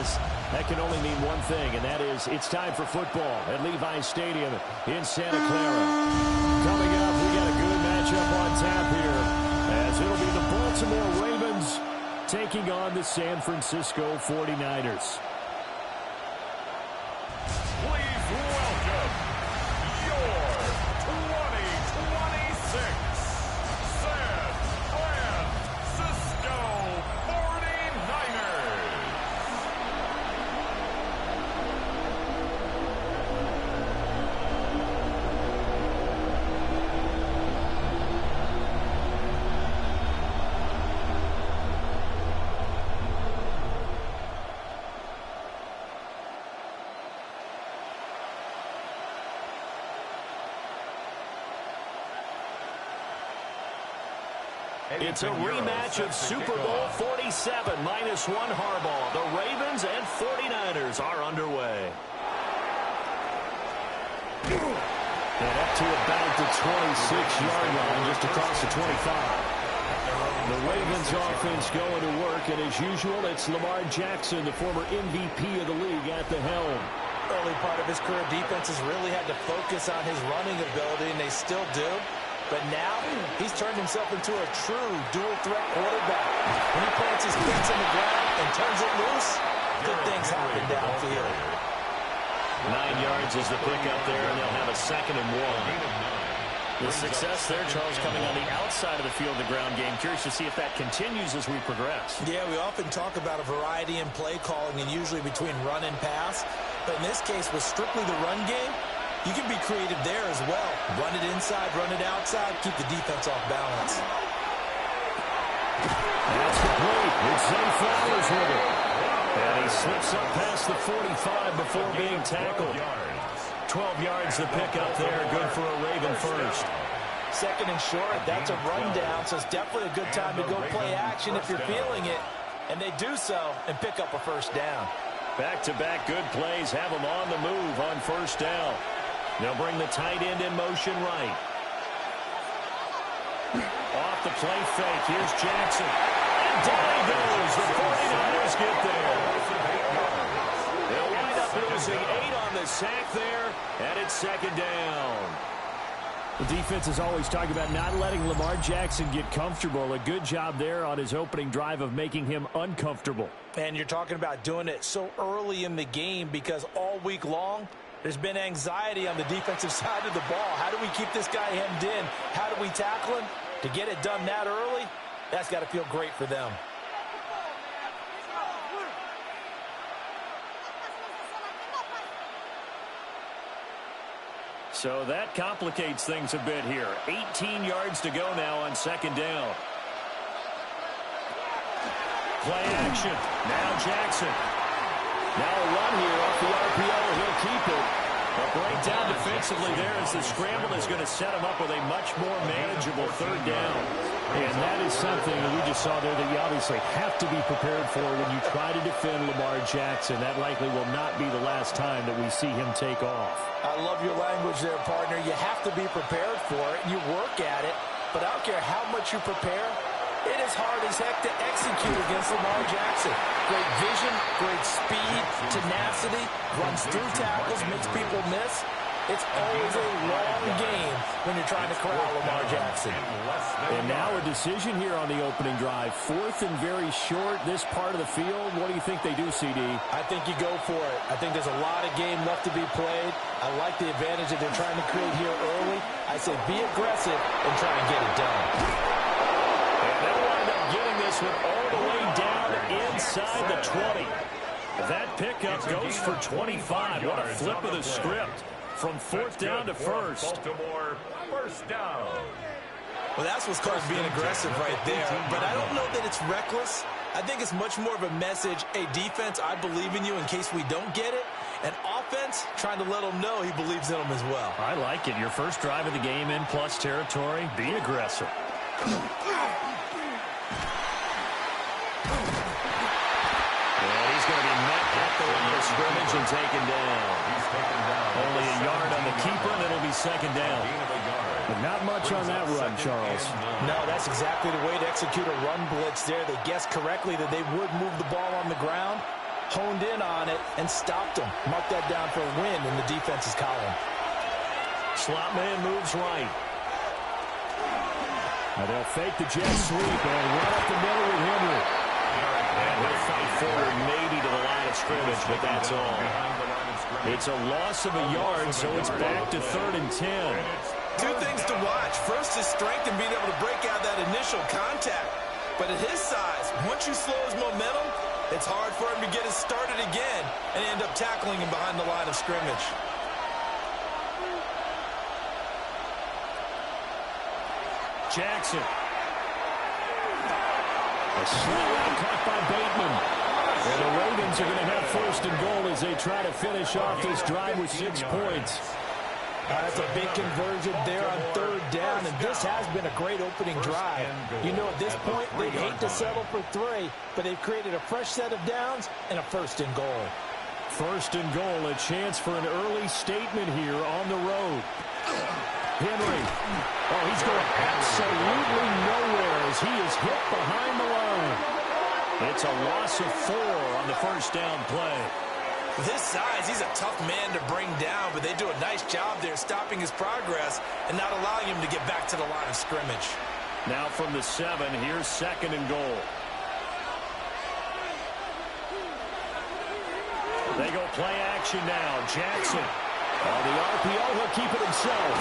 this, that can only mean one thing, and that is it's time for football at Levi's Stadium in Santa Clara. Coming up, we got a good matchup on tap here, as it'll be the Baltimore Ravens taking on the San Francisco 49ers. Please welcome your 2026 San Francisco 49ers. It's a rematch of Super Bowl 47, -1 Harbaugh. The Ravens and 49ers are underway. And up to about the 26-yard line, just across the 25. The Ravens offense going to work, and as usual, it's Lamar Jackson, the former MVP of the league, at the helm. Early part of his career, defenses really had to focus on his running ability, and they still do. But now, he's turned himself into a true dual-threat quarterback. When he plants his feet in the ground and turns it loose, good things happen downfield. 9 yards is the pickup there, and they'll have a 2nd and 1. The success there, Charles, coming on the outside of the field, the ground game. Curious to see if that continues as we progress. Yeah, we often talk about a variety in play calling, and usually between run and pass. But in this case, with strictly the run game, you can be creative there as well. Run it inside, run it outside, keep the defense off balance. That's complete. It's Zay Flowers with it. And he slips up past the 45 before being tackled. 12 yards the pickup there. Good for a Raven first. 2nd and short, that's a rundown, so it's definitely a good time to go play action if you're feeling it. And they do so and pick up a first down. Back-to-back good plays have them on the move on first down. They'll bring the tight end in motion right. Off the play fake. Here's Jackson. And down he goes. The 49ers get there. They'll wind up losing 8 on the sack there, and it's 2nd down. The defense is always talking about not letting Lamar Jackson get comfortable. A good job there on his opening drive of making him uncomfortable. And you're talking about doing it so early in the game because all week long, there's been anxiety on the defensive side of the ball. How do we keep this guy hemmed in? How do we tackle him? To get it done that early, that's got to feel great for them. So that complicates things a bit here. 18 yards to go now on 2nd down. Play action. Now Jackson. Now a run here off the RPO. He'll keep it. A breakdown defensively there as the scramble is going to set him up with a much more manageable 3rd down. And that is something that we just saw there that you obviously have to be prepared for when you try to defend Lamar Jackson. That likely will not be the last time that we see him take off. I love your language there, partner. You have to be prepared for it. You work at it. But I don't care how much you prepare. It is hard as heck to execute against Lamar Jackson. Great vision, great speed, tenacity, runs through tackles, makes people miss. It's always a long game when you're trying to corral Lamar Jackson. And now a decision here on the opening drive. 4th and very short, this part of the field. What do you think they do, CD? I think you go for it. I think there's a lot of game left to be played. I like the advantage that they're trying to create here early. I say be aggressive and try and get it done. And they'll wind up getting this one all the way down inside the 20. That pickup goes for 25. What a flip of the script. From 4th down to 1st. Baltimore, 1st down. Well, that's what's called being aggressive right there. But I don't know that it's reckless. I think it's much more of a message, hey, defense, I believe in you in case we don't get it. And offense, trying to let him know he believes in them as well. I like it. Your first drive of the game in plus territory. Be aggressive. The line of scrimmage and taken down. Only a yard on the keeper, and it'll be 2nd down. But not much on that run, Charles. No, that's exactly the way to execute a run blitz there. They guessed correctly that they would move the ball on the ground, honed in on it and stopped him. Mark that down for a win in the defense's column. Slot man moves right. And they'll fake the jet sweep and run up the middle with Henry. And he'll fight forward maybe to the line of scrimmage, but that's all. It's a loss of a yard, so it's back to 3rd and 10. Two things to watch. First is strength and being able to break out that initial contact. But at his size, once you slow his momentum, it's hard for him to get it started again and end up tackling him behind the line of scrimmage. Jackson. A slow out caught by Bateman. And the Ravens are going to have 1st and goal as they try to finish off this drive with 6 points. That's a big conversion there on 3rd down, and this has been a great opening drive. You know, at this point, they'd hate to settle for 3, but they've created a fresh set of downs and a 1st and goal. 1st and goal, a chance for an early statement here on the road. Henry. Oh, he's going absolutely nowhere as he is hit behind the line. It's a loss of 4 on the 1st down play. With his size, he's a tough man to bring down, but they do a nice job there stopping his progress and not allowing him to get back to the line of scrimmage. Now from the 7, here's 2nd and goal. They go play action now. Jackson. On the RPO, he'll keep it himself.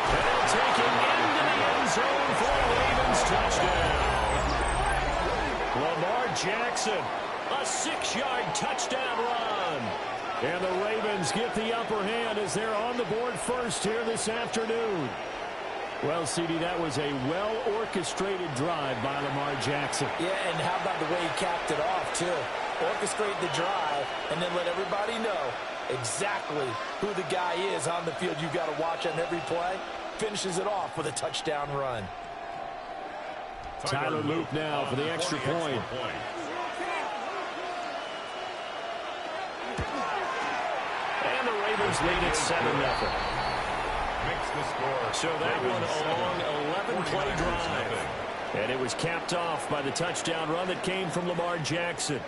And he'll take it into the end zone for a Ravens touchdown. Lamar Jackson, a 6-yard touchdown run. And the Ravens get the upper hand as they're on the board first here this afternoon. Well, CD, that was a well-orchestrated drive by Lamar Jackson. Yeah, and how about the way he capped it off, too? Orchestrate the drive and then let everybody know exactly who the guy is on the field you've got to watch on every play. Finishes it off with a touchdown run. Tyler Loop now for the extra point. And the Ravens lead at 7-0. So that one a long 11-play drive. And it was capped off by the touchdown run that came from Lamar Jackson.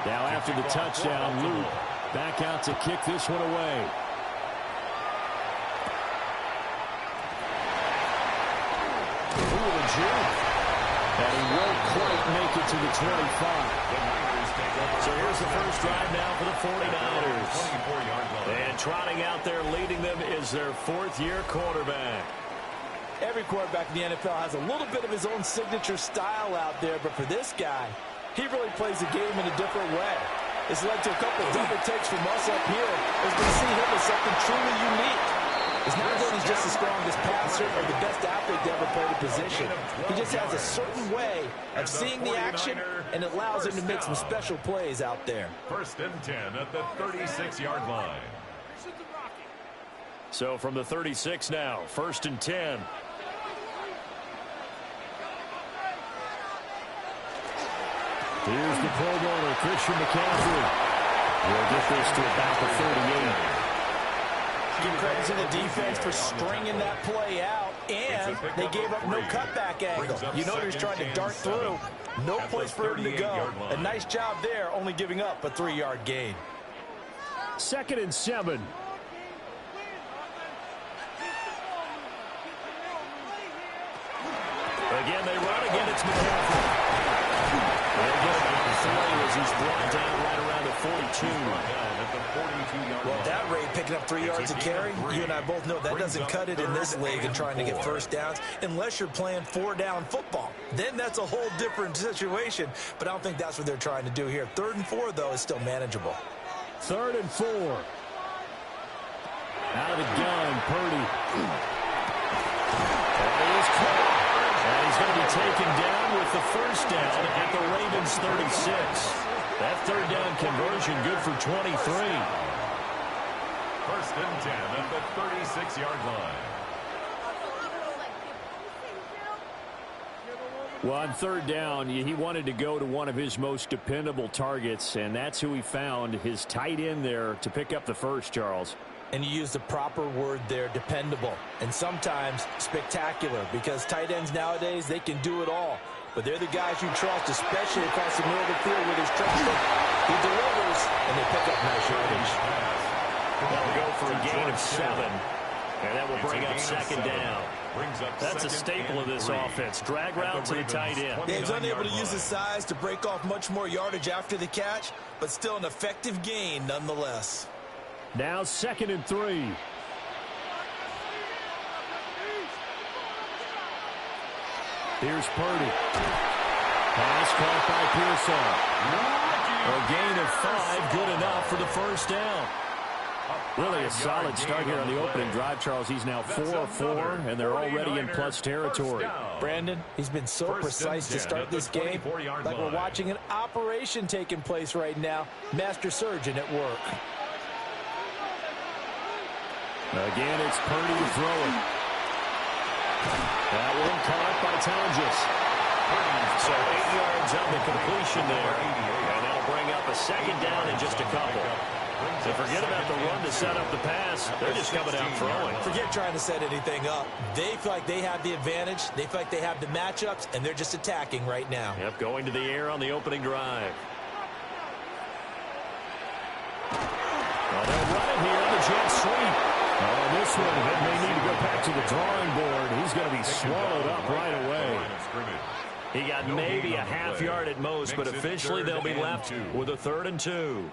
Now after the touchdown, Luke back out to kick this one away. Ooh, the jump. And he won't quite make it to the 25. So here's the first drive now for the 49ers. And trotting out there leading them is their 4th-year quarterback. Every quarterback in the NFL has a little bit of his own signature style out there, but for this guy, he really plays the game in a different way. It's led to a couple of double takes from us up here as we see him as something truly unique. It's not that he's just the strongest passer or the best athlete to ever play the position. He just has a certain way of seeing the action, and it allows him to make some special plays out there. 1st and 10 at the 36-yard line. So from the 36 now, 1st and 10. Here's the Pro Bowler, Christian McCaffrey. We'll get this to about the 38. Give credit to the defense for stringing that play out, and they gave up no cutback angle. You know he's trying to dart through. No place for him to go. A nice job there, only giving up a 3-yard gain. 2nd and 7. Again, they run again. It's McCaffrey. They'll get about the 3 as he's brought down right around the 42. Well, at that rate, picking up 3 yards a carry, you and I both know that doesn't cut it in this league and trying to get 1st downs unless you're playing 4-down football. Then that's a whole different situation, but I don't think that's what they're trying to do here. 3rd and 4, though, is still manageable. 3rd and 4. Out of the gun, Purdy. He is caught. And he's going to be taken down with the 1st down at the Ravens 36. That 3rd down conversion good for 23. 1st and 10 at the 36-yard line. Well, on 3rd down, he wanted to go to one of his most dependable targets, and that's who he found, his tight end there, to pick up the 1st, Charles. And you use the proper word there, dependable, and sometimes spectacular, because tight ends nowadays, they can do it all. But they're the guys you trust, especially across the middle of the field with his trusted. He delivers, and they pick up nice yardage. That'll go for a gain of 7, and that will bring up second down. That's a staple of this offense. Drag route to the tight end. Yeah, he's unable to use his size to break off much more yardage after the catch, but still an effective gain nonetheless. Now 2nd and 3. Here's Purdy. Pass caught by Pearson. A gain of 5, good enough for the first down. Really a solid start here on the opening drive, Charles. He's now 4-4, and they're already in plus territory. Brandon, he's been so precise to start this game, like we're watching an operation taking place right now. Master surgeon at work. Again, it's Purdy to throw it. That one caught by Tonjes. So 8 yards on the completion there. And that'll bring up a second down in just a couple. So forget about the run to set up the pass. They're just coming out throwing. Forget trying to set anything up. They feel like they have the advantage. They feel like they have the matchups, and they're just attacking right now. Yep, going to the air on the opening drive. Well, they'll run it here on the jet sweep. Oh, this one may need to go back to the drawing board. He's going to be swallowed up right away. He got maybe a half yard at most, but officially they'll be left with a 3rd and 2.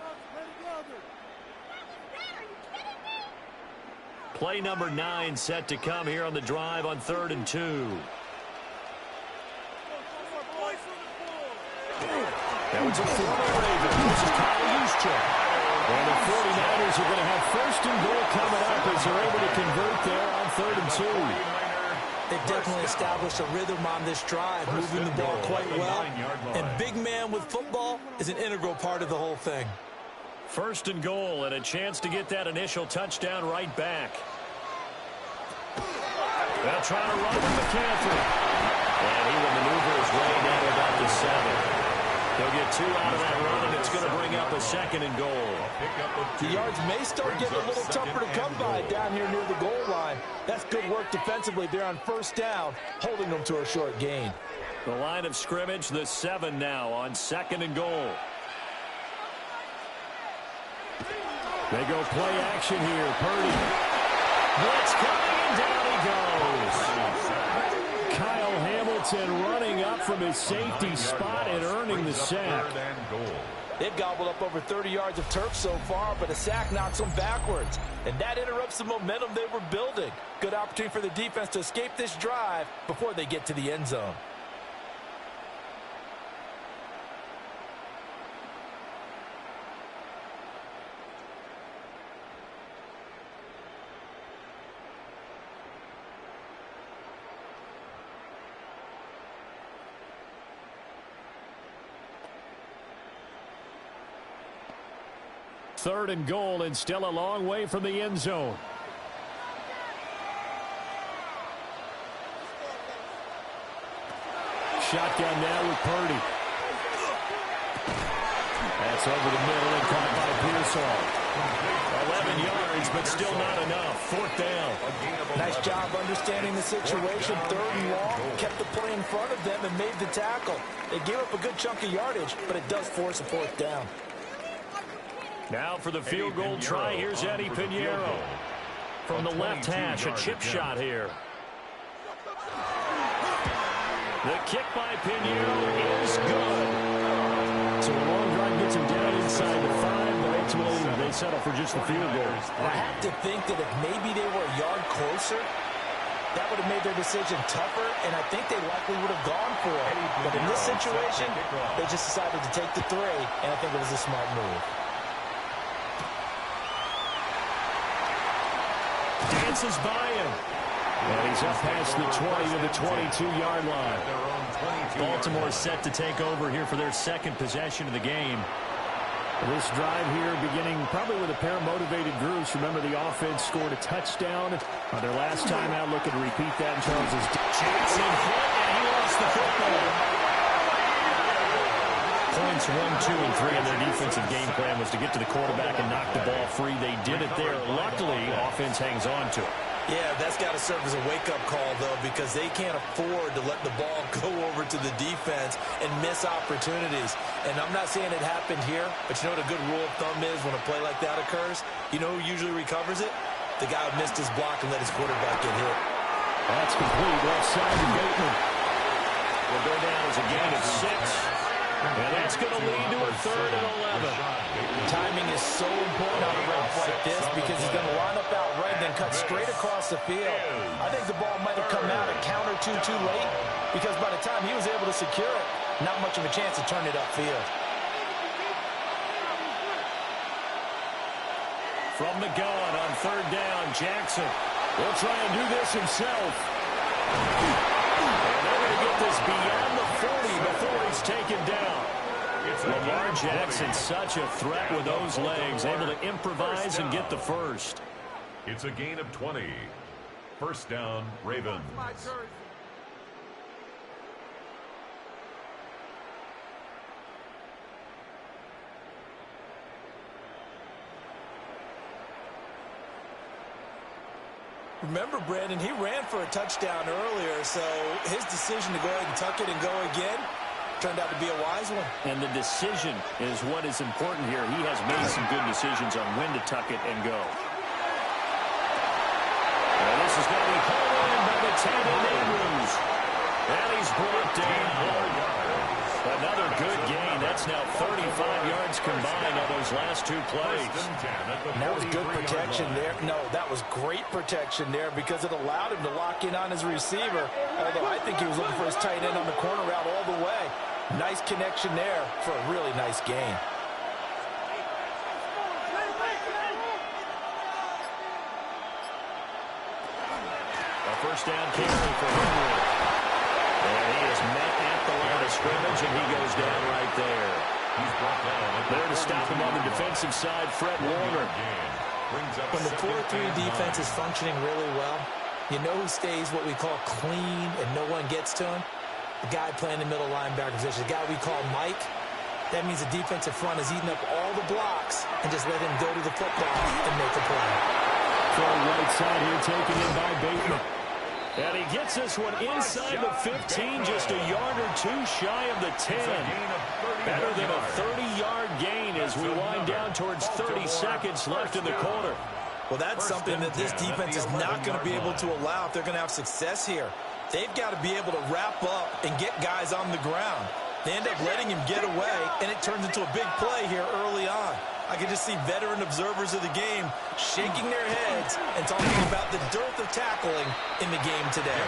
Play number 9 set to come here on the drive on 3rd and 2. That was a former Raven. This is Kyle Juszczyk. And the 49ers are going to have 1st and goal coming up as they're able to convert there on 3rd and 2. They've definitely established a rhythm on this drive, moving the ball quite well. And big man with football is an integral part of the whole thing. 1st and goal, and a chance to get that initial touchdown right back. They'll try to run with McCaffrey. And he will maneuver his way down to about the 7. They'll get 2 out of that run, and it's going to bring up a 2nd and goal. The yards may start getting a little tougher to come by down here near the goal line. That's good work defensively there on 1st down, holding them to a short gain. The line of scrimmage, the 7 now on 2nd and goal. They go play action here. Purdy. Blitz coming, and down he goes. Kyle Hamilton running up from his safety spot and earning the sack. They've gobbled up over 30 yards of turf so far, but a sack knocks them backwards. And that interrupts the momentum they were building. Good opportunity for the defense to escape this drive before they get to the end zone. Third and goal, and still a long way from the end zone. Shotgun now with Purdy. That's over the middle and caught by Pearson. 11 yards, but still not enough. 4th down. Nice job understanding the situation. 3rd and long, kept the play in front of them and made the tackle. They gave up a good chunk of yardage, but it does force a 4th down. Now for the field goal try, here's Eddie Pinheiro. From the left hash, a chip shot here. The kick by Pinheiro is good. So the long drive gets him down inside the 5, but ultimately they settle for just the field goal. I have to think that if maybe they were a yard closer, that would have made their decision tougher, and I think they likely would have gone for it. But in this situation, they just decided to take the 3, and I think it was a smart move. Dances by him. And he's up past the 20 to the 22-yard line. Baltimore set to take over here for their 2nd possession of the game. This drive here beginning probably with a pair of motivated groups. Remember, the offense scored a touchdown on their last time out. Looking to repeat that in Charles's chance in front, and he lost the football. Points 1, 2, and 3 in their defensive game plan was to get to the quarterback and knock the ball free. They did it there. Luckily, offense hangs on to it. Yeah, that's got to serve as a wake-up call, though, because they can't afford to let the ball go over to the defense and miss opportunities. And I'm not saying it happened here, but you know what a good rule of thumb is when a play like that occurs? You know who usually recovers it? The guy who missed his block and let his quarterback get hit. That's complete. Left side to Bateman. Will go down as a gain of 6. And that's going to lead to a 3rd and 11. Timing is so important on a route like this because he's going to line up out right and then cut straight across the field. I think the ball might have come out a count or two too late because by the time he was able to secure it, not much of a chance to turn it upfield. From the gun on 3rd down, Jackson will try and do this himself. And they're going to get this beyond the 40 before he's taken down. Lamar Jackson, such a threat with those legs, able to improvise and get the first. It's a gain of 20. First down, Ravens. Remember, Brandon, he ran for a touchdown earlier, so his decision to go ahead and tuck it and go again turned out to be a wise one. And the decision is what is important here. He has made some good decisions on when to tuck it and go. And this is going to be hauled in by the tight end Andrews. And he's brought down. Another good gain. That's now 35 yards combined on those last 2 plays. And that was good protection there. No, that was great protection there because it allowed him to lock in on his receiver. Although I think he was looking for his tight end on the corner route all the way. Nice connection there for a really nice gain. A first down carry for Henry. And he is met at the line of scrimmage, and he goes down right there. He's brought down. There to stop him on the defensive side, Fred Warner. When the 4-3 defense is functioning really well, you know who stays what we call clean and no one gets to him? The guy playing the middle linebacker position, the guy we call Mike. That means the defensive front is eating up all the blocks and just let him go to the football and make a play. From right side here, taken in by Bateman. And he gets this one inside the 15, just a yard or 2 shy of the 10. Better than a 30-yard gain as we wind down towards 30 seconds left in the quarter. Well, that's something that this defense is not going to be able to allow if they're going to have success here. They've got to be able to wrap up and get guys on the ground. They end up letting him get away, and it turns into a big play here early on. I can just see veteran observers of the game shaking their heads and talking about the dearth of tackling in the game today.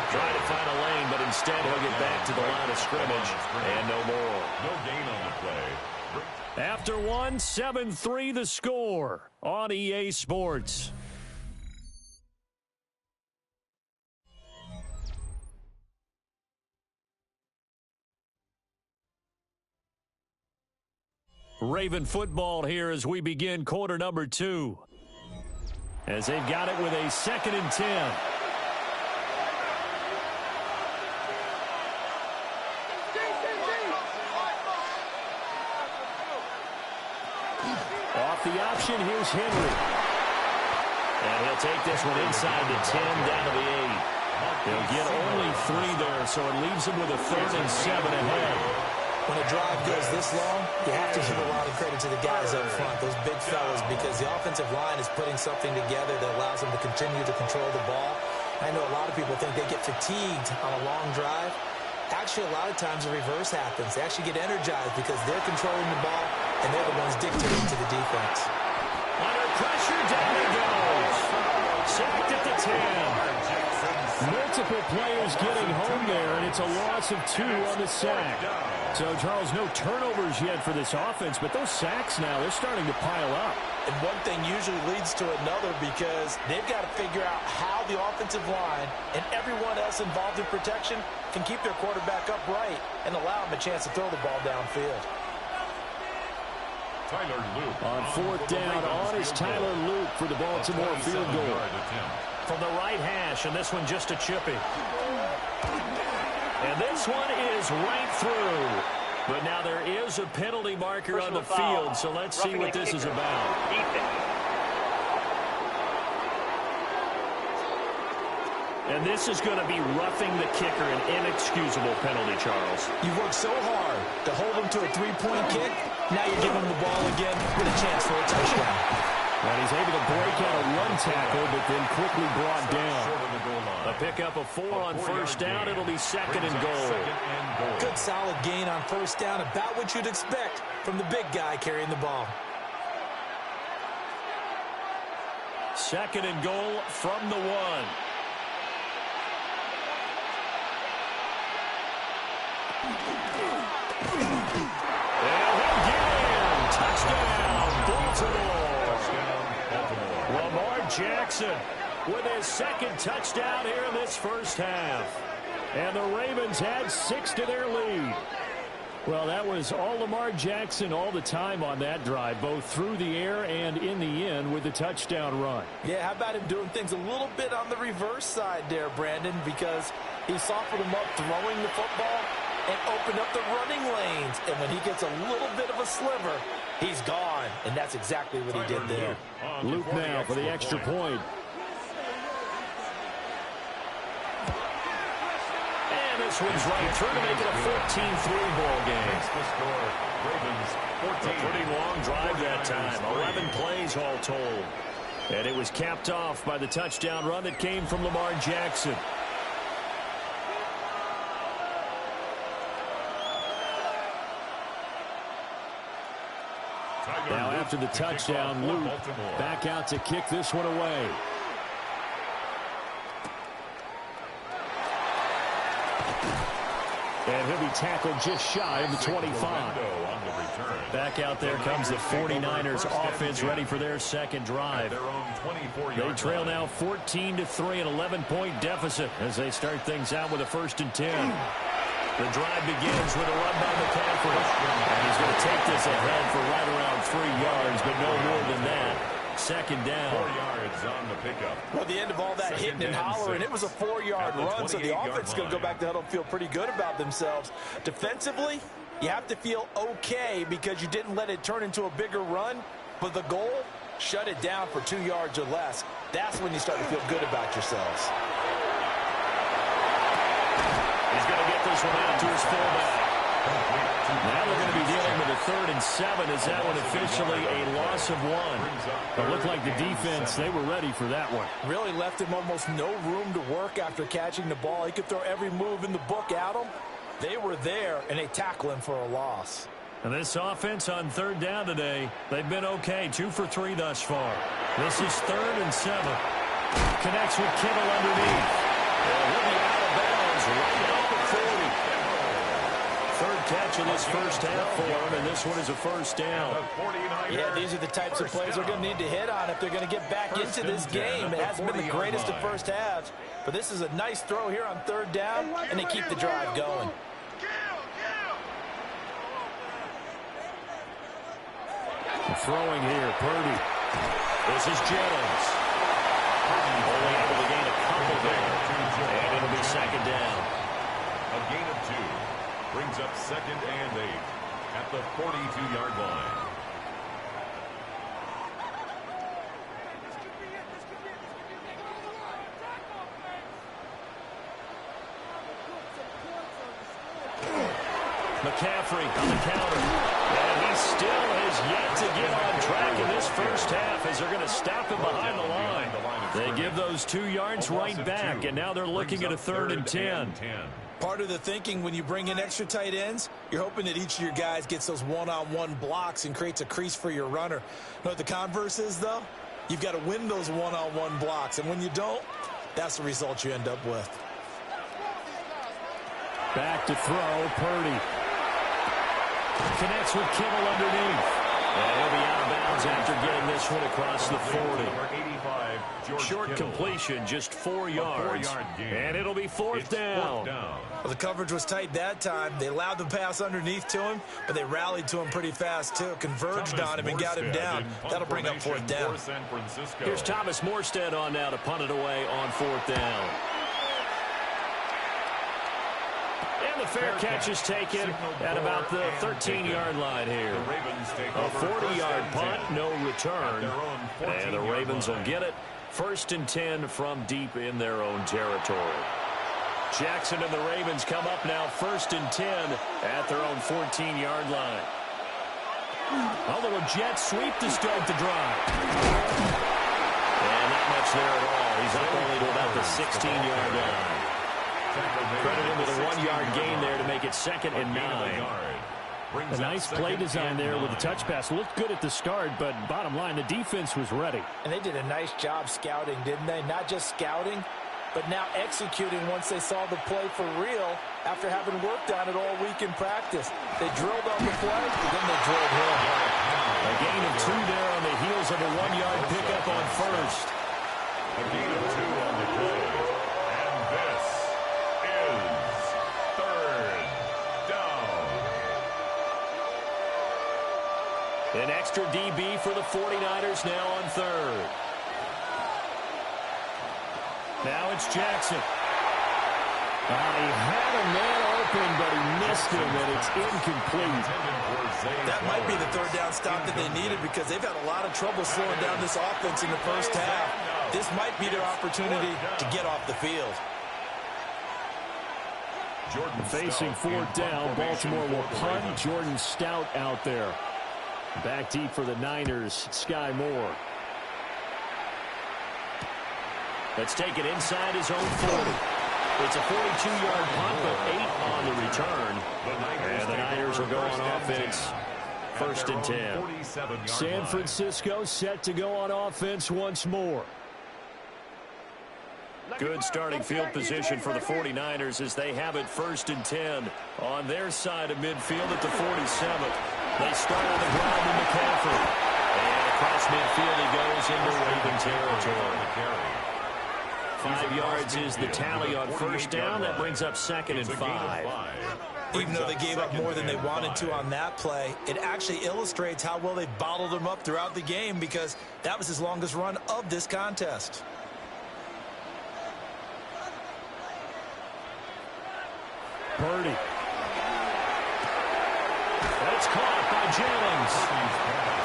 Trying to find a lane, but instead he'll get back to the line of scrimmage, and no more. No gain on the play. After one, 7-3 the score on EA Sports. Raven football here as we begin quarter number 2. As they've got it with a 2nd and 10. Off the option, here's Henry. And he'll take this one inside the 10, down to the 8. He'll get only 3 there, so it leaves him with a 3rd and 7 ahead. When a drive goes this long, you have to give a lot of credit to the guys up front, those big fellas, because the offensive line is putting something together that allows them to continue to control the ball. I know a lot of people think they get fatigued on a long drive. Actually, a lot of times the reverse happens. They actually get energized because they're controlling the ball, and they're the ones dictating to the defense. Under pressure, down he goes. Sacked at the 10. Multiple players getting home there, and it's a loss of 2 on the sack. So, Charles, no turnovers yet for this offense, but those sacks now, they're starting to pile up. And one thing usually leads to another because they've got to figure out how the offensive line and everyone else involved in protection can keep their quarterback upright and allow him a chance to throw the ball downfield. Tyler Luke. On 4th down, on is Tyler Luke for the Baltimore field goal. From the right hash, and this one just a chippy. And this one is right through. But now there is a penalty marker on the field, so let's see what this is about. And this is going to be roughing the kicker, an inexcusable penalty, Charles. You've worked so hard to hold him to a three-point kick. Now you're giving him the ball again with a chance for a touchdown. And he's able to break out a run tackle, but then quickly brought down. A pickup of 4 on first down. It'll be second and goal. Good solid gain on first down, about what you'd expect from the big guy carrying the ball. Second and goal from the 1. And again, touchdown, Baltimore. Lamar Jackson with his second touchdown here in this first half. And the Ravens had 6 to their lead. Well, that was all Lamar Jackson all the time on that drive, both through the air and in the end with the touchdown run. Yeah, how about him doing things a little bit on the reverse side there, Brandon, because he softened him up throwing the football and opened up the running lanes. And when he gets a little bit of a sliver, he's gone. And that's exactly what he did there. Luke now for the extra point. And this one's right through to make it a 14-3 ball game. A pretty long drive that time. 11 plays all told. And it was capped off by the touchdown run that came from Lamar Jackson. Now after the touchdown, Luke back out to kick this one away. And he'll be tackled just shy of the 25. Back out there comes the 49ers offense ready for their second drive. They trail now 14-3, an 11-point deficit as they start things out with a 1st and 10. The drive begins with a run by McCaffrey. And he's going to take this ahead for right around 3 yards, but no more than that. Second down. 4 yards on the pickup. Well, the end of all that hitting and hollering, it was a 4-yard run, so the offense is going to go back to huddle and feel pretty good about themselves. Defensively, you have to feel okay because you didn't let it turn into a bigger run, but the goal, shut it down for 2 yards or less. That's when you start to feel good about yourselves. He's going to get this one out to his fullback. Now they're going to be dealing with a 3rd and 7 as that one officially a loss of 1. It looked like the defense, they were ready for that one. Really left him almost no room to work after catching the ball. He could throw every move in the book at him. They were there, and they tackle him for a loss. And this offense on 3rd down today, they've been okay. 2 for 3 thus far. This is 3rd and 7. Connects with Kittle underneath. And he'll be out of bounds right off the 40. 3rd catch of this first half for him, and this one is a 1st down. Yeah, these are the types of plays they're going to need to hit on if they're going to get back into this game. It hasn't been the greatest of first halves, but this is a nice throw here on 3rd down, and they keep the drive going. Throwing here, Purdy. This is Jennings. Only able to gain a couple there, and it'll be second down. A gain of 2 brings up 2nd and 8 at the 42-yard line. McCaffrey on the counter. And he still has yet to get on track in this first half as they're going to stop him behind the line. They give those 2 yards right back, and now they're looking at a 3rd and 10. Part of the thinking when you bring in extra tight ends, you're hoping that each of your guys gets those one-on-one blocks and creates a crease for your runner. You know what the converse is, though? You've got to win those one-on-one blocks, and when you don't, that's the result you end up with. Back to throw, Purdy. Connects with Kittle underneath. And he'll be out of bounds after getting this one across the 40. Short completion, just 4 yards. And it'll be 4th down. Well, the coverage was tight that time. They allowed the pass underneath to him, but they rallied to him pretty fast, too. Converged on him and got him down. That'll bring up 4th down. Here's Thomas Morstead on now to punt it away on 4th down. And the fair catch is taken at about the 13-yard line here. A 40-yard punt, no return. And the Ravens will get it. 1st and 10 from deep in their own territory. Jackson and the Ravens come up now 1st and 10 at their own 14-yard line. A little jet sweep to start the drive. And not much there at all. He's up only to about the 16-yard line. Credit him with a 1-yard gain there to make it 2nd and 9. A nice play design there with the touch pass. Looked good at the start, but bottom line, the defense was ready. And they did a nice job scouting, didn't they? Not just scouting, but now executing once they saw the play for real after having worked on it all week in practice. They drilled on the play, and then they drilled him. A gain of 2 there on the heels of a 1-yard pickup on first. A gain of 2 on the play. And this is 3rd down. An extra DB for the 49ers now on 3rd. Now it's Jackson. He had a man open, but he missed him, and it's incomplete. That might be the 3rd down stop that they needed because they've had a lot of trouble slowing down this offense in the first half. This might be their opportunity to get off the field. Facing 4th down, Baltimore will punt. Jordan Stout out there. Back deep for the Niners, Sky Moore. Let's take it inside his own 40. It's a 42-yard punt, but 8 on the return. And the Niners will go on offense. 1st and 10. San Francisco set to go on offense once more. Good starting field position for the 49ers as they have it 1st and 10 on their side of midfield at the 47. They start on the ground in McCaffrey. And across midfield he goes into Raven territory. 5 yards is the tally on 1st down. That brings up 2nd and 5. Even though they gave up more than they wanted to on that play, it actually illustrates how well they bottled them up throughout the game because that was his longest run of this contest. Purdy. That's caught by Jennings.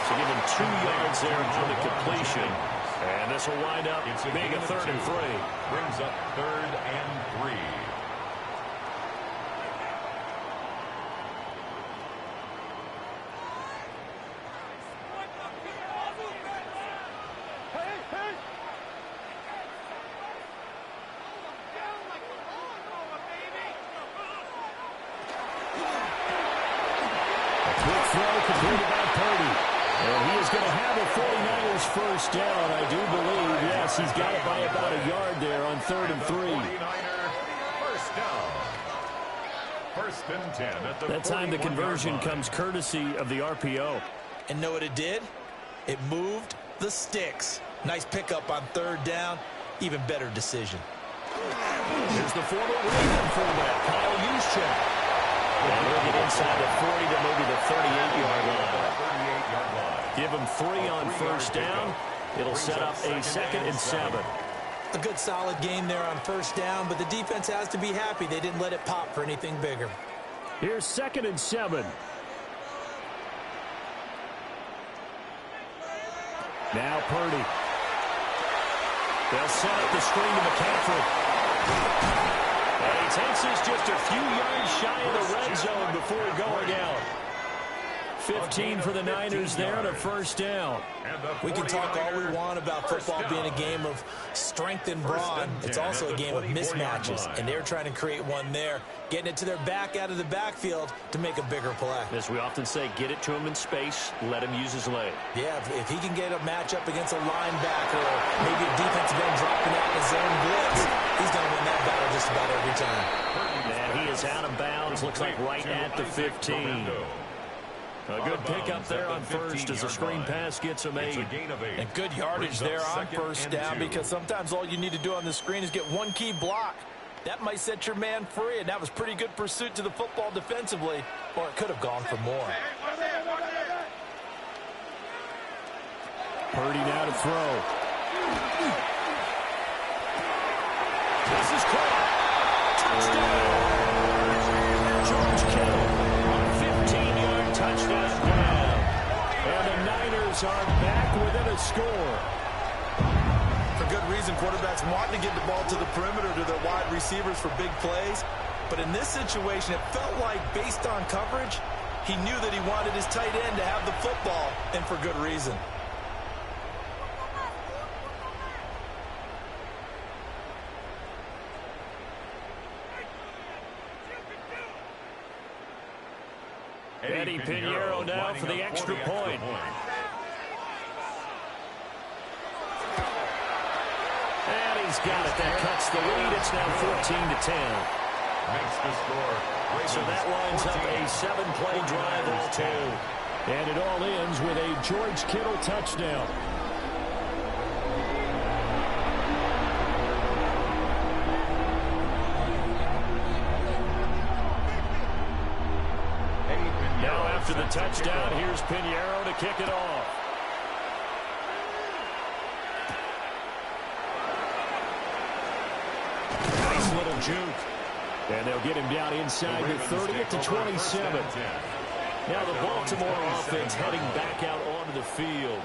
So give him 2 yards there on the completion. And this will wind up being a 3rd and 3. Brings up 3rd and 3. Quick throw completed by Purdy. And he is going to have a 49ers 1st down, I do believe. Yes, he's got it by about a yard there on 3rd and 3. 49er 1st down. 1st and 10 at the That time the conversion comes courtesy of the RPO. And know what it did? It moved the sticks. Nice pickup on 3rd down. Even better decision. Here's the former Raven fullback, Kyle Juszczyk. And he'll get inside the 40 to maybe the 38-yard line. Give him 3 on 1st down. It'll set up a 2nd and 7. A good solid game there on 1st down, but the defense has to be happy they didn't let it pop for anything bigger. Here's 2nd and 7. Now Purdy. They'll set up the screen to McCaffrey. And he takes this just a few yards shy of the red zone before going out. 15 for the Niners there on a 1st down. We can talk all we want about football being a game of strength and brawn. It's also a game of mismatches, and they're trying to create one there, getting it to their back out of the backfield to make a bigger play. As we often say, get it to him in space, let him use his leg. Yeah, if he can get a matchup against a linebacker or maybe a defensive end dropping out in his zone blitz, he's going to win that battle just about every time. And he is out of bounds, looks like right at the 15. A good pickup there on 1st as the screen pass gets him 8. And good yardage there on 1st down because sometimes all you need to do on the screen is get one key block. That might set your man free, and that was pretty good pursuit to the football defensively, or it could have gone for more. Purdy now to throw. This is caught. Touchdown! Niners are back within a score. For good reason, quarterbacks want to get the ball to the perimeter to their wide receivers for big plays. But in this situation, it felt like, based on coverage, he knew that he wanted his tight end to have the football, and for good reason. Eddie Pinheiro now for the extra point. And he's got it. That cuts the lead. It's now 14-10. Makes the score. So that lines up a 7-play drive all told. And it all ends with a George Kittle touchdown. Now after the touchdown, here's Pinheiro to kick it off. Nice little juke. And they'll get him down inside the 30 to 27. Now the Baltimore offense heading back out onto the field.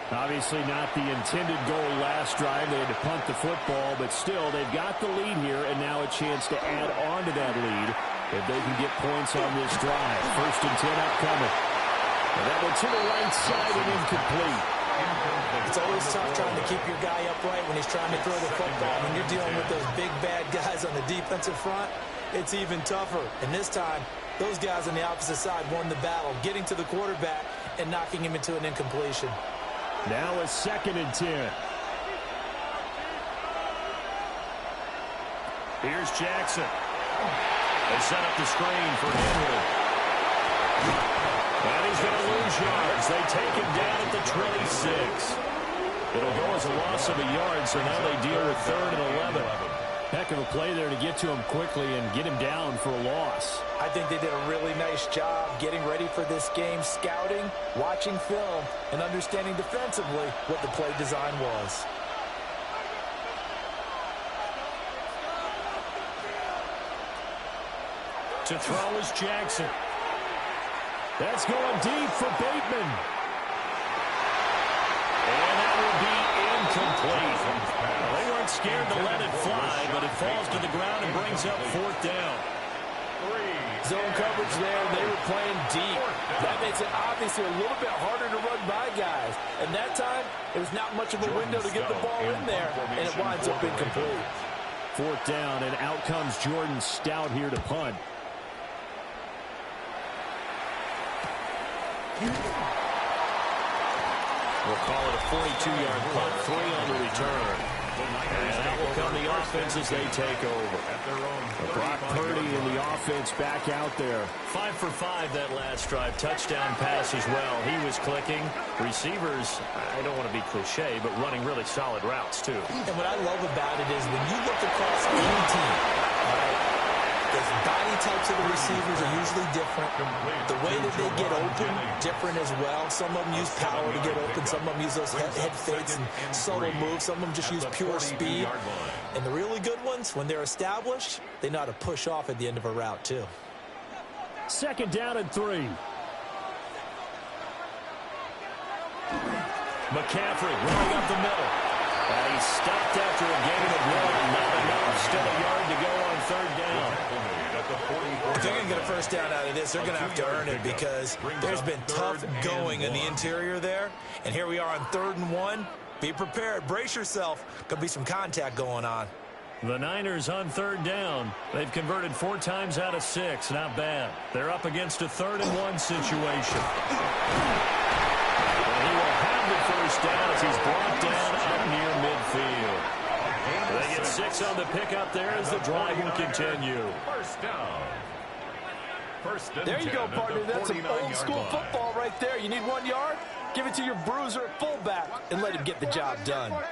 Obviously not the intended goal last drive. They had to punt the football, but still they've got the lead here, and now a chance to add on to that lead if they can get points on this drive. 1st and 10 upcoming. And that one to the right side and incomplete. It's always tough trying to keep your guy upright when he's trying to throw the football. When you're dealing with those big, bad guys on the defensive front, it's even tougher. And this time, those guys on the opposite side won the battle, getting to the quarterback and knocking him into an incompletion. Now a 2nd and 10. Here's Jackson. They set up the screen for Henry. And he's going to lose yards. They take him down at the 26. It'll go as a loss of a yard, so now they deal with 3rd and 11. Heck of a play there to get to him quickly and get him down for a loss. I think they did a really nice job getting ready for this game, scouting, watching film, and understanding defensively what the play design was. To throw is Jackson. That's going deep for Bateman. And that will be incomplete. Well, they weren't scared to let it fly, but it falls to the ground and brings up 4th down. Zone coverage there, they were playing deep. That makes it obviously a little bit harder to run by guys. And that time, there's not much of a window to get the ball in there, and it winds up incomplete. 4th down, and out comes Jordan Stout here to punt. We'll call it a 42-yard punt, 3 on the return. And that will come the offense as they take over. Brock Purdy and the offense back out there. 5 for 5 that last drive. Touchdown pass as well. He was clicking. Receivers, I don't want to be cliche, but running really solid routes, too. And what I love about it is when you look across any team, the body types of the receivers are usually different. The way that they get open, different as well. Some of them use power to get open. Some of them use those head fakes and subtle moves. Some of them just use pure speed. And the really good ones, when they're established, they know how to push off at the end of a route, too. 2nd down and 3. McCaffrey running up the middle. And he's stopped after a gain of 1. Not enough. Still a yard to go on 3rd down. If they're going to get a 1st down out of this, they're going to have to earn it because there's been tough going in the interior there. And here we are on 3rd and 1. Be prepared. Brace yourself. Could be some contact going on. The Niners on 3rd down. They've converted 4 times out of 6. Not bad. They're up against a 3rd and 1 situation. And he will have the 1st down as he's brought down up near midfield. They get 6 on the pickup there as the drive will continue. 1st down. There you go, partner. That's some old-school football right there. You need 1 yard? Give it to your bruiser at fullback and let him get the job done. On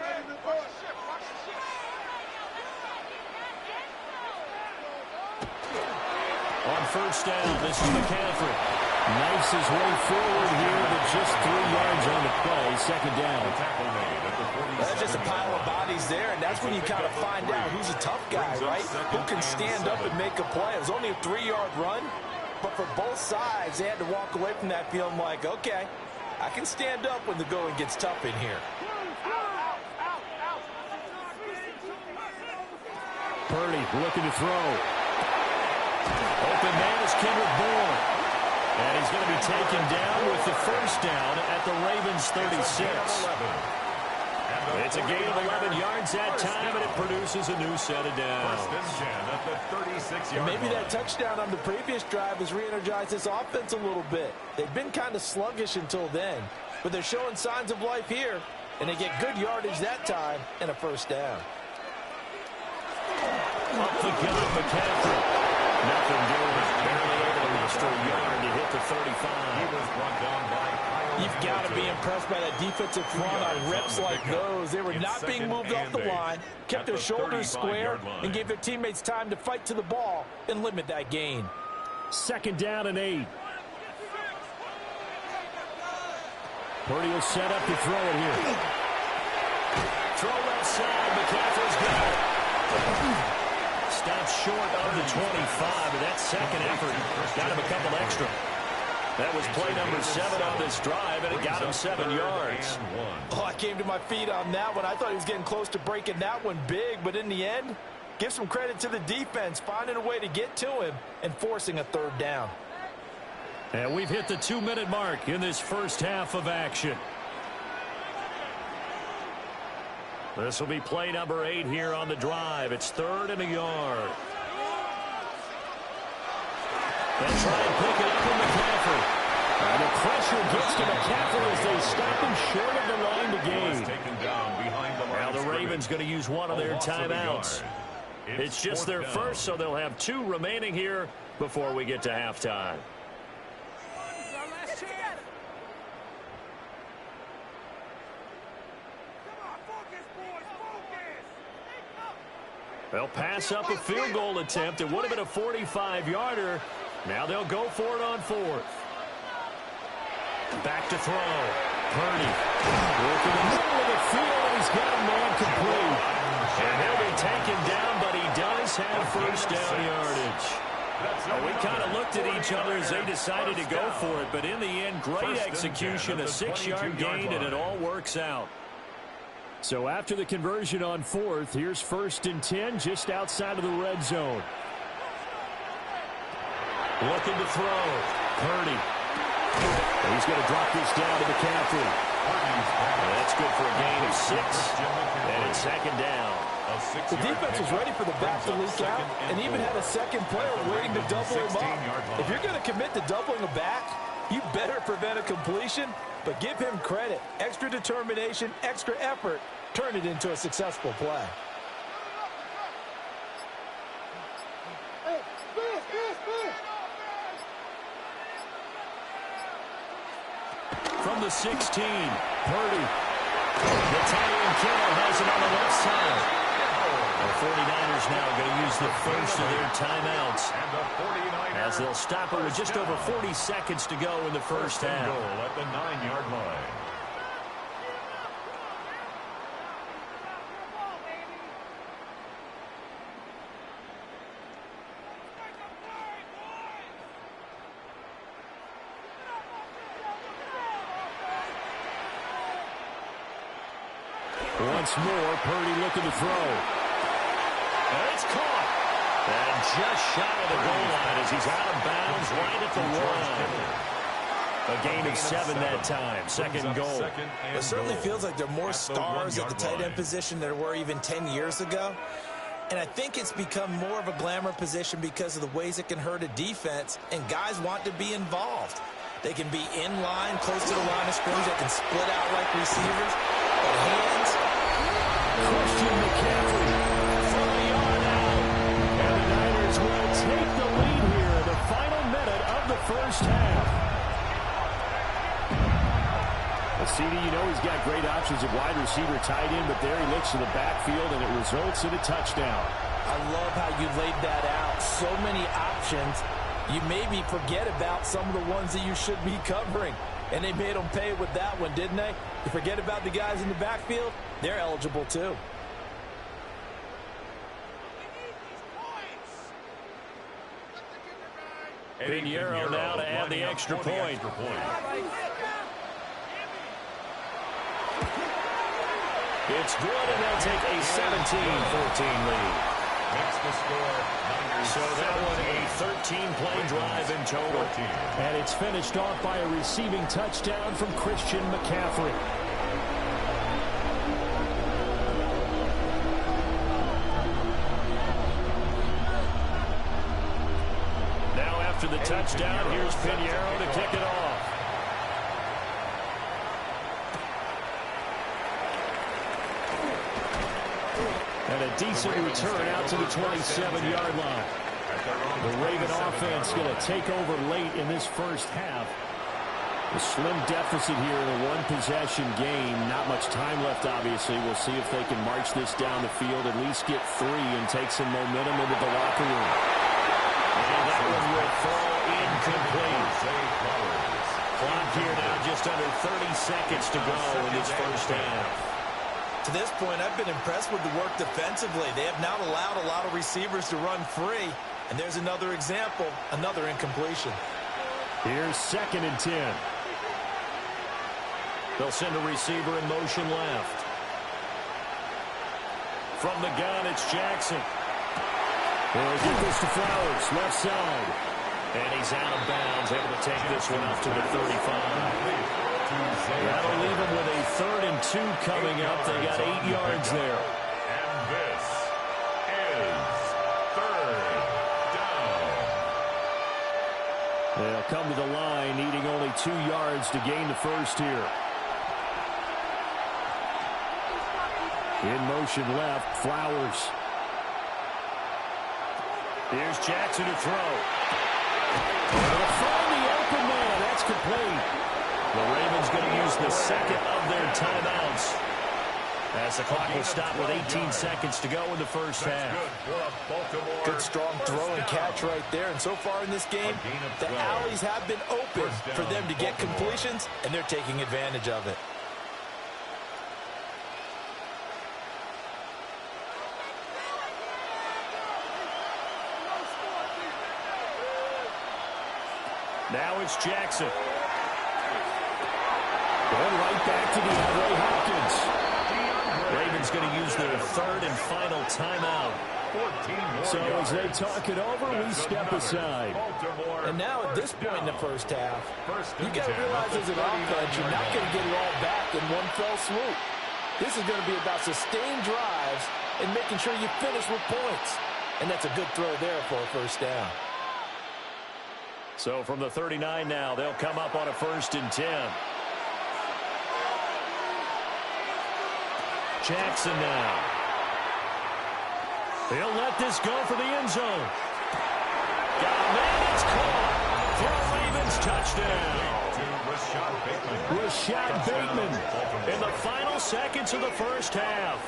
1st down, this is McCaffrey. Knifes his way forward here, but just 3 yards on the play. 2nd down. That's just a pile of bodies there, and that's when you kind of find out who's a tough guy, right? Who can stand up and make a play. It was only a 3-yard run, but for both sides, they had to walk away from that feeling like, okay, I can stand up when the going gets tough in here. Purdy looking to throw. Open man is Kendrick Bourne. And he's going to be taken down with the first down at the Ravens' 36. It's a gain of 11 yards that time, and it produces a new set of downs. And maybe that touchdown on the previous drive has re-energized this offense a little bit. They've been kind of sluggish until then, but they're showing signs of life here, and they get good yardage that time and a first down. Up the gun, McCaffrey. Nothing doing. Barely able to muster a yard to hit the 35. He was brought down by Kyle. You've got to be impressed by that defensive front on reps like those. They were not being moved off the line, kept their shoulders square, and gave their teammates time to fight to the ball and limit that gain. 2nd down and 8. Purdy will set up to throw it here. Throw left side. McCaffrey's got it. Stopped short of the 25, but that second effort got him a couple extra. That was play number 7 on this drive, and it got him 7 yards. Oh, I came to my feet on that one. I thought he was getting close to breaking that one big, but in the end, give some credit to the defense, finding a way to get to him and forcing a 3rd down. And we've hit the 2-minute mark in this first half of action. This will be play number 8 here on the drive. It's 3rd and a yard. They'll try and pick it up from McCaffrey. And the pressure gets to McCaffrey as they stop him short of the line to gain. Now the Ravens going to use one of their timeouts. It's just their first, so they'll have 2 remaining here before we get to halftime. They'll pass up a field goal attempt. It would have been a 45-yarder. Now they'll go for it on 4th. Back to throw. Purdy. Working in the middle of the field, and he's got a man complete. And he'll be taken down, but he does have first down yardage. Well, we kind of looked at each other as they decided to go for it, but in the end, great execution, a 6-yard gain, and it all works out. So after the conversion on 4th, here's 1st and 10 just outside of the red zone. Looking to throw. Purdy. And he's going to drop this down to McCaffrey. That's good for a gain of 6. And it's 2nd down. The defense was ready for the back to leak out and even had a second player waiting to double him up. If you're going to commit to doubling a back, you better prevent a completion, but give him credit. Extra determination, extra effort, turn it into a successful play. From the 16, Purdy. The tight end Kittle has it on the left side. The 49ers now going to use the first of their timeouts as they'll stop it with just over 40 seconds to go in the first half. Goal at the 9-yard line. Once more, Purdy looking to throw. And it's caught. And just shy of the goal line as he's out of bounds right at the 1. A gain of 7 that time. 2nd goal. It certainly feels like there are more stars at the tight end position than there were even 10 years ago. And I think it's become more of a glamour position because of the ways it can hurt a defense, and guys want to be involved. They can be in line, close to the line of scrimmage. They can split out like receivers. But hands. Christian McCaffrey from a yard out. And the Niners will take the lead here in the final minute of the first half. Well, CD, you know he's got great options at wide receiver, tight end, but there he looks to the backfield, and it results in a touchdown. I love how you laid that out. So many options. You maybe forget about some of the ones that you should be covering. And they made them pay with that one, didn't they? You forget about the guys in the backfield, they're eligible too. Pinheiro now to add the extra point. It's good, and they'll take a 17-14 lead. Makes the score So that one a 13-play drive in total. And it's finished off by a receiving touchdown from Christian McCaffrey. Now after the touchdown, here's Pinheiro to kick it off. And a decent return out to the 27-yard line. The Raven offense going to take over late in this first half. A slim deficit here in a one-possession game. Not much time left, obviously. We'll see if they can march this down the field, at least get 3 and take some momentum into the locker room. And that one will fall incomplete. Clock here now just under 30 seconds to go in this first half. To this point, I've been impressed with the work defensively. They have not allowed a lot of receivers to run free. And there's another example, another incompletion. Here's 2nd and 10. They'll send a receiver in motion left. From the gun, it's Jackson. They'll get this to Flowers, left side. And he's out of bounds, able to take this one up to the 35. That'll leave them with a 3rd and 2 coming up. They got 8 yards there. And this is 3rd down. They'll come to the line, needing only 2 yards to gain the first here. In motion left, Flowers. Here's Jackson to throw. They'll find the open man. That's complete. The Ravens going to use the 2nd of their timeouts, as the clock will stop with 18 seconds to go in the first half. Good strong throw and catch right there. And so far in this game, the alleys have been open for them to get completions, and they're taking advantage of it. Now it's Jackson. Going right back to DeAndre Hopkins. Ravens going to use their 3rd and final timeout. So as they talk it over, we step aside. And now at this point in the first half, you got to realize as an offense, you're not going to get it all back in one fell swoop. This is going to be about sustained drives and making sure you finish with points. And that's a good throw there for a first down. So from the 39 now, they'll come up on a 1st and 10. Jackson now. He'll let this go for the end zone. Got a man, it's caught for a Ravens touchdown. Rashad Bateman In the final seconds of the first half.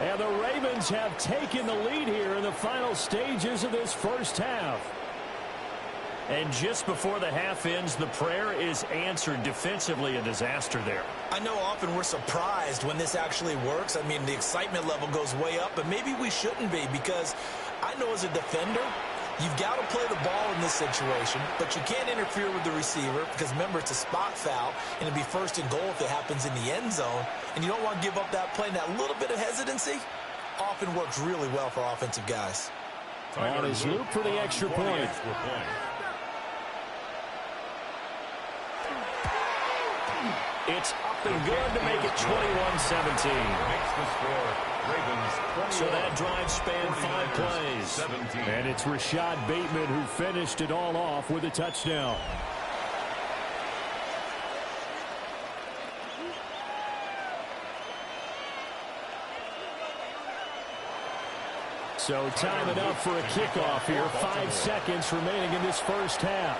And the Ravens have taken the lead here in the final stages of this first half. And just before the half ends, the prayer is answered. Defensively, a disaster there. I know often we're surprised when this actually works. I mean, the excitement level goes way up, but maybe we shouldn't be, because I know as a defender, you've got to play the ball in this situation, but you can't interfere with the receiver because, remember, it's a spot foul, and it'd be 1st and goal if it happens in the end zone, and you don't want to give up that play. And that little bit of hesitancy often works really well for offensive guys. On his loop for the extra point. It's up and good to make it 21-17. So that drive spanned 5 plays. And it's Rashad Bateman who finished it all off with a touchdown. So time enough for a kickoff here. 5 seconds remaining in this first half.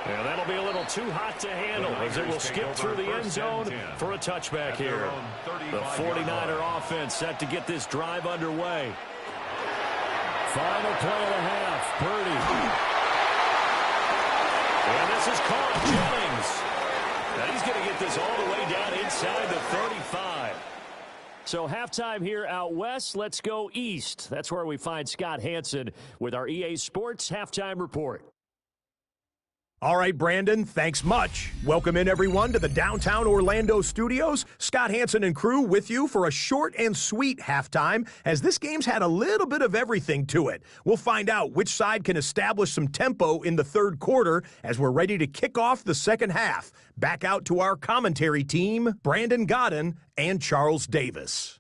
Yeah, that'll be a little too hot to handle as it will skip through the end zone for a touchback here. The 49er offense set to get this drive underway. Final play of the half. Purdy. And this is caught. Jennings. Now he's going to get this all the way down inside the 35. So halftime here out west. Let's go east. That's where we find Scott Hansen with our EA Sports Halftime Report. All right, Brandon, thanks much. Welcome in, everyone, to the downtown Orlando studios. Scott Hansen and crew with you for a short and sweet halftime, as this game's had a little bit of everything to it. We'll find out which side can establish some tempo in the third quarter as we're ready to kick off the second half. Back out to our commentary team, Brandon Godden and Charles Davis.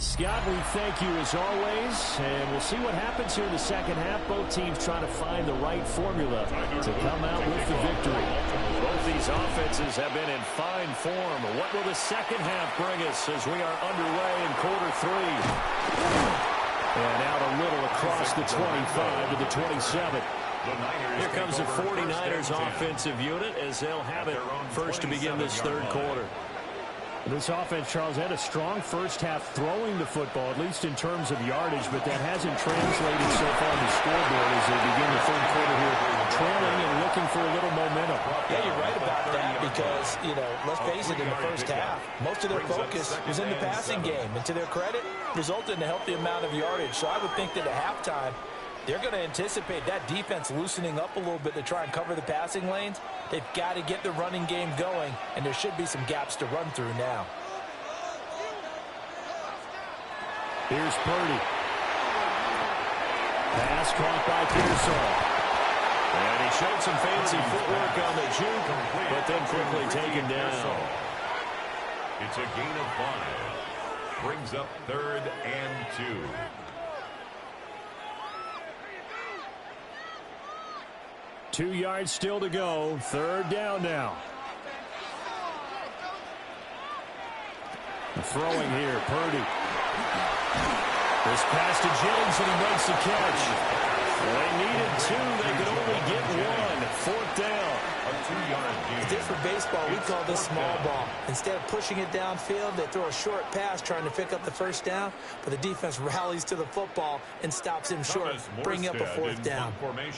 Scott, we thank you as always, and we'll see what happens here in the second half. Both teams trying to find the right formula to come out with the victory. Both these offenses have been in fine form. What will the second half bring us as we are underway in quarter three? And out a little across the 25 to the 27. Here comes the 49ers offensive unit as they'll have it first to begin this third quarter. This offense, Charles, had a strong first half throwing the football, at least in terms of yardage, but that hasn't translated so far on the scoreboard as they begin the third quarter here, trailing and looking for a little momentum. Yeah, you're right about that because, let's face it, in the first half, most of their focus was in the passing game, and to their credit, resulted in a healthy amount of yardage. So I would think that at halftime, they're going to anticipate that defense loosening up a little bit to try and cover the passing lanes. They've got to get the running game going, and there should be some gaps to run through now. Here's Purdy. Pass caught by Pearsall. And he showed some fancy footwork on the juke, but then quickly taken down. It's a gain of 5. Brings up 3rd and 2. Two yards still to go. Third down now. Throwing here, Purdy. This pass to Jennings, and he makes the catch. They needed 2. They could only get 1. Fourth down. It's different baseball. We call this small ball. Instead of pushing it downfield, they throw a short pass trying to pick up the first down, but the defense rallies to the football and stops him short, bringing up a fourth down.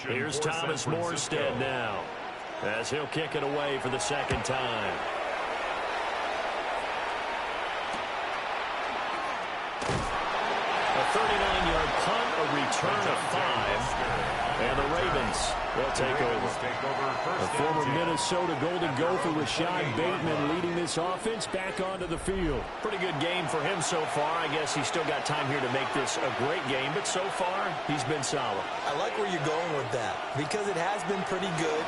Here's Thomas Morstead now as he'll kick it away for the second time. A 39-yard punt, a return of 5. And the Ravens will take over. The former Minnesota Golden Gopher Rashad Bateman leading this offense back onto the field. Pretty good game for him so far. I guess he's still got time here to make this a great game, but so far he's been solid. I like where you're going with that because it has been pretty good,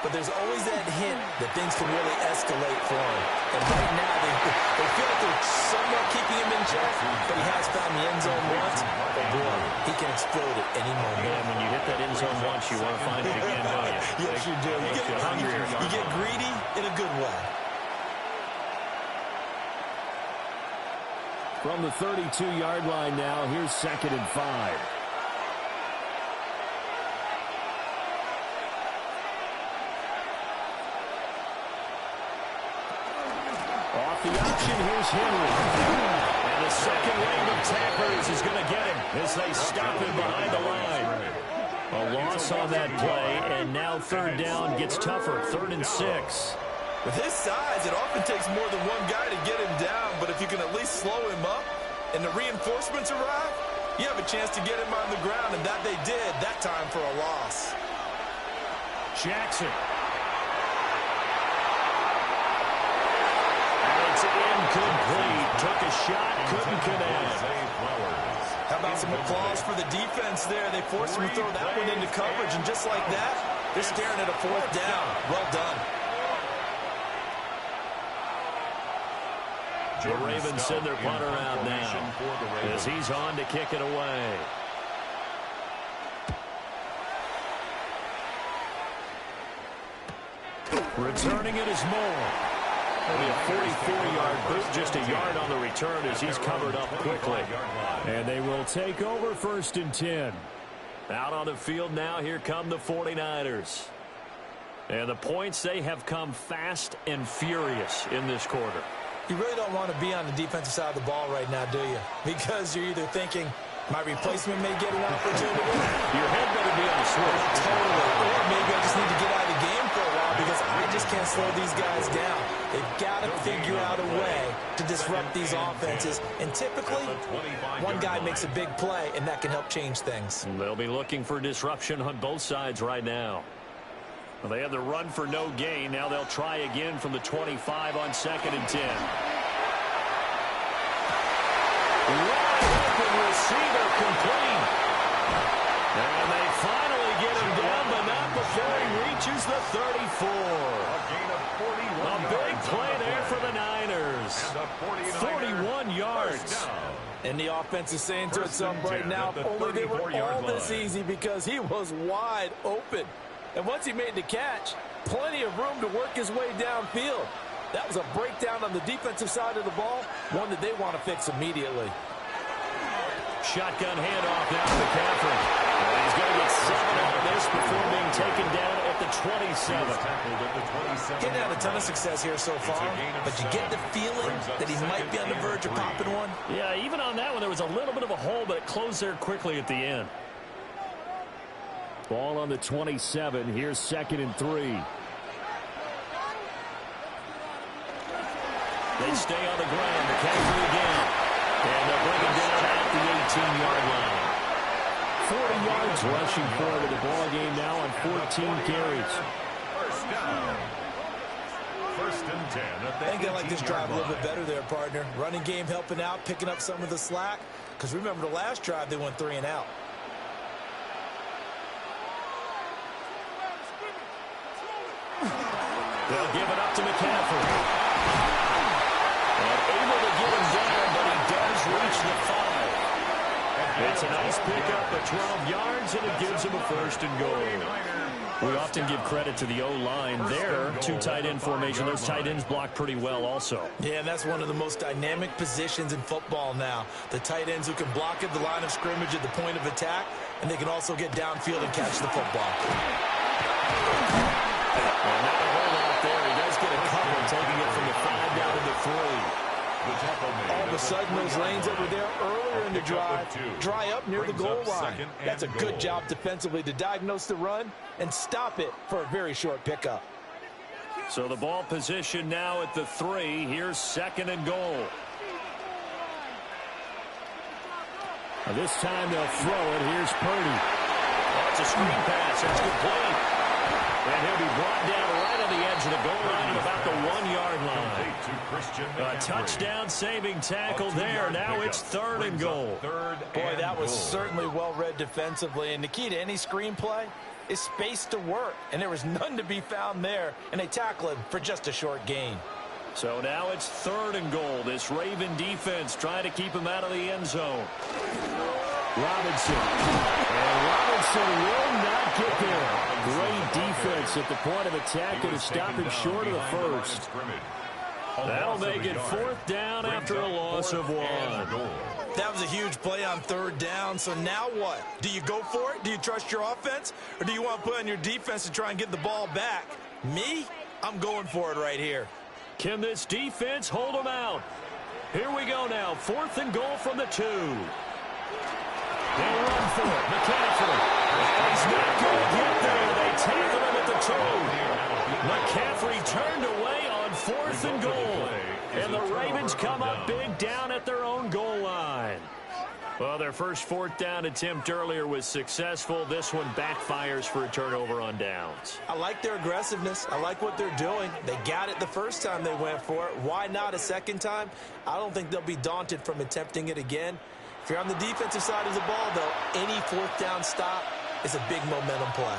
but there's always that hint that things can really escalate for him. And right now they feel like they're somewhat keeping him in check, but he has found the end zone once. But boy, he can explode at any moment. Yeah, when you hit that end zone once, you want to find it again, don't you? Yes, you do. You get greedy in a good way. From the 32-yard line now, here's 2nd and 5. Off the option, here's Henry. And the second wave of tacklers is going to get him as they stop him behind the line. A loss on that play, and now third down gets tougher. 3rd and 6. With his size, it often takes more than one guy to get him down, but if you can at least slow him up and the reinforcements arrive, you have a chance to get him on the ground, and that they did that time for a loss. Jackson. It's incomplete. Took a shot, couldn't connect. How about some applause for the defense there? They forced him to throw that one into coverage, and just like that, they're staring at a fourth down. Well done. The Ravens send their punter out now as he's on to kick it away. Returning it is Moore. Only a 44-yard boot, just a yard on the return as he's covered up quickly. And they will take over 1st and 10. Out on the field now, here come the 49ers. And the points, they have come fast and furious in this quarter. You really don't want to be on the defensive side of the ball right now, do you? Because you're either thinking, My replacement may get an opportunity. Your head better be on the switch. Totally. Or maybe I just need to get out of the game for a while because I just can't slow these guys down. They've got to figure out a way to disrupt these offenses. And typically, one guy makes a big play, and that can help change things. They'll be looking for disruption on both sides right now. Well, they have the run for no gain. Now they'll try again from the 25 on 2nd and 10. Wide open receiver complete. And they finally get him down, but not before he reaches the 34. A big play there for the Niners. 41 yards. And the offense is saying to itself right now, only they were all this easy because he was wide open. And once he made the catch, plenty of room to work his way downfield. That was a breakdown on the defensive side of the ball, one that they want to fix immediately. Shotgun handoff now to McCaffrey. And he's going to get 7 on this before being taken down at the 27. Getting out a ton of success here so far, but you get the feeling that he might be on the verge of popping one. Yeah, even on that one, there was a little bit of a hole, but it closed there quickly at the end. Ball on the 27. Here's 2nd and 3. They stay on the ground. McCaffrey again. And they'll bring him down at the 18-yard line. 40 yards rushing forward to the ball game now on 14 carries. First down. 1st and 10 at the I think I like this drive a little bit line. better there, partner. Running game helping out, picking up some of the slack. Because remember the last drive, they went 3 and out. They'll give it up to McCaffrey. And able to get him down, but he does reach the 5. It's a nice pickup of 12 yards, and it gives him a 1st and goal. We often give credit to the O-line there. 2 tight end formation. Those tight ends block pretty well also. Yeah, and that's one of the most dynamic positions in football now. The tight ends who can block at the line of scrimmage at the point of attack, and they can also get downfield and catch the football. Well, not a whole lot there. He does get a couple, taking it from the 5 down to the 3. All of a sudden, those lanes that were there earlier in the drive dry up near the goal line. That's a good job defensively to diagnose the run and stop it for a very short pickup. So the ball position now at the 3. Here's 2nd and goal. Now this time they'll throw it. Here's Purdy. Oh, it's a screen pass. It's complete. And he'll be brought down right on the edge of the goal line at about the 1-yard line. A touchdown-saving tackle there. Now it's 3rd and goal. Boy, that was certainly well-read defensively. And the key to any screenplay is space to work. And there was none to be found there. And they tackle him for just a short gain. So now it's 3rd and goal. This Raven defense trying to keep him out of the end zone. Robinson. And Robinson will not get there. Great defense at the point of attack and to stop him short of the 1st. That'll make it 4th down after a loss of 1. That was a huge play on 3rd down. So now what? Do you go for it? Do you trust your offense? Or do you want to put on your defense to try and get the ball back? Me? I'm going for it right here. Can this defense hold them out? Here we go now. 4th and goal from the 2. They run for it. McCaffrey. He's not going to get there. They tackle him at the 2. McCaffrey turned away on 4th and goal. And the Ravens come up big down at their own goal line. Well, their first 4th down attempt earlier was successful. This one backfires for a turnover on downs. I like their aggressiveness. I like what they're doing. They got it the first time they went for it. Why not a second time? I don't think they'll be daunted from attempting it again. If you're on the defensive side of the ball, though, any 4th down stop is a big momentum play.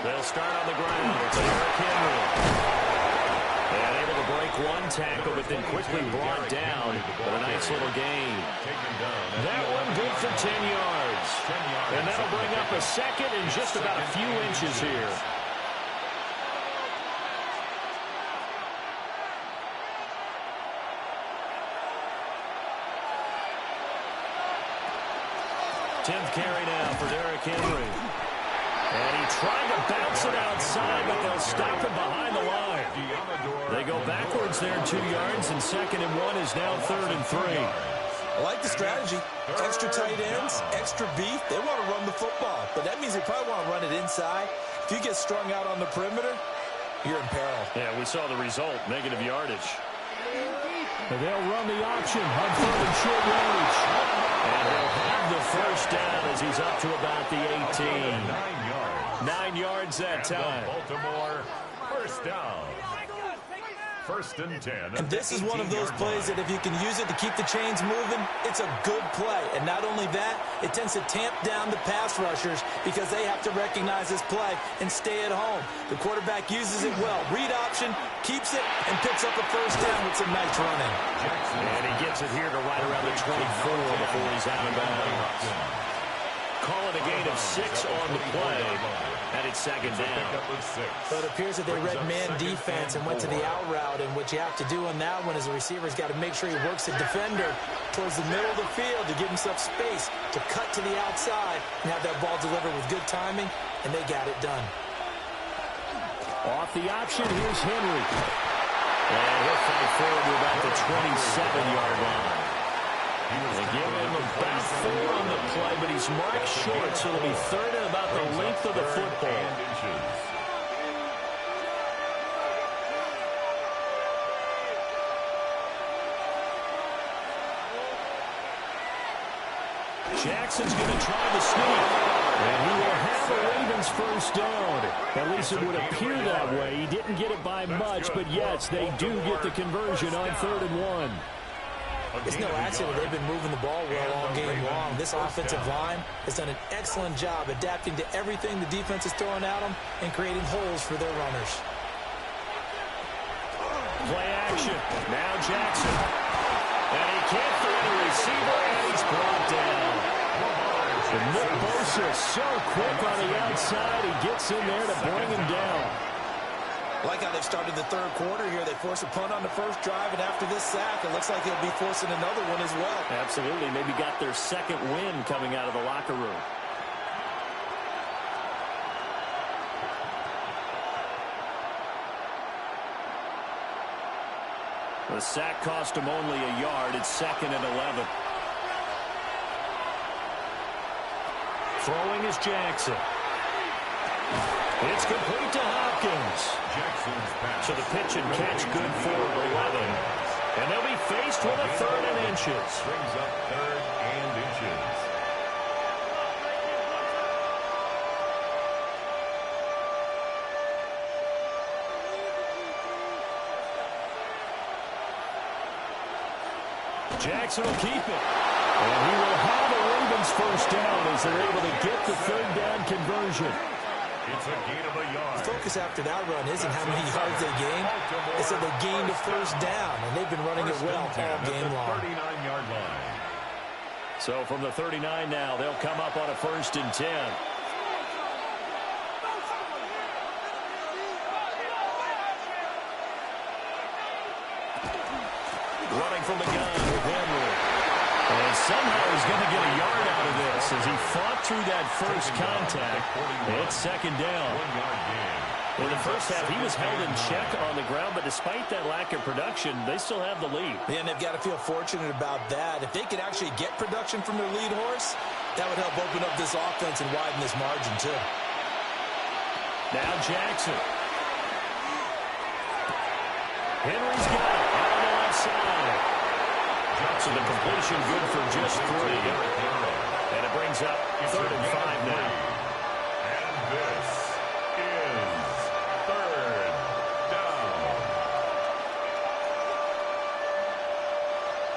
They'll start on the ground. It's Derrick Henry. And able to break 1 tackle, but then quickly brought down with a nice little gain. That one good for 10 yards. And that'll bring up a 2nd and just about a few inches here. Tenth carry now for Derrick Henry. And he tried to bounce it outside, but they'll stop him behind the line. They go backwards there 2 yards, and 2nd and 1 is now 3rd and 3. I like the strategy. Extra tight ends, extra beef. They want to run the football, but that means they probably want to run it inside. If you get strung out on the perimeter, you're in peril. Yeah, we saw the result, negative yardage. And they'll run the option on third and short yardage. And he'll have the first down as he's up to about the 18. 9 yards. 9 yards that time. Baltimore first down. First and 10. And this is one of those plays that if you can use it to keep the chains moving, it's a good play. And not only that, it tends to tamp down the pass rushers because they have to recognize this play and stay at home. The quarterback uses it well. Read option, keeps it, and picks up a first down with some nice running. And he gets it here to right around the 24 before he's out of bounds. Call it a gain of 6 on the play, and it's second down. So it appears that they read man defense and went to the out route, and what you have to do on that one is the receiver's got to make sure he works the defender towards the middle of the field to give himself space to cut to the outside and have that ball delivered with good timing, and they got it done. Off the option, here's Henry. And he'll fight forward to about the 27-yard line. They give him about 4 on the play, but he's marked short, so it'll be third and about the length of the football. Jackson's going to try the sneak. And he will have the Ravens first down. At least it would appear that way. He didn't get it by much, but yes, they do get the conversion on 3rd and 1. It's no accident they've been moving the ball well all game long. This offensive line has done an excellent job adapting to everything the defense is throwing at them and creating holes for their runners. Play action. Now Jackson. And he can't find a receiver, and he's brought down. And Nick Bosa so quick on the outside. He gets in there to bring him down. I like how they've started the third quarter here. They force a punt on the first drive, and after this sack, it looks like they'll be forcing another one as well. Absolutely. Maybe got their second win coming out of the locker room. The sack cost him only a yard. It's 2nd and 11. Throwing is Jackson. It's complete to Hopkins. So the pitch and catch good for 11. And they'll be faced with a 3rd and inches. Brings up 3rd and inches. Jackson will keep it. And he will have a Ravens first down as they're able to get the 3rd down conversion. It's a gain of a yard. The focus after that run isn't how many yards they gained. It's that they gained a first down, and they've been running it well all game long. 39-yard line. So from the 39 now, they'll come up on a 1st and 10. Running from the gun with Henry. And somehow he's going to get a yard out of this as he fought through that first contact. It's 2nd down. 1-yard gain. In the first half, he was held in check on the ground, but despite that lack of production, they still have the lead. Yeah, and they've got to feel fortunate about that. If they could actually get production from their lead horse, that would help open up this offense and widen this margin, too. Now Jackson. Henry's got it on the left side. So the completion good for just 3. And it brings up 3rd and 5 now. And this is 3rd down.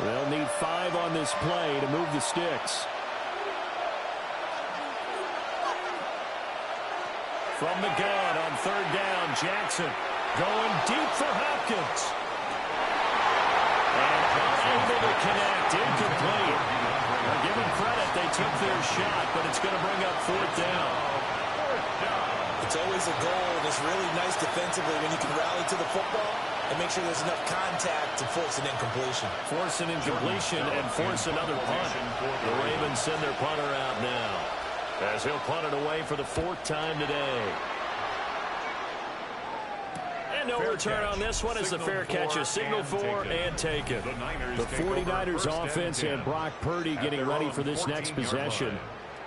They'll need 5 on this play to move the sticks. From the gun on 3rd down, Jackson going deep for Hopkins. And unable to connect, incomplete. Now give them credit, they took their shot, but it's going to bring up 4th down. It's always a goal, and it's really nice defensively when you can rally to the football and make sure there's enough contact to force an incompletion. Force an incompletion and force another punt. The Ravens send their punter out now as he'll punt it away for the 4th time today. And And no return on this one as the fair catch is signaled for and taken. The 49ers offense and Brock Purdy getting ready for this next possession.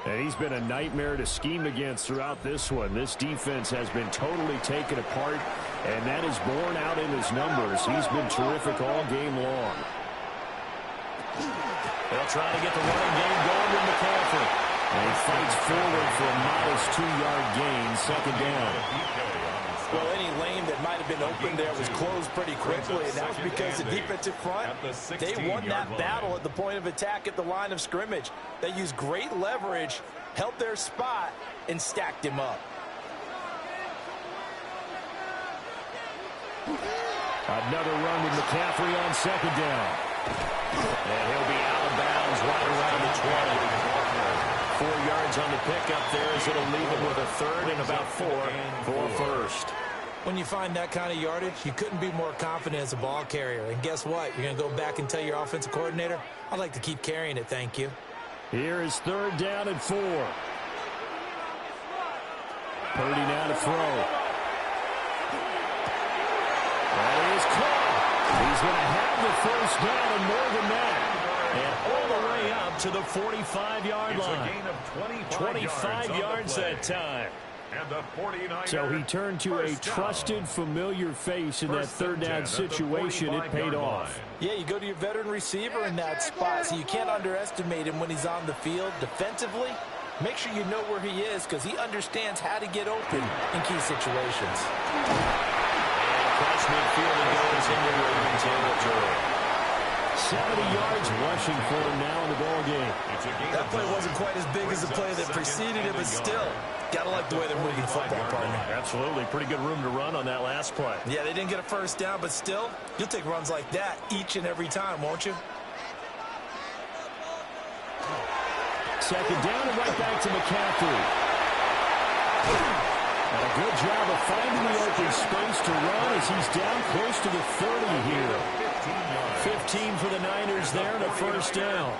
And he's been a nightmare to scheme against throughout this one. This defense has been totally taken apart, and that is borne out in his numbers. He's been terrific all game long. They'll try to get the running game going with McCaffrey. And he fights forward for a modest 2-yard gain, second down. Well, any lane that might have been open there was closed pretty quickly, and that's because the defensive front, they won that battle at the point of attack at the line of scrimmage. They used great leverage, held their spot, and stacked him up. Another run with McCaffrey on second down. And he'll be out of bounds right around the 20. 4 yards on the pickup there as it'll leave him with a third and about 4 for first. When you find that kind of yardage, you couldn't be more confident as a ball carrier. And guess what? You're going to go back and tell your offensive coordinator, I'd like to keep carrying it, thank you. Here is third down and 4. Purdy now to throw. That is caught. He's going to have the first down and more than that. And all the way up to the 45-yard line. It's a gain of 25 yards that time. And the 49ers, So he turned to a trusted, familiar face in that third down situation. It paid off. Yeah, you go to your veteran receiver in that spot, so you can't underestimate him when he's on the field. Defensively, make sure you know where he is because he understands how to get open in key situations. And across midfield he goes into Raven territory. 70 yards rushing for him now in the ball game. That play wasn't quite as big as the play that preceded it, but still, gotta like the way they're moving the football, partner. Absolutely. Pretty good room to run on that last play. Yeah, they didn't get a first down, but still, you'll take runs like that each and every time, won't you? Second down and right back to McCaffrey. And a good job of finding the open space to run as he's down close to the 30 here. 15 for the Niners there and a first down.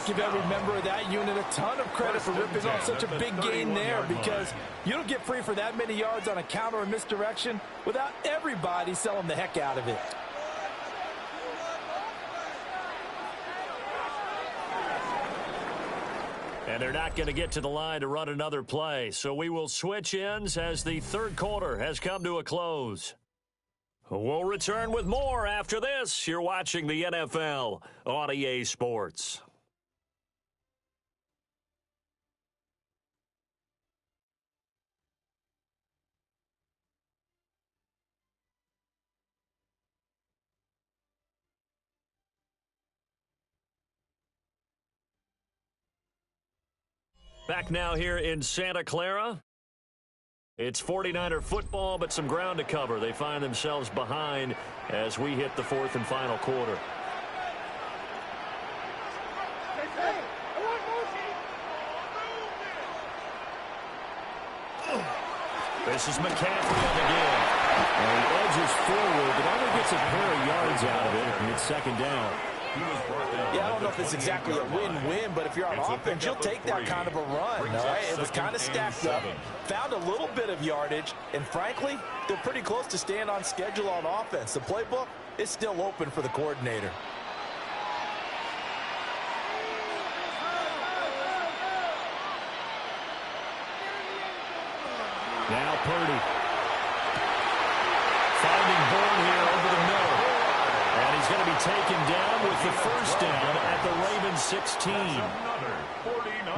Give every member of that unit a ton of credit for ripping off such a big gain there because you don't get free for that many yards on a counter or misdirection without everybody selling the heck out of it. And they're not going to get to the line to run another play. So we will switch ends as the third quarter has come to a close. We'll return with more after this. You're watching the NFL on EA Sports. Back now here in Santa Clara. It's 49er football, but some ground to cover. They find themselves behind as we hit the fourth and final quarter. This is McCaffrey on the game. And he edges forward, but only gets a pair of yards out of it, and it's second down. Yeah, I don't know if it's exactly a win-win, but if you're on offense, you'll take that kind of a run, all right? It was kind of stacked up, found a little bit of yardage, and frankly, they're pretty close to staying on schedule on offense. The playbook is still open for the coordinator. Now Purdy. Finding Bourne here over the middle. And he's going to be taken down with the first down at the Ravens 16.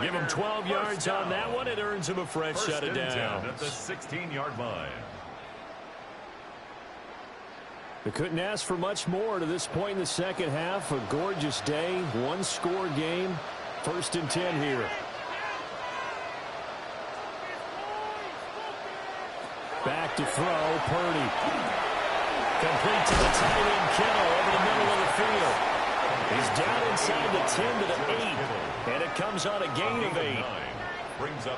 Give him 12 yards on that one. It earns him a fresh set of downs. At the 16-yard line. They couldn't ask for much more to this point in the second half. A gorgeous day, one-score game. First and 10 here. Back to throw, Purdy. Complete to the tight end, Kittle, over the middle of the field. He's down inside the 10 to the 8, and it comes on a gain of 8.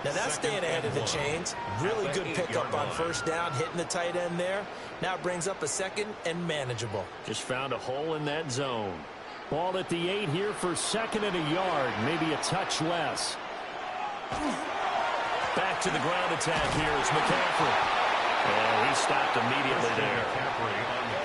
Now that's staying ahead of the chains. Really good pickup on first down, hitting the tight end there. Now it brings up a second and manageable. Just found a hole in that zone. Ball at the 8 here for second and a yard, maybe a touch less. Back to the ground attack here is McCaffrey. And he stopped immediately there.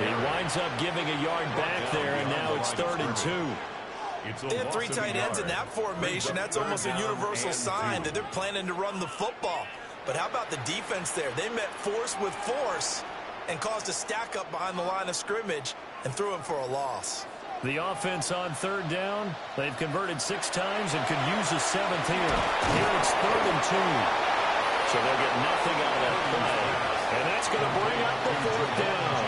He winds up giving a yard back there, and now it's 3rd and 2. They have 3 tight ends in that formation. That's almost a universal sign that they're planning to run the football. But how about the defense there? They met force with force and caused a stack up behind the line of scrimmage and threw him for a loss. The offense on 3rd down. They've converted 6 times and could use a 7th here. Here it's 3rd and 2. So they'll get nothing out of that play. And that's going to bring up the 4th down.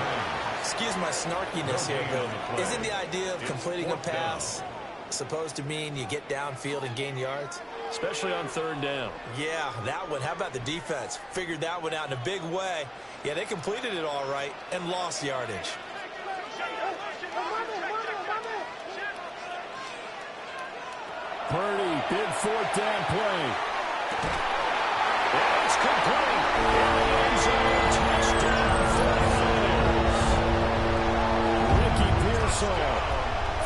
Excuse my snarkiness here, but isn't the idea of completing a pass supposed to mean you get downfield and gain yards? Especially on 3rd down. Yeah, that one. How about the defense? Figured that one out in a big way. Yeah, they completed it all right and lost yardage. Purdy, big 4th down play. It's complete. In the end zone, touchdown for the Bills. Ricky Pearsall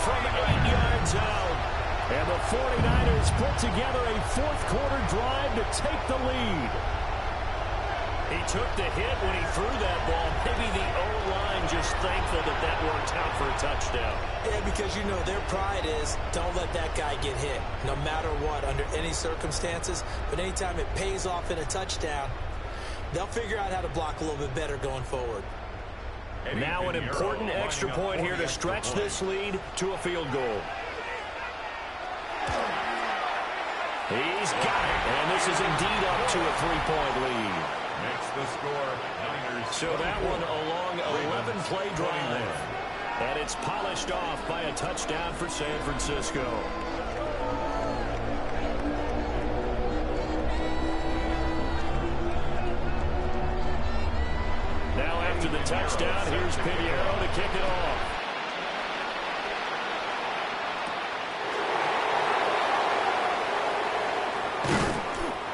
From 8 yards out. and the 49ers put together a 4th quarter drive to take the lead. He took the hit when he threw that ball. Maybe the O-line just thankful that that worked out for a touchdown. Yeah, because, you know, their pride is don't let that guy get hit, no matter what, under any circumstances. But anytime it pays off in a touchdown, they'll figure out how to block a little bit better going forward. Now an important extra point here to stretch this lead to a field goal. He's got it, and this is indeed up to a 3-point lead. Makes the score Niners. So that one a long 11-play drive. And it's polished off by a touchdown for San Francisco. Now after the touchdown, here's Pinheiro to kick it off.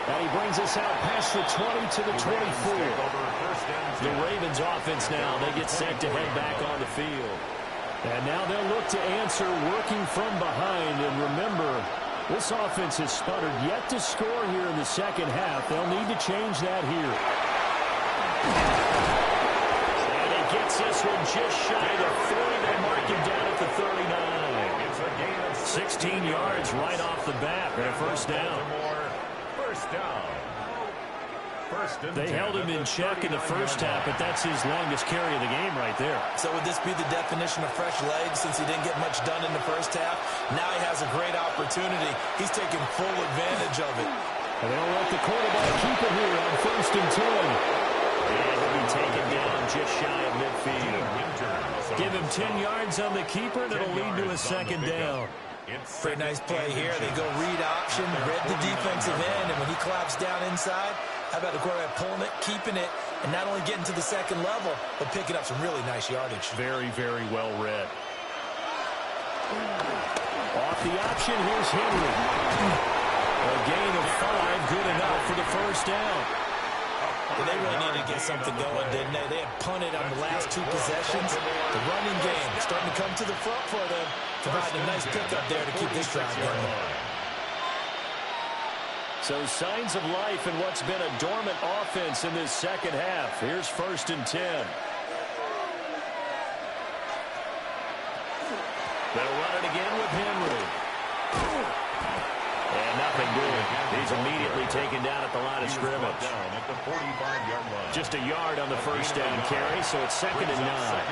And he brings us out past the 20 to the 24. The Ravens offense now, they get set to head back on the field. And now they'll look to answer working from behind. And remember, this offense has stuttered yet to score here in the second half. They'll need to change that here. And he gets this one just shy of the 40. They mark him down at the 39. It's a gain of 16 yards right off the bat and a first down. First down. They held him in check in the first half, but that's his longest carry of the game right there. So would this be the definition of fresh legs since he didn't get much done in the first half? Now he has a great opportunity. He's taking full advantage of it. And they'll let the quarterback keep it here on 1st and 10. And he'll be taken down just shy of midfield. Give him 10 yards on the keeper, and it'll lead to a second down. Pretty nice play here. They go read option, read the defensive end, and when he claps down inside, how about the quarterback pulling it, keeping it, and not only getting to the second level, but picking up some really nice yardage. Very, very well read. Off the option, here's Henry. A gain of 5, good enough for the first down. They really needed to get something going, didn't they? They had punted on the last 2 possessions. The running game starting to come to the front for them, providing a nice pickup there to keep this drive going. So signs of life in what's been a dormant offense in this second half. Here's 1st and 10. They'll run it again with Henry. And nothing doing. He's immediately taken down at the line of scrimmage. Just a yard on the first down carry, so it's 2nd and 9.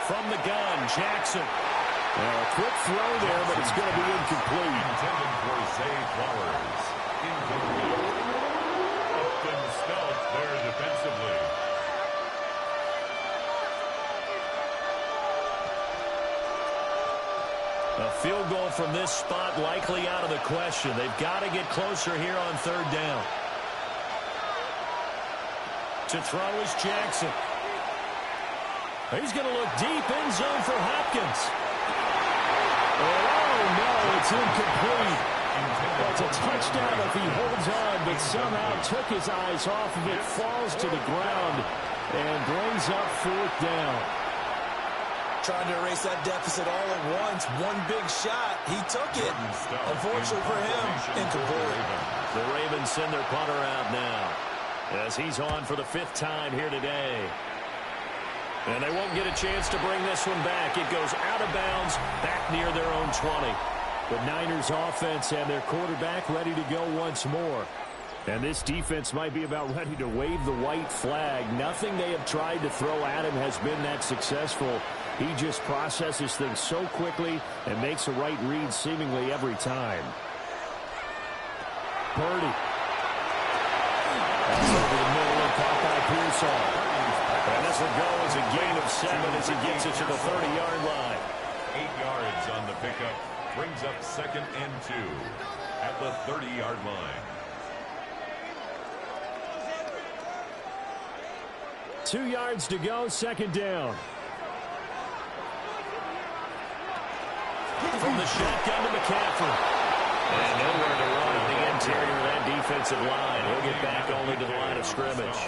From the gun, Jackson. A quick throw there, but it's going to be incomplete. Intended for Zay Flowers. Incomplete. Up and stuffed there defensively. A field goal from this spot likely out of the question. They've got to get closer here on 3rd down. To throw is Jackson. He's going to look deep, end zone for Hopkins. Oh, no, it's incomplete. It's a touchdown if he holds on, but somehow took his eyes off of it, falls to the ground, and brings up 4th down. Trying to erase that deficit all at once. One big shot. He took it. Unfortunately for him, incomplete. The Ravens send their punter out now as he's on for the 5th time here today. And they won't get a chance to bring this one back. It goes out of bounds, back near their own 20. The Niners offense and their quarterback ready to go once more. And this defense might be about ready to wave the white flag. Nothing they have tried to throw at him has been that successful. He just processes things so quickly and makes a right read seemingly every time. Purdy. That's over the middle and caught by Pearsall. And this will go as a gain of 7 as he gets it to the 30-yard line. 8 yards on the pickup. Brings up 2nd and 2 at the 30-yard line. 2 yards to go, 2nd down. From the shotgun to McCaffrey. And nowhere to run on the interior of that defensive line. He'll get back only to the line of scrimmage.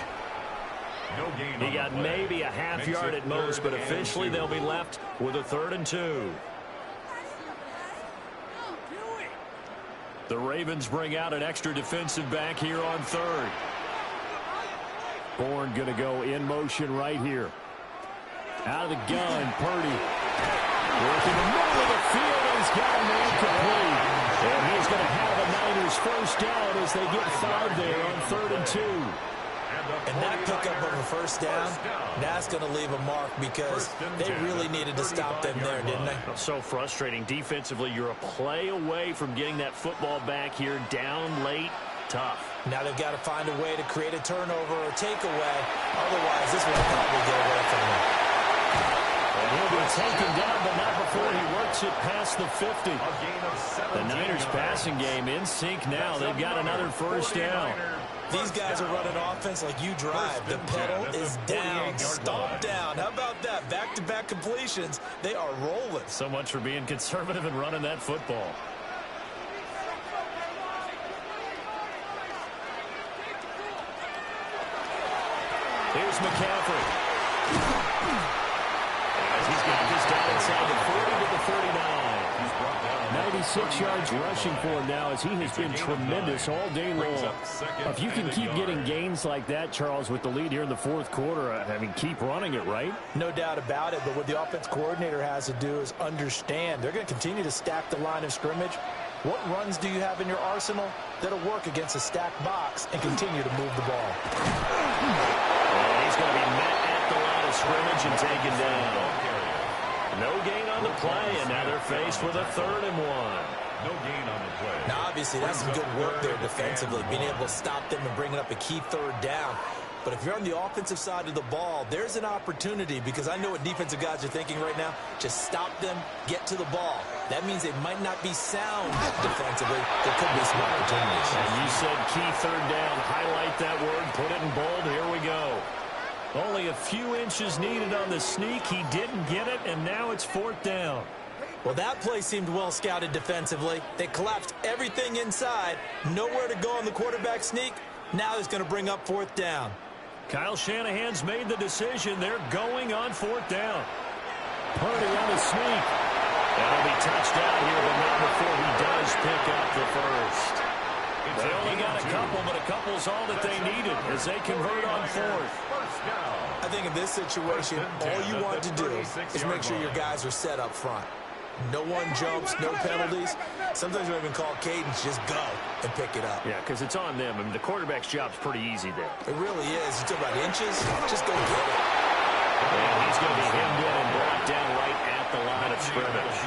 He got maybe a half yard at most, but officially they'll be left with a 3rd and 2. The Ravens bring out an extra defensive back here on 3rd. Bourne going to go in motion right here. Out of the gun, Purdy. Working the middle of the field, and he's got a man complete. And he's going to have a Niners 1st down as they get 5 there on 3rd and 2. And that pickup of a 1st down, that's going to leave a mark because they really needed to stop them there, didn't they? So frustrating. Defensively, you're a play away from getting that football back here down late. Tough. Now they've got to find a way to create a turnover or takeaway. Otherwise, this will probably get away from them. And he'll be taken down, but not before he works it past the 50. The Niners passing game in sync now. They've got another 1st down. These guys are running offense like you drive. The pedal is down, stomp down. How about that? Back-to-back completions. They are rolling. So much for being conservative and running that football. Here's McCaffrey. As he's got this down inside the 40 to the 39. 96 yards rushing for him now as he has been tremendous all day long. If you can keep getting gains like that, Charles, with the lead here in the 4th quarter, I mean, keep running it, right? No doubt about it, but what the offense coordinator has to do is understand. They're going to continue to stack the line of scrimmage. What runs do you have in your arsenal that'll work against a stacked box and continue to move the ball? And he's going to be met at the line of scrimmage and taken down. No gain on the play, and now they're faced with a 3rd and 1. No gain on the play. Now, obviously, that's some good work there defensively, being able to stop them and bringing up a key 3rd down. But if you're on the offensive side of the ball, there's an opportunity because I know what defensive guys are thinking right now. Just stop them, get to the ball. That means they might not be sound defensively. There could be some opportunities. And you said key 3rd down. Highlight that word. Put it in bold. Here we go. Only a few inches needed on the sneak. He didn't get it, and now it's 4th down. Well, that play seemed well scouted defensively. They collapsed everything inside. Nowhere to go on the quarterback sneak. Now it's going to bring up 4th down. Kyle Shanahan's made the decision. They're going on 4th down. Purdy on the sneak. That'll be touchdown here, but not before he does pick up the 1st. They only got a couple, but a couple's all that they needed as they convert on 4th. I think in this situation, all you want to do is make sure your guys are set up front. No one jumps, no penalties. Sometimes we even call cadence, just go and pick it up. Yeah, because it's on them. I mean, the quarterback's job's pretty easy there. It really is. You talk about inches, just go get it. And he's going to be hemmed in and brought down right at the line of scrimmage.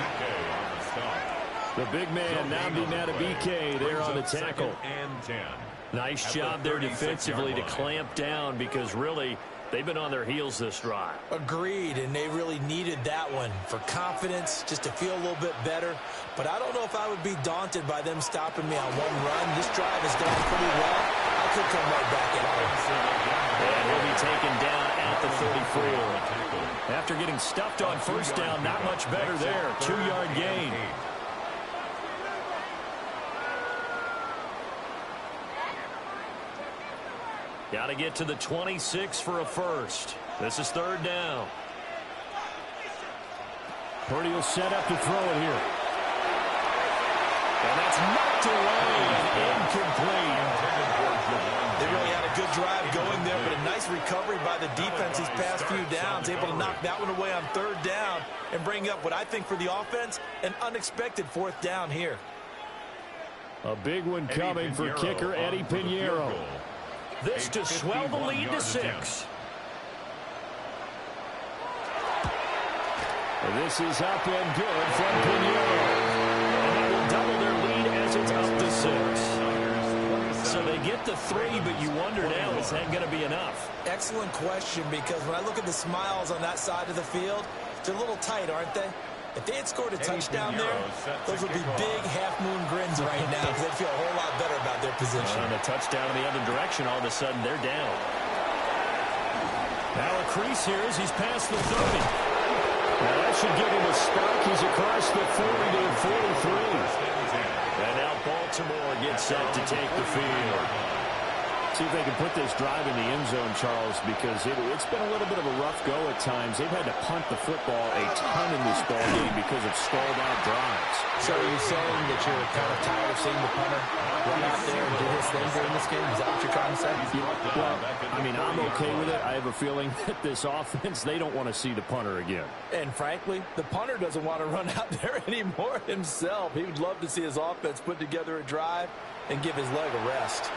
The big man, Nnamdi Madubuike, there on the tackle. Nice job there defensively to clamp down because really they've been on their heels this drive. Agreed, and they really needed that one for confidence, just to feel a little bit better. But I don't know if I would be daunted by them stopping me on one run. This drive has gone pretty well. I could come right back at home. And he'll be taken down at the 34. After getting stuffed on 1st down, not much better there. 2-yard gain. Got to get to the 26 for a first. This is third down. Purdy will set up to throw it here. And that's knocked away. Incomplete. They really had a good drive going there, but a nice recovery by the defense these past few downs, able to knock that one away on third down and bring up what I think for the offense, an unexpected fourth down here. A big one coming for kicker Eddie Pinheiro. This to swell the lead to 6. This is up and good from Pinheiro. And that will double their lead as it's up to 6. So they get the 3, but you wonder now, is that going to be enough? Excellent question, because when I look at the smiles on that side of the field, they're a little tight, aren't they? If they had scored a touchdown there, those would be big half-moon grins right now because they'd feel a whole lot better about their position. And a touchdown in the other direction, all of a sudden they're down. Now a crease here as he's past the 30. Now that should give him a spark. He's across the 40 to the 43. And now Baltimore gets set to take the field. See if they can put this drive in the end zone, Charles, because it's been a little bit of a rough go at times. They've had to punt the football a ton in this ball game because of stalled out drives. So are you saying that you're kind of tired of seeing the punter run out there and do his thing during this game? Is that what you're trying to say? Well, I mean, I'm okay with it. I have a feeling that this offense, they don't want to see the punter again. And frankly, the punter doesn't want to run out there anymore himself. He would love to see his offense put together a drive and give his leg a rest.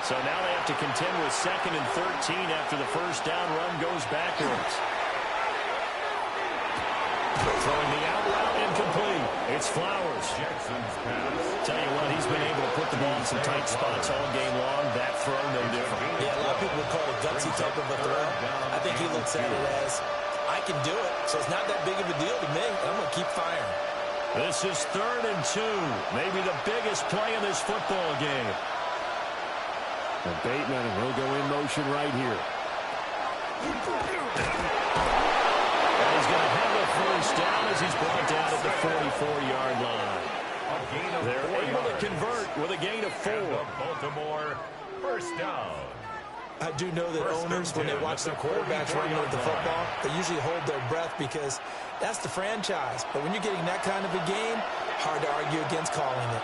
So now they have to contend with 2nd and 13 after the first down run goes backwards. Throwing the out route incomplete. It's Flowers. Jackson's pass. Tell you what, he's been able to put the ball in some tight spots all game long. That throw, no different. Yeah, a lot of people would call it a gutsy type of a throw. I think he looks at it as, I can do it, so it's not that big of a deal to me. I'm going to keep firing. This is 3rd and 2. Maybe the biggest play in this football game. And Bateman will go in motion right here. And he's going to have a first down as he's brought down at the 44-yard line. They're able to convert with a gain of 4. Baltimore, first down. I do know that owners, when they watch their quarterbacks running with the football, they usually hold their breath because that's the franchise. But when you're getting that kind of a game, hard to argue against calling it.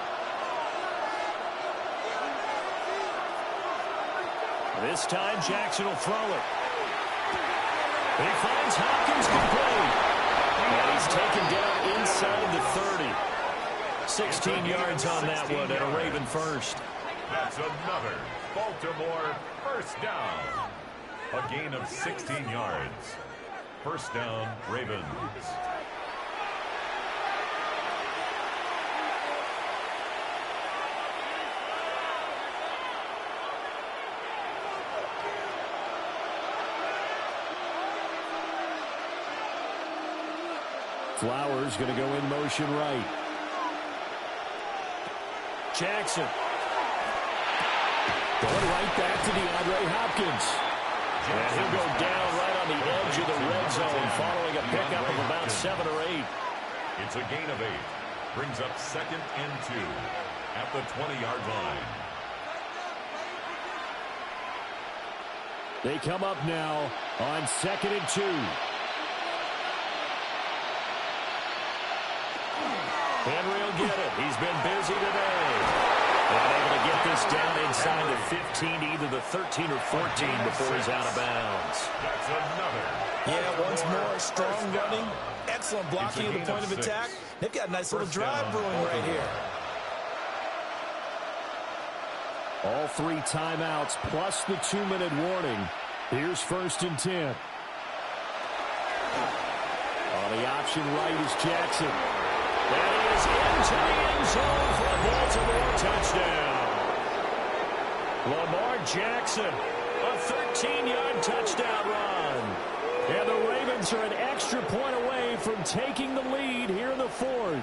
This time, Jackson will throw it. He finds Hopkins complete. And he's taken down inside the 30. 16 yards on that one and a Raven first. That's another Baltimore first down. A gain of 16 yards. First down, Ravens. Flowers going to go in motion right. Jackson. Going right back to DeAndre Hopkins. And he'll go down right on the edge of the red zone following a pickup of about 7 or 8. It's a gain of 8. Brings up 2nd and 2 at the 20-yard line. They come up now on 2nd and 2. Henry will get it. He's been busy today. And able to get this down inside the 15, either the 13 or 14 before he's out of bounds. That's another. Yeah, once more, strong running, excellent blocking at the point of attack. They've got a nice little drive brewing right here. All 3 timeouts plus the 2-minute warning. Here's 1st and 10. On the option right is Jackson. That is into the end zone for a Baltimore touchdown. Lamar Jackson, a 13-yard touchdown run. And the Ravens are an extra point away from taking the lead here in the 4th.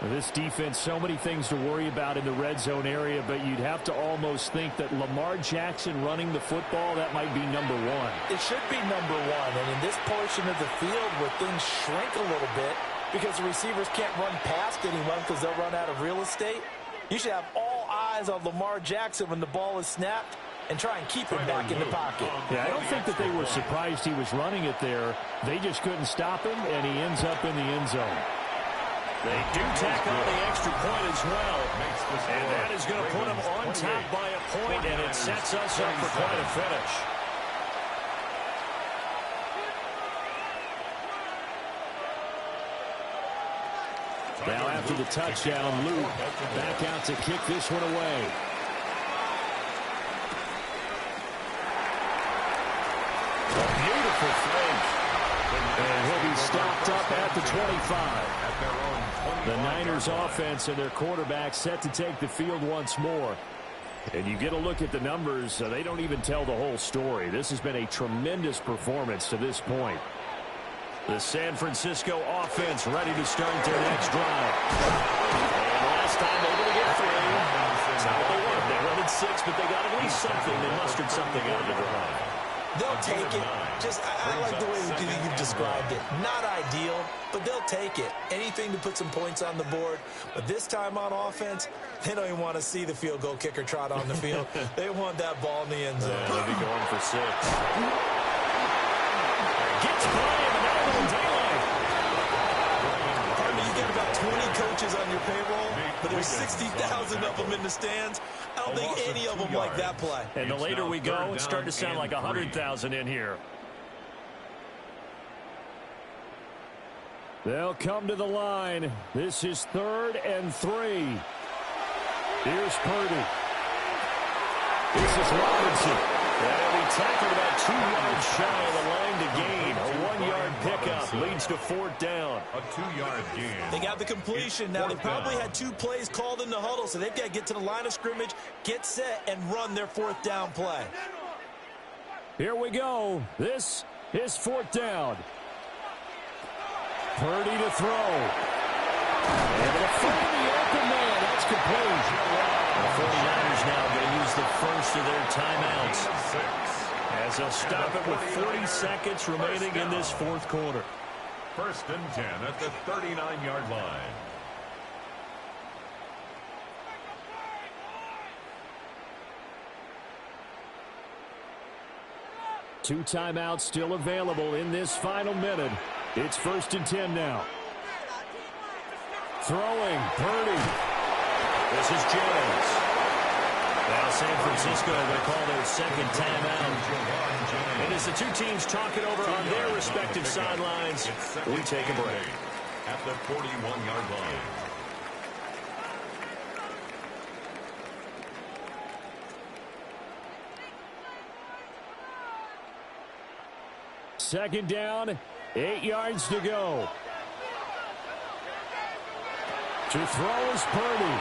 This defense, so many things to worry about in the red zone area, but you'd have to almost think that Lamar Jackson running the football, that might be number 1. It should be number 1, and in this portion of the field where things shrink a little bit because the receivers can't run past anyone because they'll run out of real estate, you should have all eyes on Lamar Jackson when the ball is snapped and try and keep him back in the pocket. Yeah, I don't think that they were surprised he was running it there. They just couldn't stop him, and he ends up in the end zone. They do tack on the extra point as well. And that is going to put them on top by a point, and it sets us up for quite a finish. Now after the touchdown, Luke back out to kick this one away. A beautiful fake. And he'll be stopped up at the 25. The Niners offense and their quarterback set to take the field once more. And you get a look at the numbers, they don't even tell the whole story. This has been a tremendous performance to this point. The San Francisco offense ready to start their next drive. And last time able to get 3. That's not what they wanted. They wanted 6, but they got at least something. They mustered something out of the drive. They'll take it. I like the way you've described it. Not ideal, but they'll take it. Anything to put some points on the board. But this time on offense, they don't even want to see the field goal kicker trot on the field. They want that ball in the end zone. They'll be going for 6. Gets by him, and now a little daylight. Partner, you got about 20 coaches on your payroll, but there's 60,000 of them in the stands. I don't think any of them like that play. And the later we go, it's starting to sound like 100,000 in here. They'll come to the line. This is 3rd and 3. Here's Purdy. This is Robinson. And he tackled about 2 yards shy of the line to gain. A 1-yard pickup leads to 4th down. A 2-yard gain. They got the completion. Now, they probably had 2 plays called in the huddle, so they've got to get to the line of scrimmage, get set, and run their 4th down play. Here we go. This is 4th down. Purdy to throw. Able to find the open man. That's complete. The 49ers now going to use the first of their timeouts as they'll stop it with 40 seconds remaining in this 4th quarter. 1st and 10 at the 39-yard line. Two timeouts still available in this final minute. It's 1st and 10 now. Throwing, Purdy. This is Jones. Now San Francisco, they call their 2nd timeout. And as the 2 teams talk it over on their respective sidelines, we take a break. At the 41-yard line. Second down, 8 yards to go. To throw is Purdy.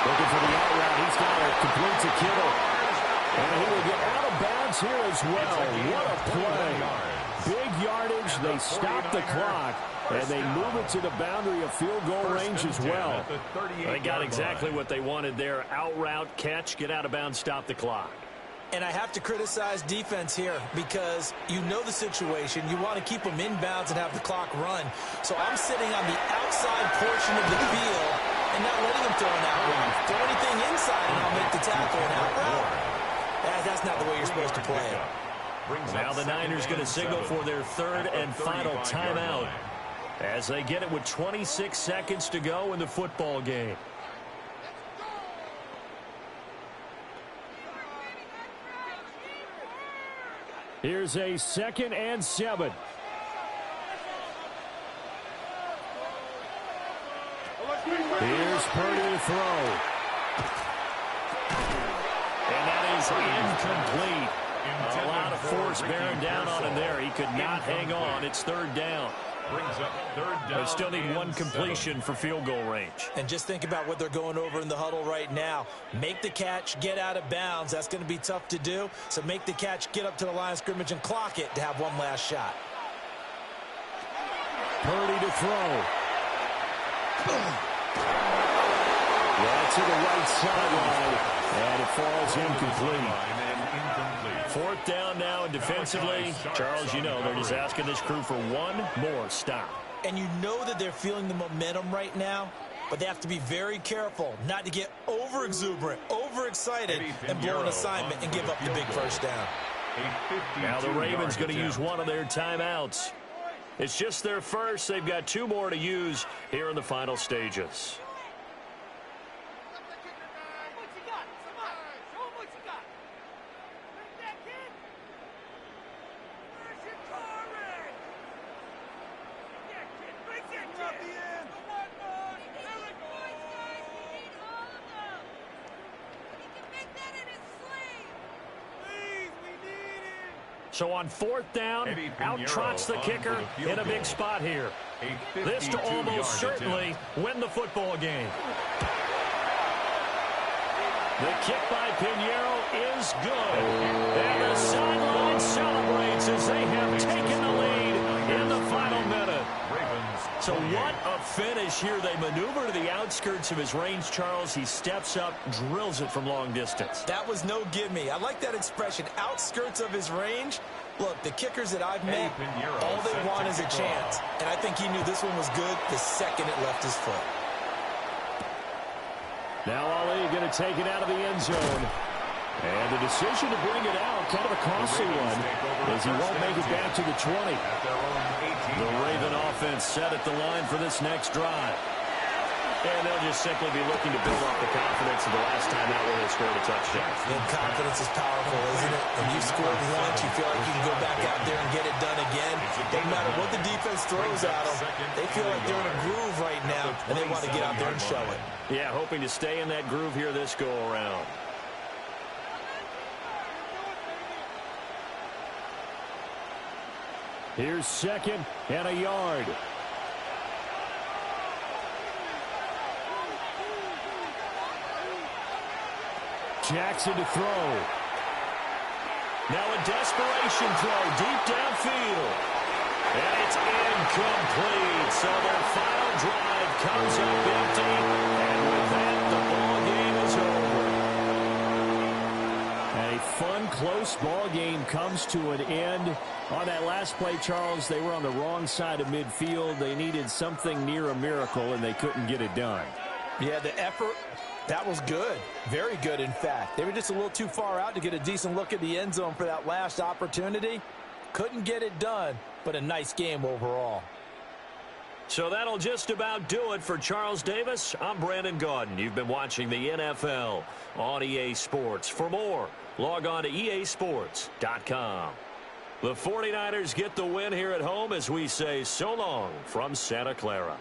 Looking for the out route. He's got it. Complete to Kittle. And he will get out of bounds here as well. What a play. Big yardage. They stop the clock. And they move it to the boundary of field goal range as well. They got exactly what they wanted there. Out route, catch, get out of bounds, stop the clock. And I have to criticize defense here because you know the situation. You want to keep them inbounds and have the clock run. So I'm sitting on the outside portion of the field and not letting them throw an out route. Throw anything inside and I'll make the tackle. An out route? That's not the way you're supposed to play it. Now the Niners going to signal for their 3rd and final timeout as they get it with 26 seconds to go in the football game. Here's a 2nd and 7. Here's Purdy to throw. And that is incomplete. A lot of force bearing down on him there. He could not hang on. It's 3rd down. Brings up 3rd down. They still need 1 completion for field goal range. And just think about what they're going over in the huddle right now. Make the catch, get out of bounds. That's going to be tough to do. So make the catch, get up to the line of scrimmage, and clock it to have one last shot. Purdy to throw. Right to the right sideline. And it falls incomplete. 4th down now, and defensively, Charles, you know, they're just asking this crew for 1 more stop. And you know that they're feeling the momentum right now. but they have to be very careful not to get over-exuberant, overexcited, and blow an assignment and give up the big first down. Now the Ravens going to use one of their timeouts. It's just their first. They've got 2 more to use here in the final stages. So on 4th down, out trots the kicker in a big spot here. This to almost certainly win the football game. The kick by Pinheiro is good. And the sideline celebrates as they have taken the lead in the final minute. So what a finish here. They maneuver to the outskirts of his range, Charles. He steps up, drills it from long distance. That was no gimme. I like that expression, outskirts of his range. Look, the kickers that I've met, all they want is a chance. And I think he knew this one was good the second it left his foot. Now Ali going to take it out of the end zone. And the decision to bring it out, kind of a costly one, as he won't make it back to the 20. The Raven offense set at the line for this next drive. And they'll just simply be looking to build off the confidence of the last time out where they scored a touchdown. And confidence is powerful, isn't it? When you scored once, you feel like you can go back out there and get it done again. Doesn't matter what the defense throws at them. They feel like they're in a groove right now, and they want to get out there and show it. Yeah, hoping to stay in that groove here this go-around. Here's 2nd and a yard. Jackson to throw. Now a desperation throw deep downfield. And it's incomplete. So their final drive comes up empty. And with that, the ball game is over. A fun, close ball game comes to an end. On that last play, Charles, they were on the wrong side of midfield. They needed something near a miracle, and they couldn't get it done. Yeah, the effort, that was good. Very good, in fact. They were just a little too far out to get a decent look at the end zone for that last opportunity. Couldn't get it done, but a nice game overall. So that'll just about do it for Charles Davis. I'm Brandon Gaudin. You've been watching the NFL on EA Sports. For more, log on to easports.com. The 49ers get the win here at home as we say so long from Santa Clara.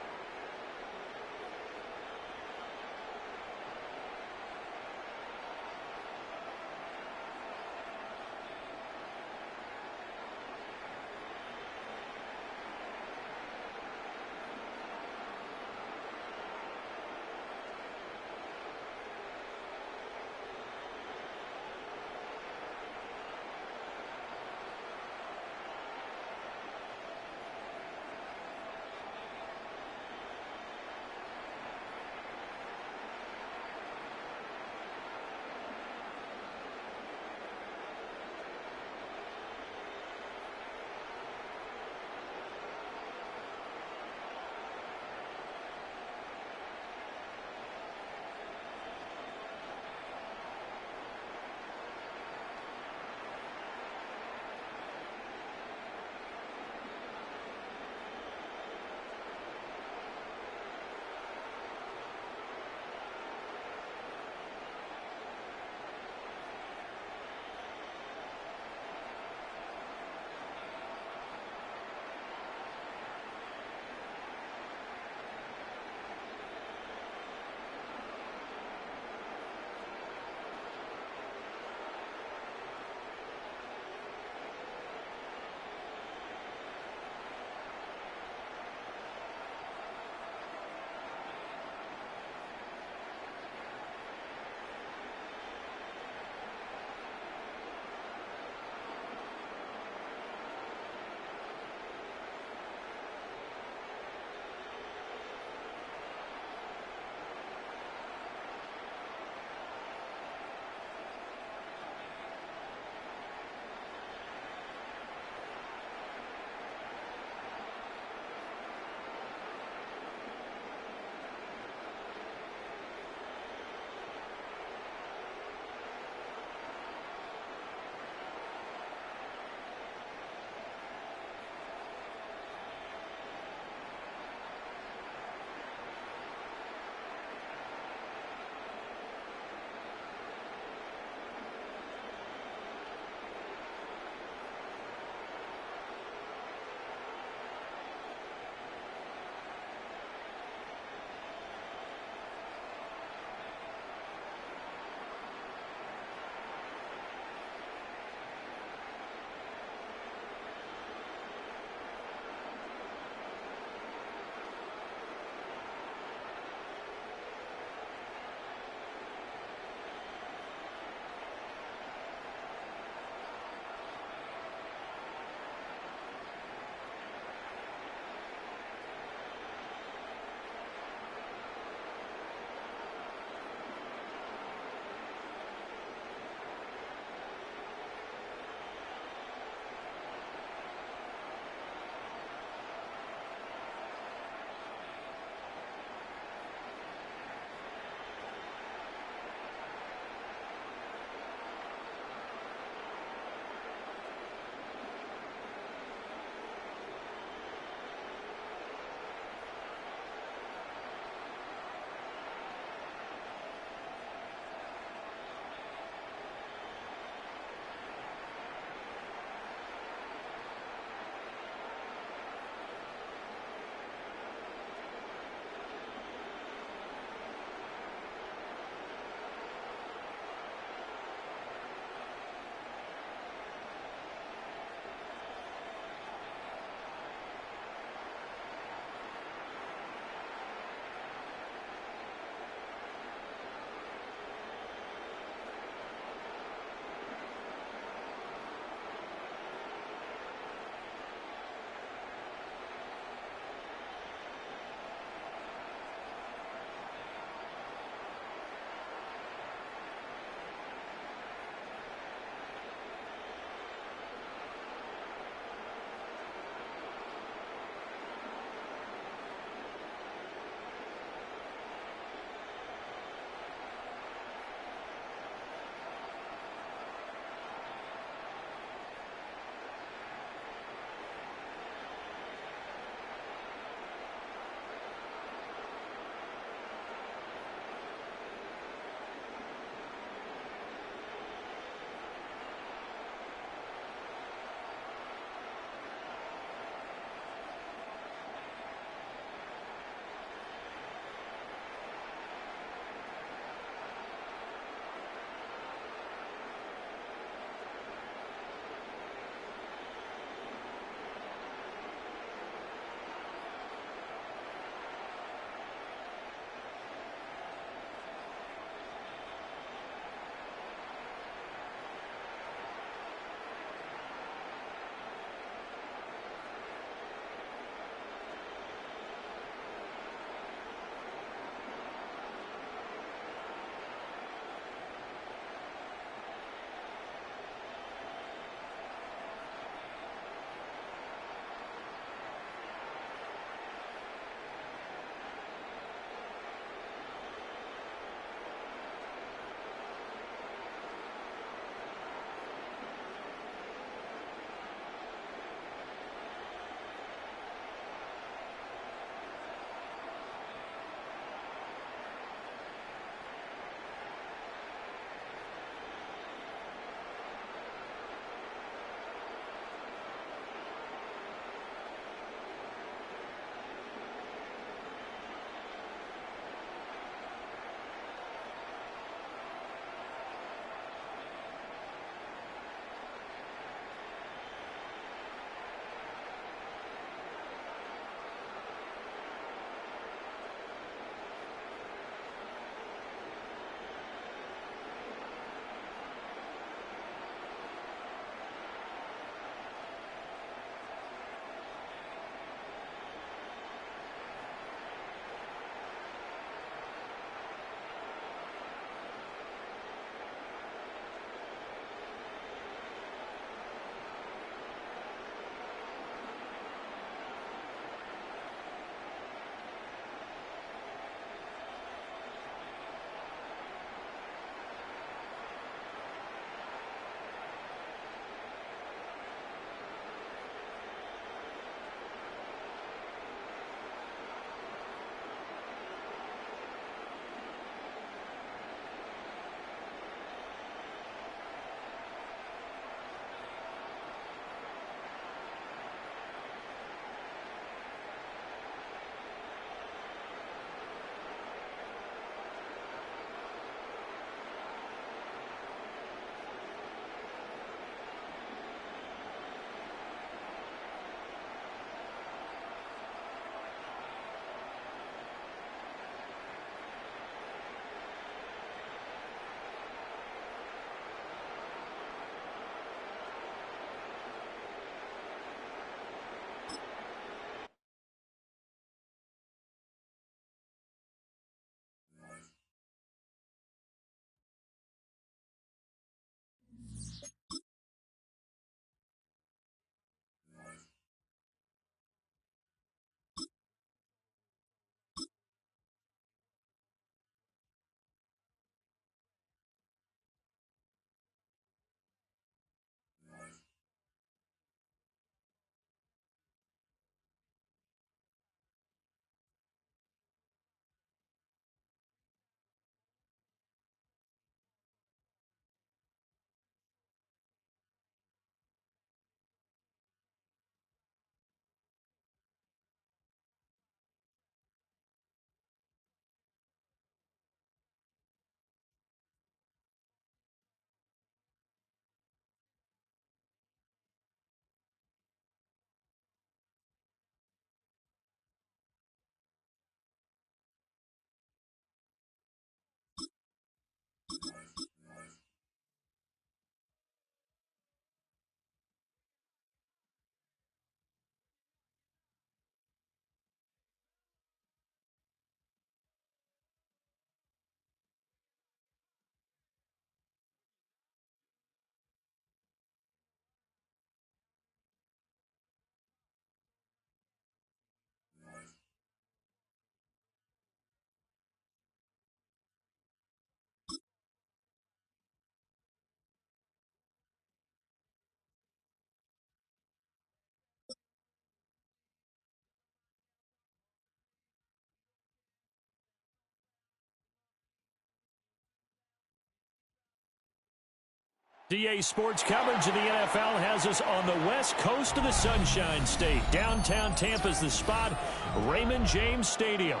DA Sports coverage of the NFL has us on the west coast of the Sunshine State. Downtown Tampa's the spot, Raymond James Stadium.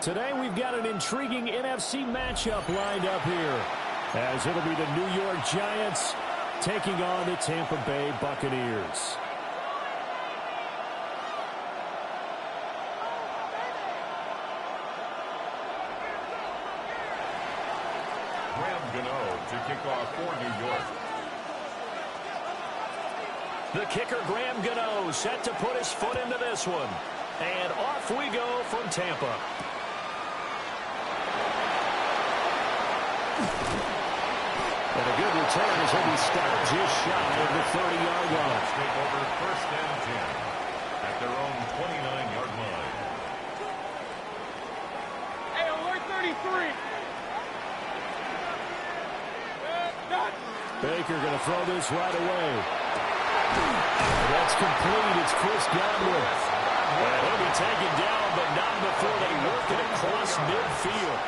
Today we've got an intriguing NFC matchup lined up here, as it'll be the New York Giants taking on the Tampa Bay Buccaneers. To kick off for New York. The kicker, Graham Gano, set to put his foot into this one. And off we go from Tampa. And a good return as he'll be stopped just shy of the 30-yard line. Take over first and 10 at their own 29-yard line. Hey, alert 33. Baker going to throw this right away. That's complete. It's Chris Godwin. He'll be taken down, but not before they work it across midfield.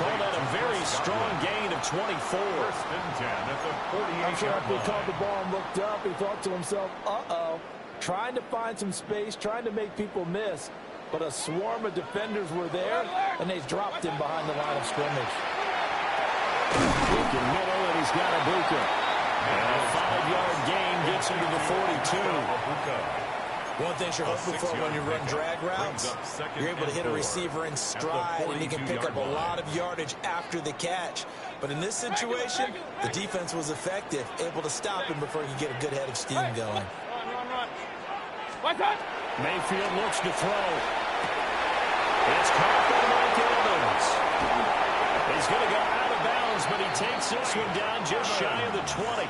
Call that a very strong gain of 24. First and 10 at the 48-yard He line. caught the ball and looked up. He thought to himself, uh-oh. Trying to find some space, trying to make people miss. But a swarm of defenders were there, and they dropped him behind the line of scrimmage. Deep in middle, and he's got Ibuka. And a 5-yard gain gets him to the 42. One thing you're hoping for when you run drag routes, you're able to hit a receiver in stride, and he can pick up a lot of yardage after the catch. But in this situation, the defense was effective, able to stop him before he could get a good head of steam going. Mayfield looks to throw. It's caught by Mike Evans. He's going to go out of bounds, but he takes this one down just shy of the 20.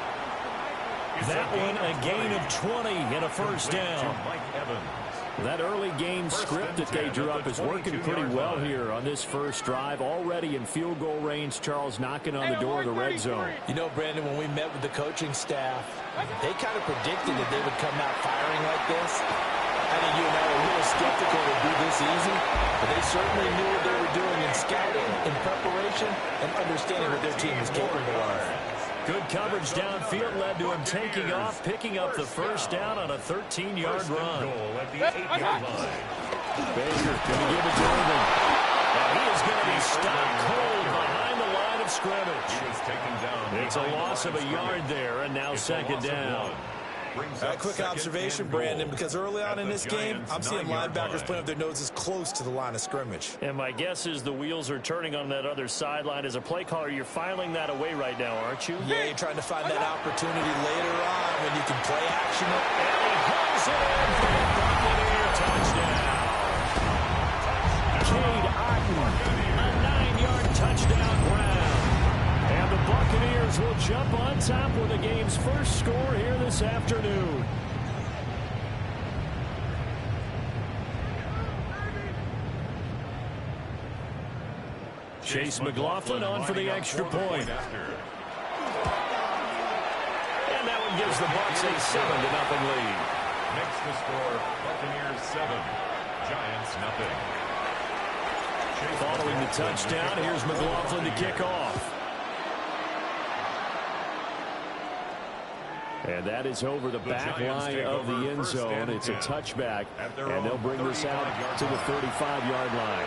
That one a gain of 20 and a first down. That early game script that they drew up is working pretty well here on this first drive. Already in field goal range, Charles knocking on the door of the red zone. You know, Brandon, when we met with the coaching staff, they kind of predicted that they would come out firing like this. I think you and I were a little skeptical it would be this easy, but they certainly knew what they were doing in scouting, in preparation, and understanding what their team was capable of. Good coverage downfield led to him taking off, picking up the first down on a 13-yard run. At the 8-yard line. Baker going to give it to Irvin. And he is going to be stopped cold behind the line of scrimmage. He was taken down. It's a loss of a yard there, and now second down. A quick observation, Brandon, because early on in this game, I'm seeing linebackers putting up their noses close to the line of scrimmage. And my guess is the wheels are turning on that other sideline. As a play caller, you're filing that away right now, aren't you? Yeah, you're trying to find that opportunity later on when you can play action. And he hauls it in for the Buccaneer touchdown. Cade Otton, a 9-yard touchdown grab. And the Buccaneers will jump on top with the game's first score here this afternoon. Chase McLaughlin on for the extra point. And that one gives the Bucs a 7-0 lead. Next to score, Buccaneers 7, Giants nothing. Following the touchdown, here's McLaughlin to kick off. And that is over the back line of the end zone. It's a touchback, and they'll bring this out to the 35-yard line.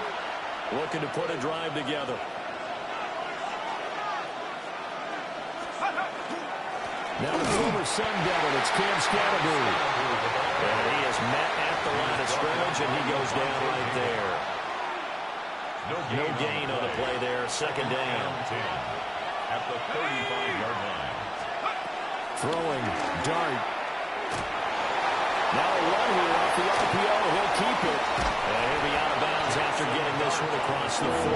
Looking to put a drive together. Now the former Sun Devil, it's Cam Scatterbury. And he is met at the line of scrimmage, and he goes down right there. No gain on the play there. Second down. At the 35-yard line. Throwing, dart. Now a run here off the RPO. He'll keep it. And he'll be out of bounds after getting this one across the 40.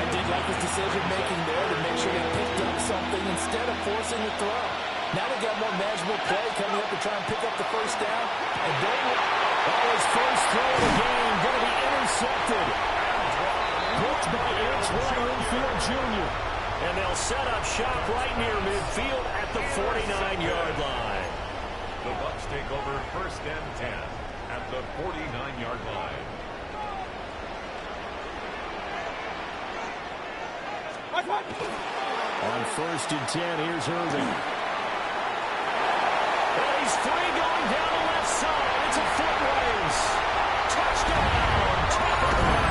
I did like his decision-making there to make sure they picked up something instead of forcing the throw. Now they got more manageable play coming up to try and pick up the first down. And His first throw of the game going to be intercepted. Picked by Antoine Winfield Jr. And they'll set up shop right near midfield at the 49-yard line. The Bucs take over first and 10 at the 49-yard line. On 1st and 10, here's Irving. And he's free going down the left side. It's a foot race. Touchdown, Tampa Bay.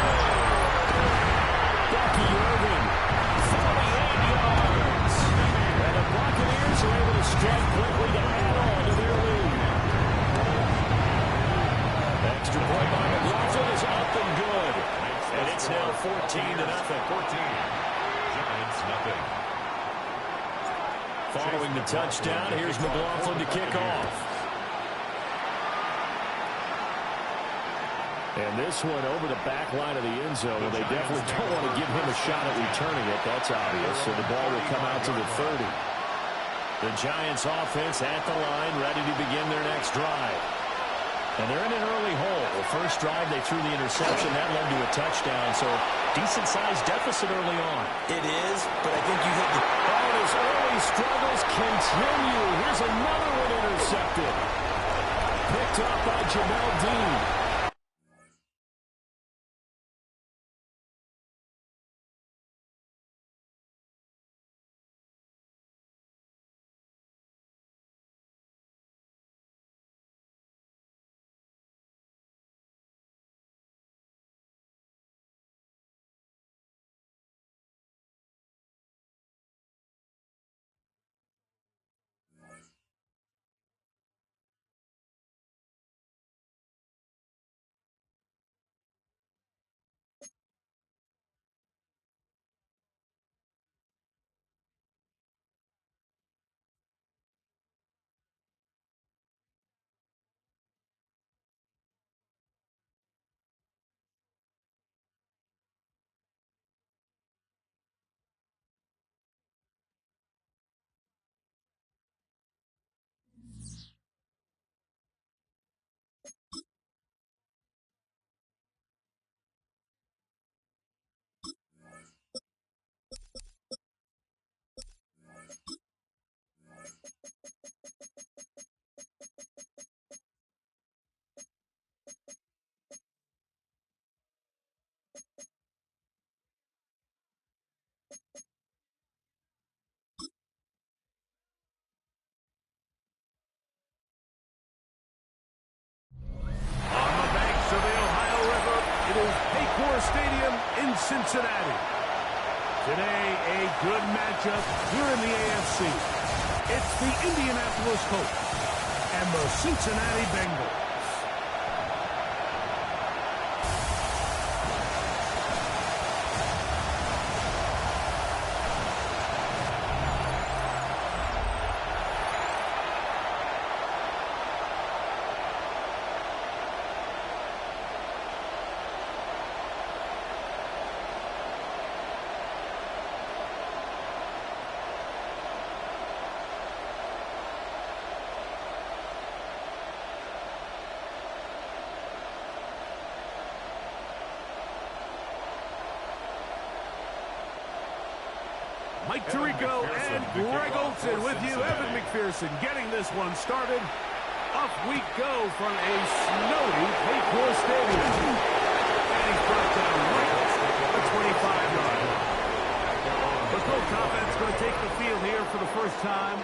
Bucky Irving, 48 yards. And the Buccaneers are able to strike quickly to add on to their lead. Extra point by McLaughlin is up and good. And it's now 14-0. 14. Giants nothing. Following the touchdown, here's McLaughlin to kick off. And this one over the back line of the end zone. Well, they definitely don't want to give him a shot at returning it. That's obvious. So the ball will come out to the 30. The Giants offense at the line, ready to begin their next drive. And they're in an early hole. The first drive, they threw the interception. That led to a touchdown. So decent-sized deficit early on. It is, but I think you hit the... Oh, his early struggles continue. Here's another one intercepted. Picked up by Jamel Dean. Stadium in Cincinnati. Today, a good matchup here in the AFC. It's the Indianapolis Colts and the Cincinnati Bengals. Mike Tirico and Greg Olson with you. Evan McPherson getting this one started. Off we go from a snowy Paycor Stadium. And he's brought down right at the 25-yard line. The Colts offense going to take the field here for the first time.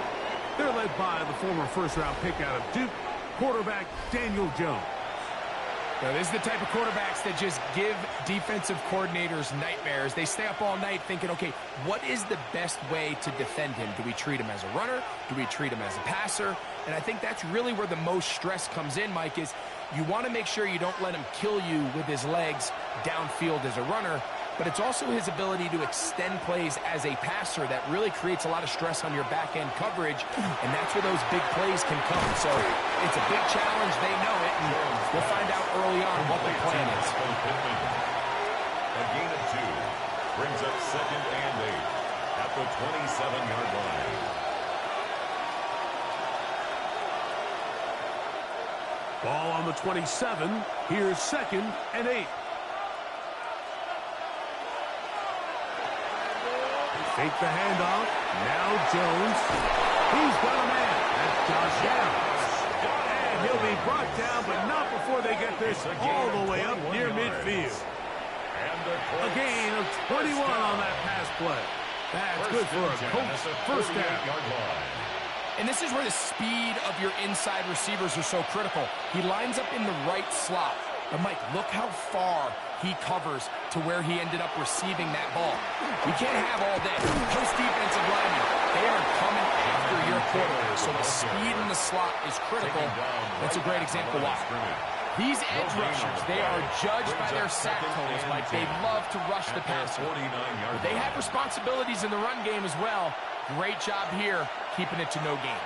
They're led by the former first-round pick out of Duke, quarterback Daniel Jones. Now, this is the type of quarterbacks that just give defensive coordinators nightmares. They stay up all night thinking, okay, what is the best way to defend him? Do we treat him as a runner? Do we treat him as a passer? And I think that's really where the most stress comes in, Mike, is you want to make sure you don't let him kill you with his legs downfield as a runner, but it's also his ability to extend plays as a passer that really creates a lot of stress on your back-end coverage, and that's where those big plays can come. So it's a big challenge. They know it, and we'll find out early on what the plan is. A gain of 2 brings up 2nd and 8 at the 27-yard line. Ball on the 27. Here's 2nd and 8. Fake the handoff. Now Jones. He's got a man. That's Josh Allen. And he'll be brought down, but not before they get this all the way up near midfield. A gain of 21 on that pass play. That's good for a Colts first down. And this is where the speed of your inside receivers are so critical. He lines up in the right slot. But, Mike, look how far he covers to where he ended up receiving that ball. You can't have all day. Those defensive linemen, they are coming after your quarterback. So the speed in the slot is critical. That's a great example why. These edge rushers, they are judged by their sack totals, Mike. They love to rush the passer. But they have responsibilities in the run game as well. Great job here, keeping it to no gain.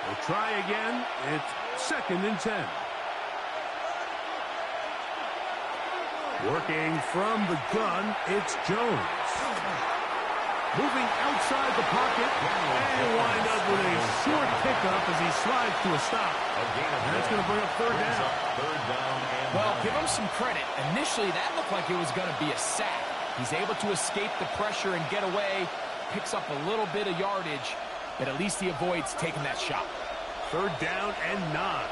We'll try again. It's 2nd and 10. Working from the gun, it's Jones. Moving outside the pocket and wind up with a short pickup as he slides to a stop. And that's going to bring up 3rd down. Well, give him some credit. Initially, that looked like it was going to be a sack. He's able to escape the pressure and get away, picks up a little bit of yardage, but at least he avoids taking that shot. 3rd down and 9.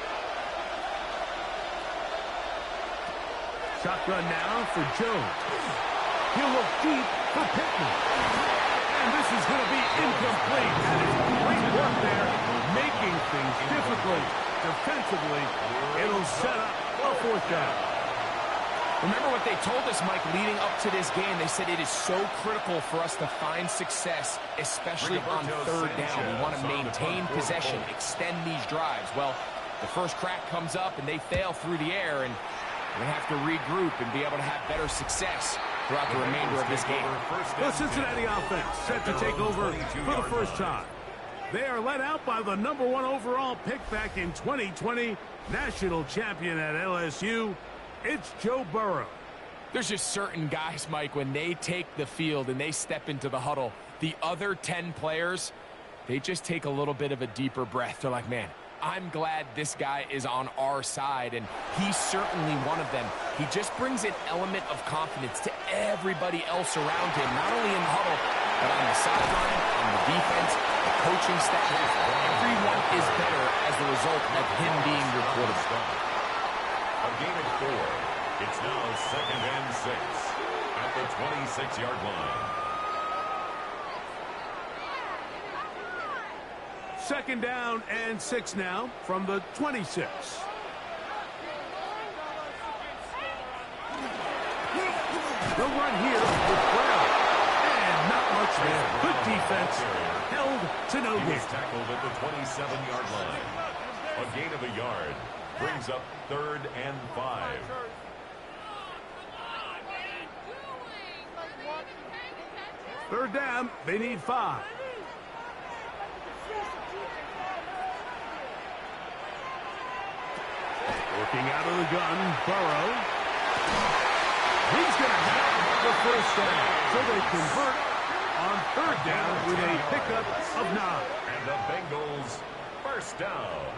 Shotgun now for Jones. He'll look deep for Pittman. And this is going to be incomplete. That is great work there, making things difficult defensively. It'll set up a 4th down. Remember what they told us, Mike, leading up to this game. They said it is so critical for us to find success, especially on 3rd down. We want to maintain possession, extend these drives. Well, the first crack comes up, and they fail through the air, and we have to regroup and be able to have better success throughout the remainder of this game. The Cincinnati offense set to take over for the first time. They are led out by the #1 overall pick back in 2020, national champion at LSU. It's Joe Burrow. There's just certain guys, Mike, when they take the field and they step into the huddle, the other 10 players, they just take a little bit of a deeper breath. They're like, man, I'm glad this guy is on our side, and he's certainly one of them. He just brings an element of confidence to everybody else around him, not only in the huddle, but on the sideline, on the defense, the coaching staff. Everyone is better as a result of him being your quarterback. A gain of 4. It's now 2nd and 6 at the 26-yard line. 2nd down and 6 now from the 26. The run here with Brown. And not much there. Good defense. Held to no gain. He's tackled at the 27-yard line. A gain of a yard. Brings up 3rd and 5. Third down, they need 5. Working out of the gun, Burrow. He's going to have the first down. So they convert on 3rd down with a pickup of 9. And the Bengals first down.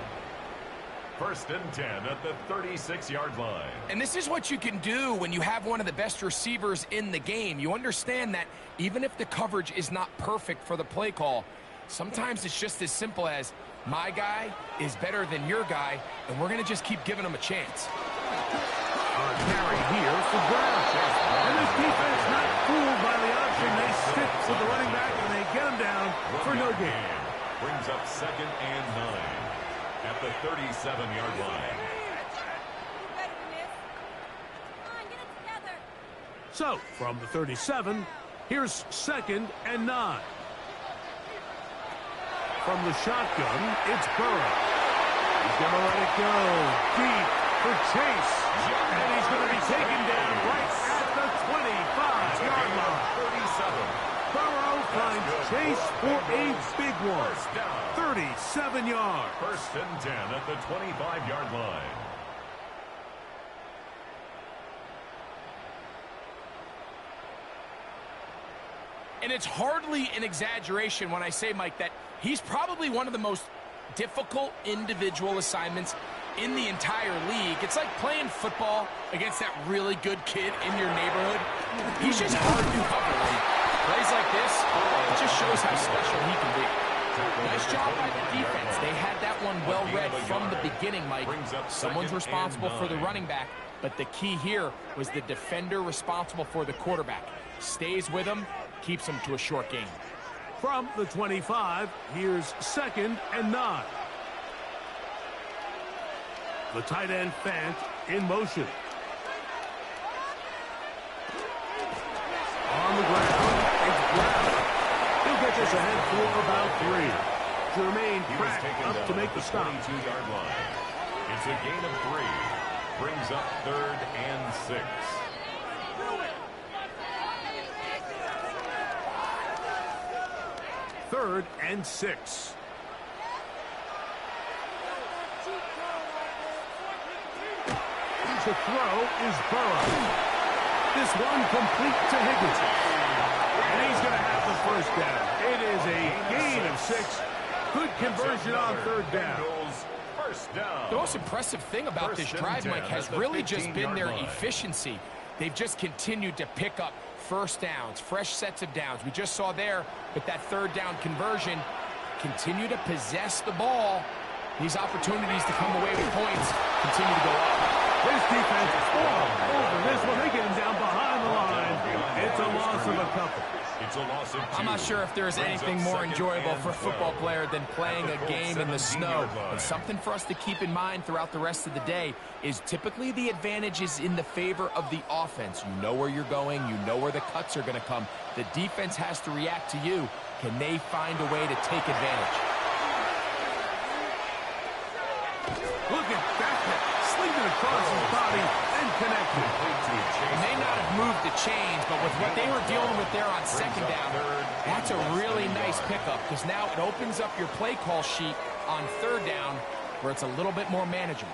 1st and 10 at the 36-yard line. And this is what you can do when you have one of the best receivers in the game. You understand that even if the coverage is not perfect for the play call, sometimes it's just as simple as my guy is better than your guy, and we're going to just keep giving him a chance. Carry here for Brown. And this defense not fooled by the option. They stick with the running back, and they get him down for no gain. Brings up 2nd and 9 at the 37-yard line. So, from the 37, here's 2nd and 9. From the shotgun, it's Burrow. He's going to let it go deep for Chase. And he's going to be taken down right at the 25-yard line. 37. Burrow finds Chase for a big one. 37 yards. 1st and 10 at the 25-yard line. And it's hardly an exaggeration when I say, Mike, that he's probably one of the most difficult individual assignments in the entire league. It's like playing football against that really good kid in your neighborhood. He's just hard to cover. Plays like this, it just shows how special he can be. Nice job by the defense. They had that one well read from the beginning, Mike. Someone's responsible for the running back, but the key here was the defender responsible for the quarterback. Stays with him, keeps him to a short gain. From the 25, here's 2nd and 9. The tight end Fant in motion. On the ground, it's Brown. He'll get this ahead for about 3. Jermaine Pratt up to make the stop. 22-yard line. It's a gain of 3. Brings up 3rd and 6. Third and 6. To throw is Burrow. This one complete to Higgins. And he's going to have the first down. It is a gain of 6. Good conversion on 3rd down. First down. The most impressive thing about this drive, Mike, has really just been their efficiency. They've just continued to pick up first downs, fresh sets of downs. We just saw there with that 3rd down conversion, continue to possess the ball. These opportunities to come away with points continue to go up. This defense is over this one. They get him down behind the line. It's a loss of a couple. It's a loss of 2. I'm not sure if there's anything more enjoyable for a football player than playing a game in the snow. And something for us to keep in mind throughout the rest of the day is typically the advantage is in the favor of the offense. You know where you're going. You know where the cuts are going to come. The defense has to react to you. Can they find a way to take advantage? Look at that. Slinging across his body and connected. They may not have moved the chains, but with what they were dealing with there on 2nd down, that's a really nice pickup because now it opens up your play call sheet on 3rd down where it's a little bit more manageable.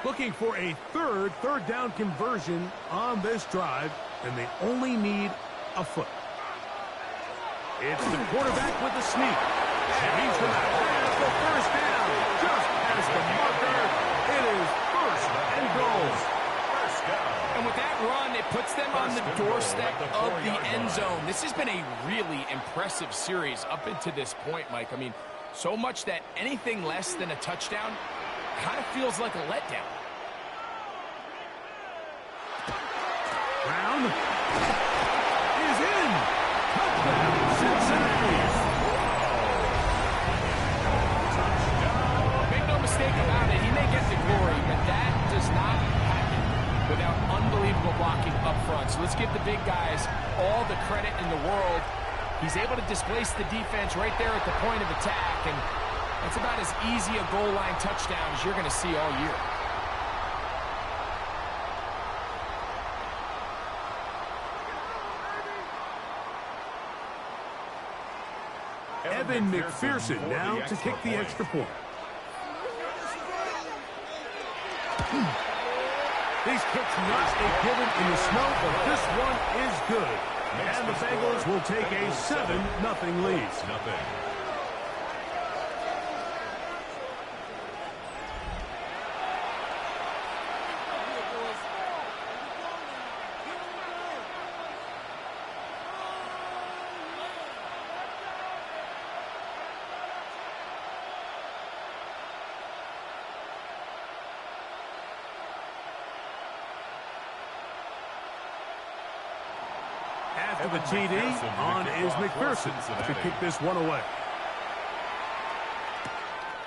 Looking for a third down conversion on this drive, and they only need a foot. It's the quarterback with the sneak. And he's going to have the first down just past the marker. It is 1st and goal. And with that run, it puts them on the doorstep of the end zone. This has been a really impressive series up into this point, Mike. I mean, so much that anything less than a touchdown kind of feels like a letdown. Brown is in. Touchdown, Cincinnati. Make no mistake about it, he may get the glory, but that does not happen without unbelievable blocking up front. So let's give the big guys all the credit in the world. He's able to displace the defense right there at the point of attack, and that's about as easy a goal line touchdown as you're going to see all year. Evan McPherson now to kick the extra point. These kicks not a given in the snow, but this one is good. And the Bengals will take a 7-0 lead. After the TD, on is McPherson to kick this one away.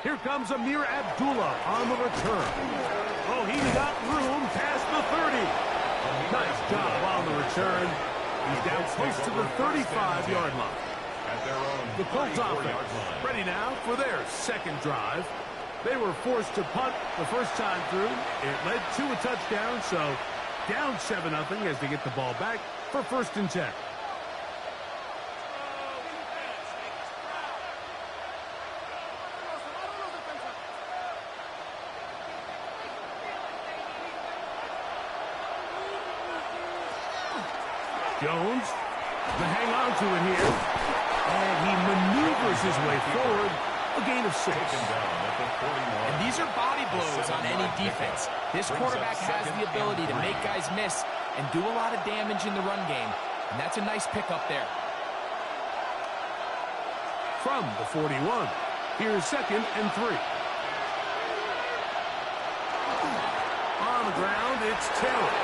Here comes Amir Abdullah on the return. Oh, he got room past the 30. Nice job on the return. He's down close to the 35-yard line. The Colts offense ready now for their second drive. They were forced to punt the first time through. It led to a touchdown, so down 7-0 as they get the ball back for 1st and 10. Jones to hang on to it here. And he maneuvers his way forward. A gain of 6. And these are body blows on any defense. This quarterback has the ability to make guys miss and do a lot of damage in the run game. And that's a nice pickup there. From the 41, here's 2nd and 3. On the ground, it's Taylor.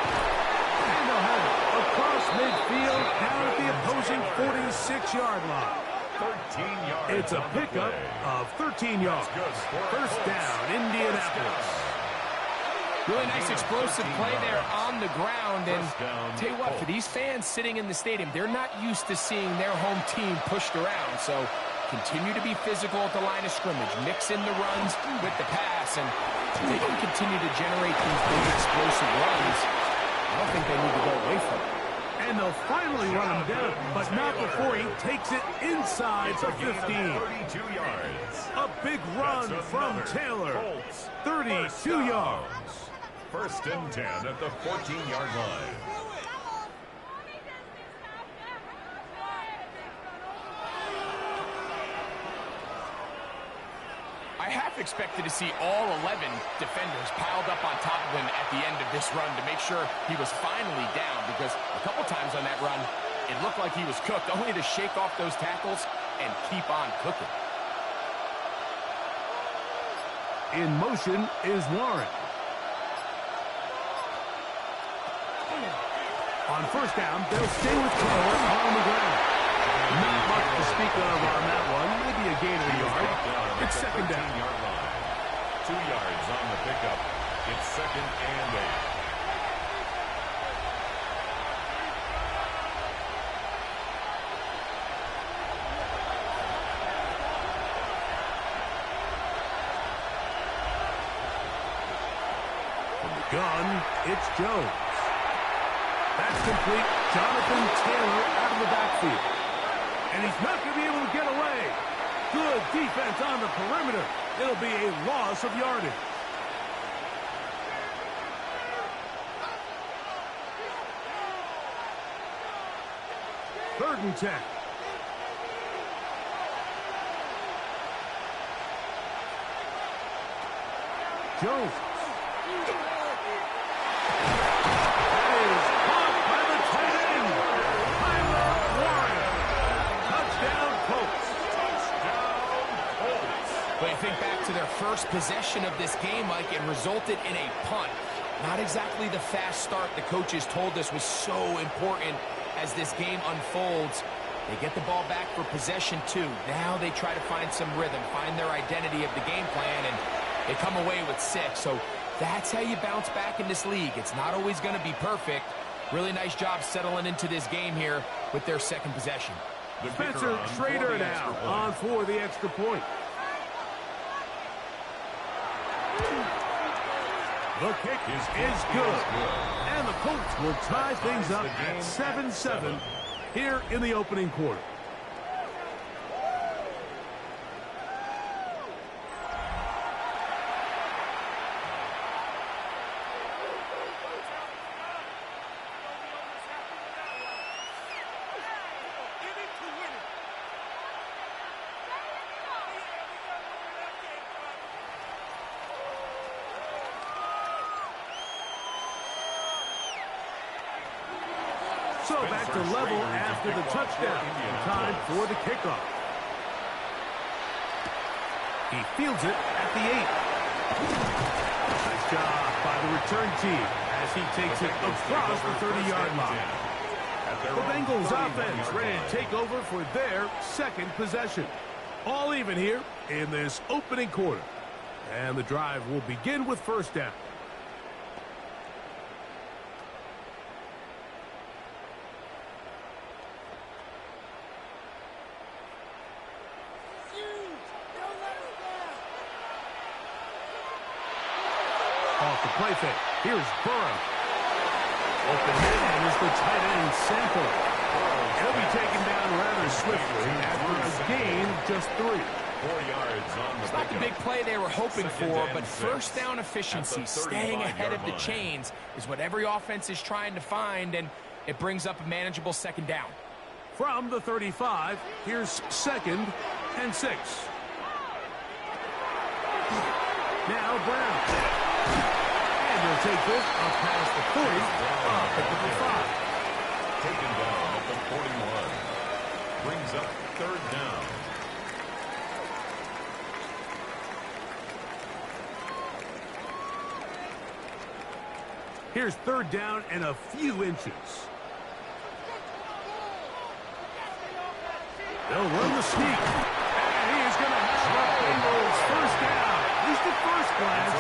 And they'll have it across midfield, down at the opposing 46-yard line. 13 yards. It's a pickup of 13 yards. First down, Indianapolis. Really nice explosive play there on the ground. And tell you what, for these fans sitting in the stadium, they're not used to seeing their home team pushed around. So continue to be physical at the line of scrimmage. Mix in the runs with the pass. And they can continue to generate these big explosive runs. I don't think they need to go away from it. And they'll finally run him down, but not before he takes it inside the 15. 32 yards. A big run from Taylor. 32 yards. First and 10 at the 14-yard line. I half expected to see all 11 defenders piled up on top of him at the end of this run to make sure he was finally down, because a couple times on that run, it looked like he was cooked, only to shake off those tackles and keep on cooking. In motion is Warren. On first down, they'll stay with Taylor on the ground. Not much to speak of on that one. Maybe a gain of a yard. It's second down. 2 yards on the pickup. It's second and 8. From the gun, it's Jones. That's complete. Jonathan Taylor out of the backfield. And he's not going to be able to get away. Good defense on the perimeter. It'll be a loss of yardage. Third and 10. Jones. But you think back to their first possession of this game, Mike, it resulted in a punt. Not exactly the fast start the coaches told us was so important as this game unfolds. They get the ball back for possession 2. Now they try to find some rhythm, find their identity of the game plan, and they come away with 6. So that's how you bounce back in this league. It's not always going to be perfect. Really nice job settling into this game here with their second possession. Spencer Schrader now on for the extra point. The kick is good. And the Colts will tie things up at 7-7 here in the opening quarter. So back to level after the touchdown. Time for the kickoff. He fields it at the 8. Nice job by the return team as he takes it across the 30-yard line. The Bengals offense ready to take over for their second possession. All even here in this opening quarter. And the drive will begin with first down. Off the play fake. Here's Burrow. Open man is the tight end, Sample. He'll be taken down rather swiftly after a gain of just 3. 4 yards on the It's not the big play they were hoping for, but first down efficiency, staying ahead of the chains, is what every offense is trying to find, and it brings up a manageable second down. From the 35, here's second and 6. Now Brown. And they'll take this up past the 40, up at the 5. Taken down at the 41. Brings up third down. Here's third down and a few inches. They'll run the sneak. And he is going to have the Bengals first down. At least at first glance,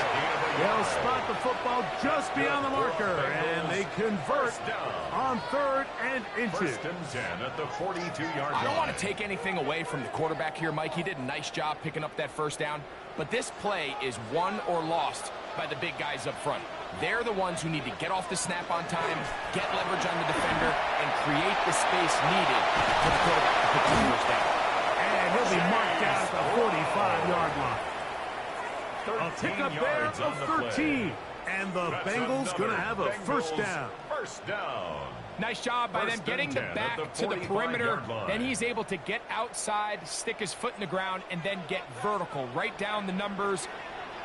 they'll spot the football just beyond the marker, and they convert on 3rd and inches. 1st and 10 at the 42-yard line. I don't want to take anything away from the quarterback here, Mike. He did a nice job picking up that first down, but this play is won or lost by the big guys up front. They're the ones who need to get off the snap on time, get leverage on the defender, and create the space needed for the quarterback to pick the first down. And he'll be marked down at the 45-yard line. A pickup there of 13. And the Bengals going to have a first down. First down. Nice job by them getting the back to the perimeter. Then he's able to get outside, stick his foot in the ground, and then get vertical. Right down the numbers.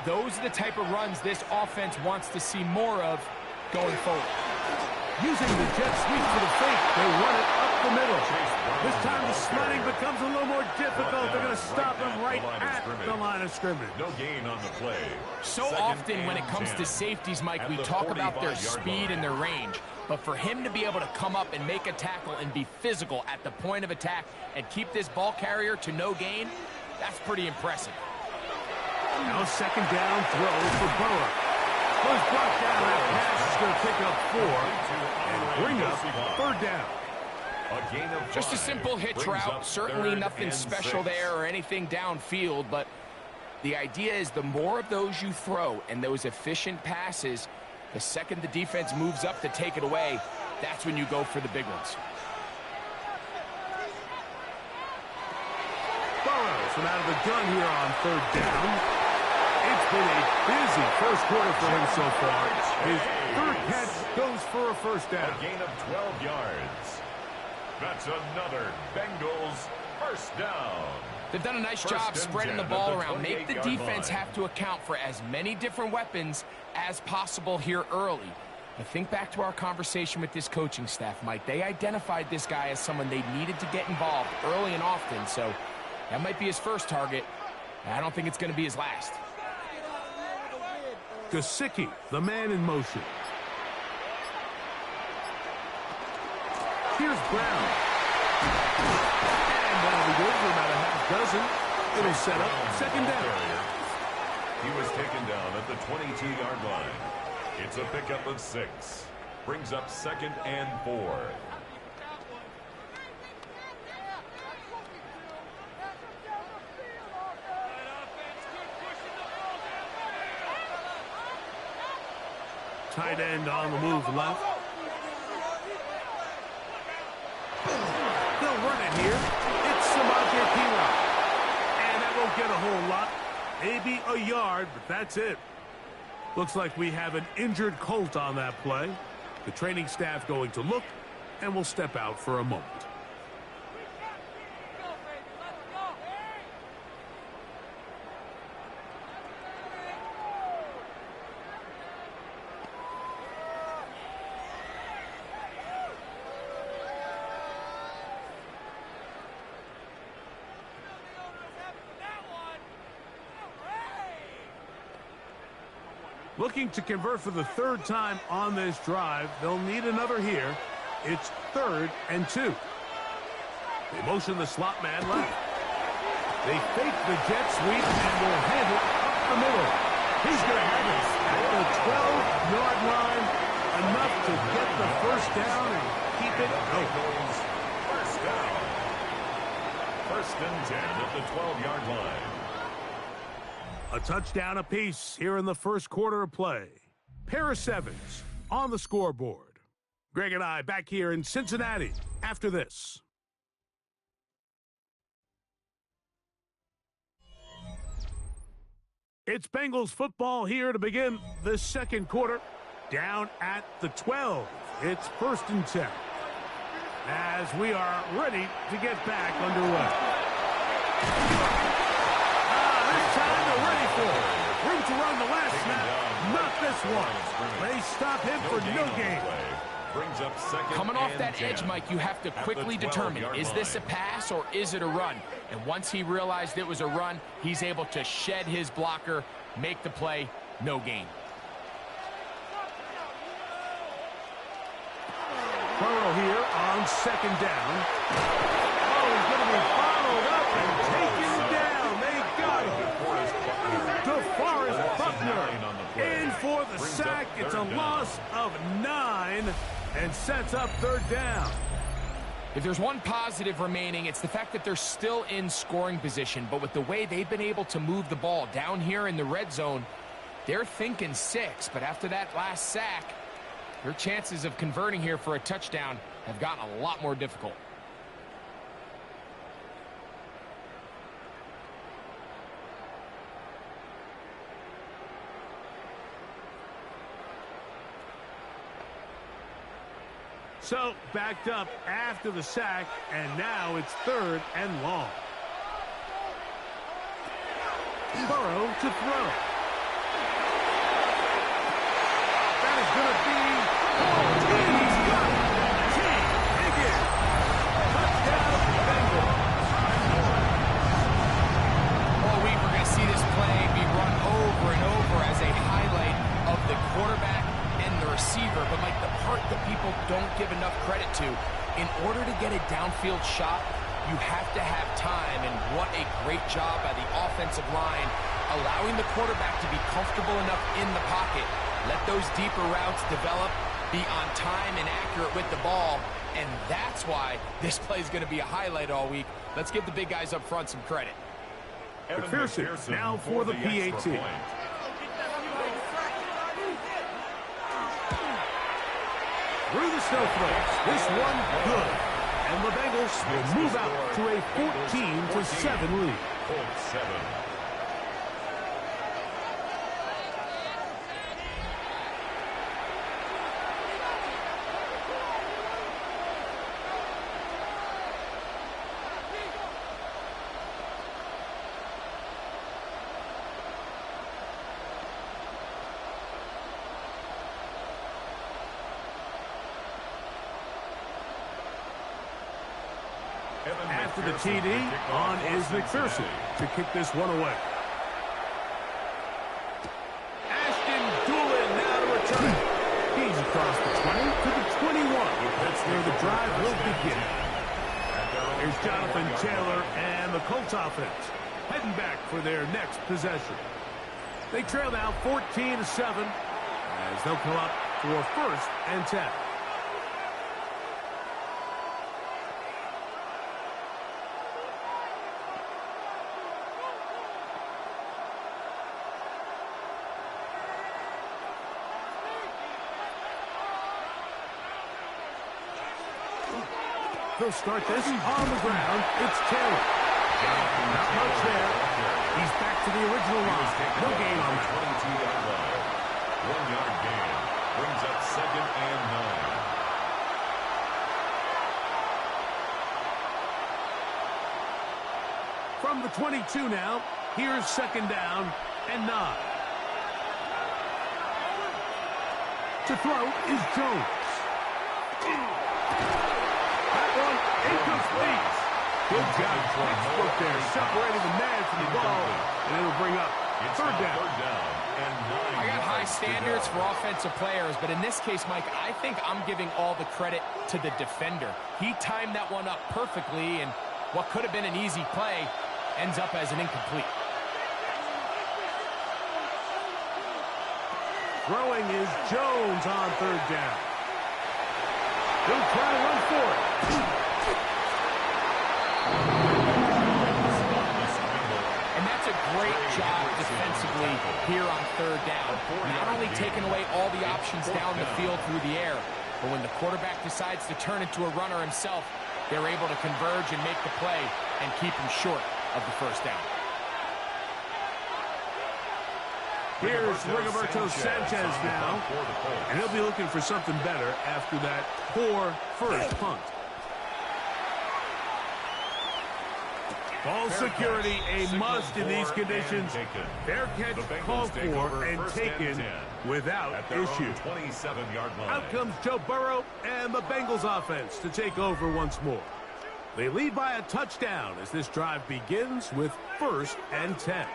Those are the type of runs this offense wants to see more of going forward. Using the jet sweep for the fake, they run it up the middle. This time the sliding becomes a little more difficult. They're going to stop him right at the line of scrimmage. No gain on the play. So often when it comes to safeties, Mike, we talk about their speed and their range. But for him to be able to come up and make a tackle and be physical at the point of attack and keep this ball carrier to no gain, that's pretty impressive. Now 2nd down throw for Burrow. First brought down, that pass is going to pick up 4 and bring up 3rd down. A gain of 5. Just a simple hitch route. Certainly nothing special there or anything downfield, but the idea is the more of those you throw and those efficient passes, the second the defense moves up to take it away, that's when you go for the big ones. Burrows from out of the gun here on 3rd down. It's been a busy first quarter for him so far. His 3rd catch goes for a first down. A gain of 12 yards. That's another Bengals first down. They've done a nice job spreading the ball around. Make the defense have to account for as many different weapons as possible here early. I think back to our conversation with this coaching staff, Mike. They identified this guy as someone they needed to get involved early and often, so that might be his first target. I don't think it's going to be his last. Gesicki, the man in motion. Here's Brown. And that'll be good for about a half dozen. It'll set up 2nd down. He was taken down at the 22-yard line. It's a pickup of 6. Brings up 2nd and 4. Tight end on the move left. They'll run it here. It's Samaj Kira. And that won't get a whole lot. Maybe a yard, but that's it. Looks like we have an injured Colt on that play. The training staff going to look, and we'll step out for a moment. Looking to convert for the 3rd time on this drive. They'll need another here. It's 3rd and 2. They motion the slot man left. They fake the jet sweep and will hand it up the middle. He's going to have it at the 12-yard line. Enough to get the first down and keep it going. First down. 1st and 10 at the 12-yard line. A touchdown apiece here in the first quarter of play. Pair of 7s on the scoreboard. Greg and I back here in Cincinnati after this. It's Bengals football here to begin the 2nd quarter. Down at the 12. It's 1st and 10. As we are ready to get back underway. Room to run the last snap. Not this one. They stop him for no gain. Brings up 2nd. Coming off that edge, Mike, you have to quickly determine, is this a pass or is it a run? And once he realized it was a run, he's able to shed his blocker, make the play, no gain. Burrow here on 2nd down. Oh, he's going to be fine. and sets up third down. If there's one positive remaining, it's the fact that they're still in scoring position. But with the way they've been able to move the ball down here in the red zone, they're thinking 6. But after that last sack, their chances of converting here for a touchdown have gotten a lot more difficult. So, backed up after the sack, and now it's 3rd and long. Burrow to throw. That is going to be caught, and he's got it. T. Higgins. Touchdown, Bengals. All week, we're going to see this play be run over and over as a highlight of the quarterback and the receiver. But, Mike, the part that people don't give enough credit to, in order to get a downfield shot, you have to have time, and what a great job by the offensive line, allowing the quarterback to be comfortable enough in the pocket, let those deeper routes develop, be on time and accurate with the ball, and that's why this play is going to be a highlight all week. Let's give the big guys up front some credit. McPherson now for the PAT. Through the snowflakes, this one good. And the Bengals will move out to a 14-7 lead. Colts 7. After the TD, on is McPherson to kick this one away. Ashton Doolin now to return. He's across the 20 to the 21. That's where the drive will begin. Here's Jonathan Taylor and the Colts offense heading back for their next possession. They trail now 14-7 as they'll come up for 1st and 10. They'll start this on the ground. It's Taylor. Not much there. He's back to the original line. No gain on that. 22-yard line. 1-yard gain. Brings up 2nd and 9. From the 22 now, here's 2nd down and 9. To throw is Jones. Incomplete. Good job. Textbook there, separating the man from the ball, and it'll bring up 3rd down. And 9 I got high standards for offensive players, but in this case, Mike, I think I'm giving all the credit to the defender. He timed that one up perfectly, and what could have been an easy play ends up as an incomplete. Throwing is Jones on 3rd down. He'll try to run for it. And that's a great job defensively here on 3rd down. Not only taking away all the options down the field through the air, but when the quarterback decides to turn into a runner himself, they're able to converge and make the play and keep him short of the 1st down. Here's Rigoberto Sanchez now, and he'll be looking for something better after that poor first punt. Ball security a must in these conditions. Fair catch called for and taken without issue. 27-yard line. Out comes Joe Burrow and the Bengals offense to take over once more. They lead by a touchdown as this drive begins with 1st and 10.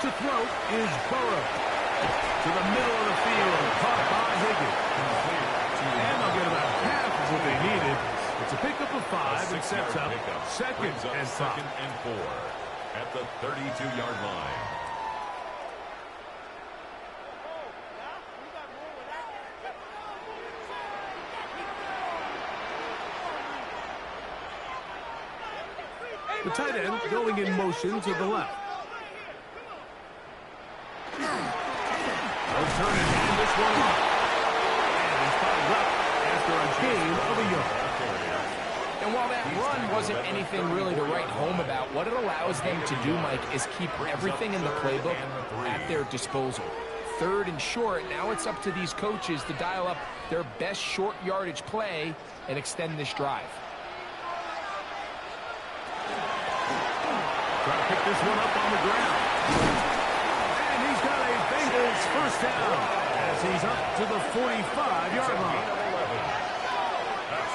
To throw is Burrow. To the middle of the field, caught by Higgins. And they'll get about half of what they needed. It's a pickup of 5 and sets up second and 4 at the 32-yard line. The tight end going in motion to the left. They'll turn and hand this one off. And he's fouled up after a gain of a yard. And while that run wasn't anything really to write home about, what it allows them to do, Mike, is keep everything in the playbook at their disposal. Third and short, now it's up to these coaches to dial up their best short yardage play and extend this drive. Trying to pick this one up on the ground. And he's got a Bengals first down as he's up to the 45-yard line.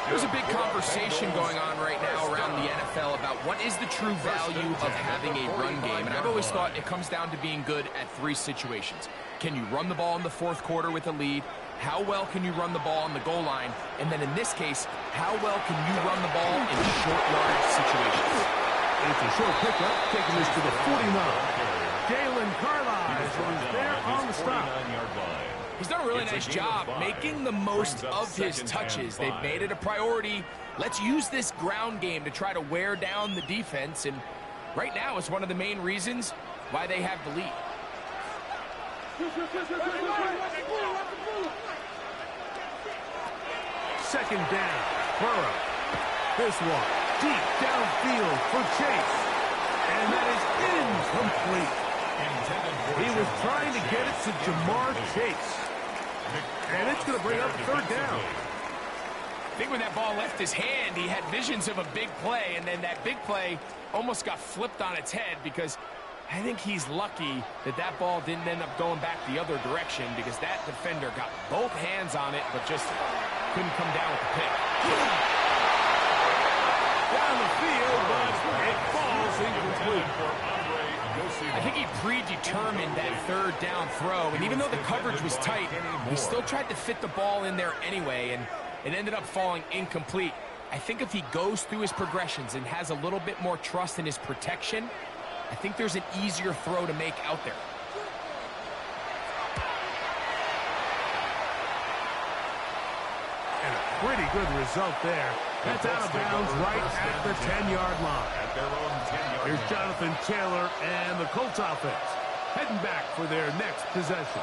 There's a big conversation going on right now around the NFL about what is the true value of having a run game. And I've always thought it comes down to being good at 3 situations. Can you run the ball in the 4th quarter with a lead? How well can you run the ball on the goal line? And then in this case, how well can you run the ball in short yardage situations? It's a short pickup, taking this to the 49. Jalen Carlisle is there on the stop. He's done a really nice job making the most of his touches. They've made it a priority. Let's use this ground game to try to wear down the defense. And right now, it's one of the main reasons why they have the lead. Second down, Burrow. This one, deep downfield for Chase. And that is incomplete. He was trying to get it to Jamar Chase. And it's going to bring up 3rd down. I think when that ball left his hand, he had visions of a big play, and then that big play almost got flipped on its head because I think he's lucky that that ball didn't end up going back the other direction because that defender got both hands on it but just couldn't come down with the pick. Down the field, but it falls incomplete. I think he predetermined that 3rd down throw, and even though the coverage was tight, he still tried to fit the ball in there anyway, and it ended up falling incomplete. I think if he goes through his progressions and has a little bit more trust in his protection, I think there's an easier throw to make out there. And a pretty good result there. That's out of bounds right at the 10-yard line. Here's Jonathan Taylor and the Colts offense heading back for their next possession.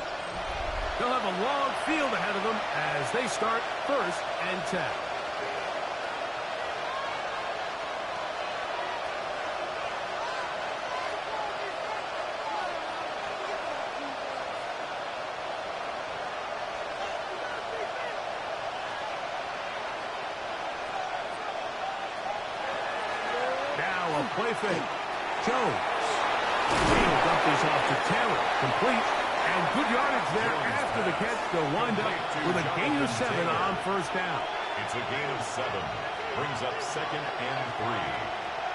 They'll have a long field ahead of them as they start 1st and 10. Play fake. Jones. He'll dump this off to Taylor. Complete. And good yardage there after the catch. They'll wind up with a gain of 7 on 1st down. It's a gain of 7. Brings up 2nd and 3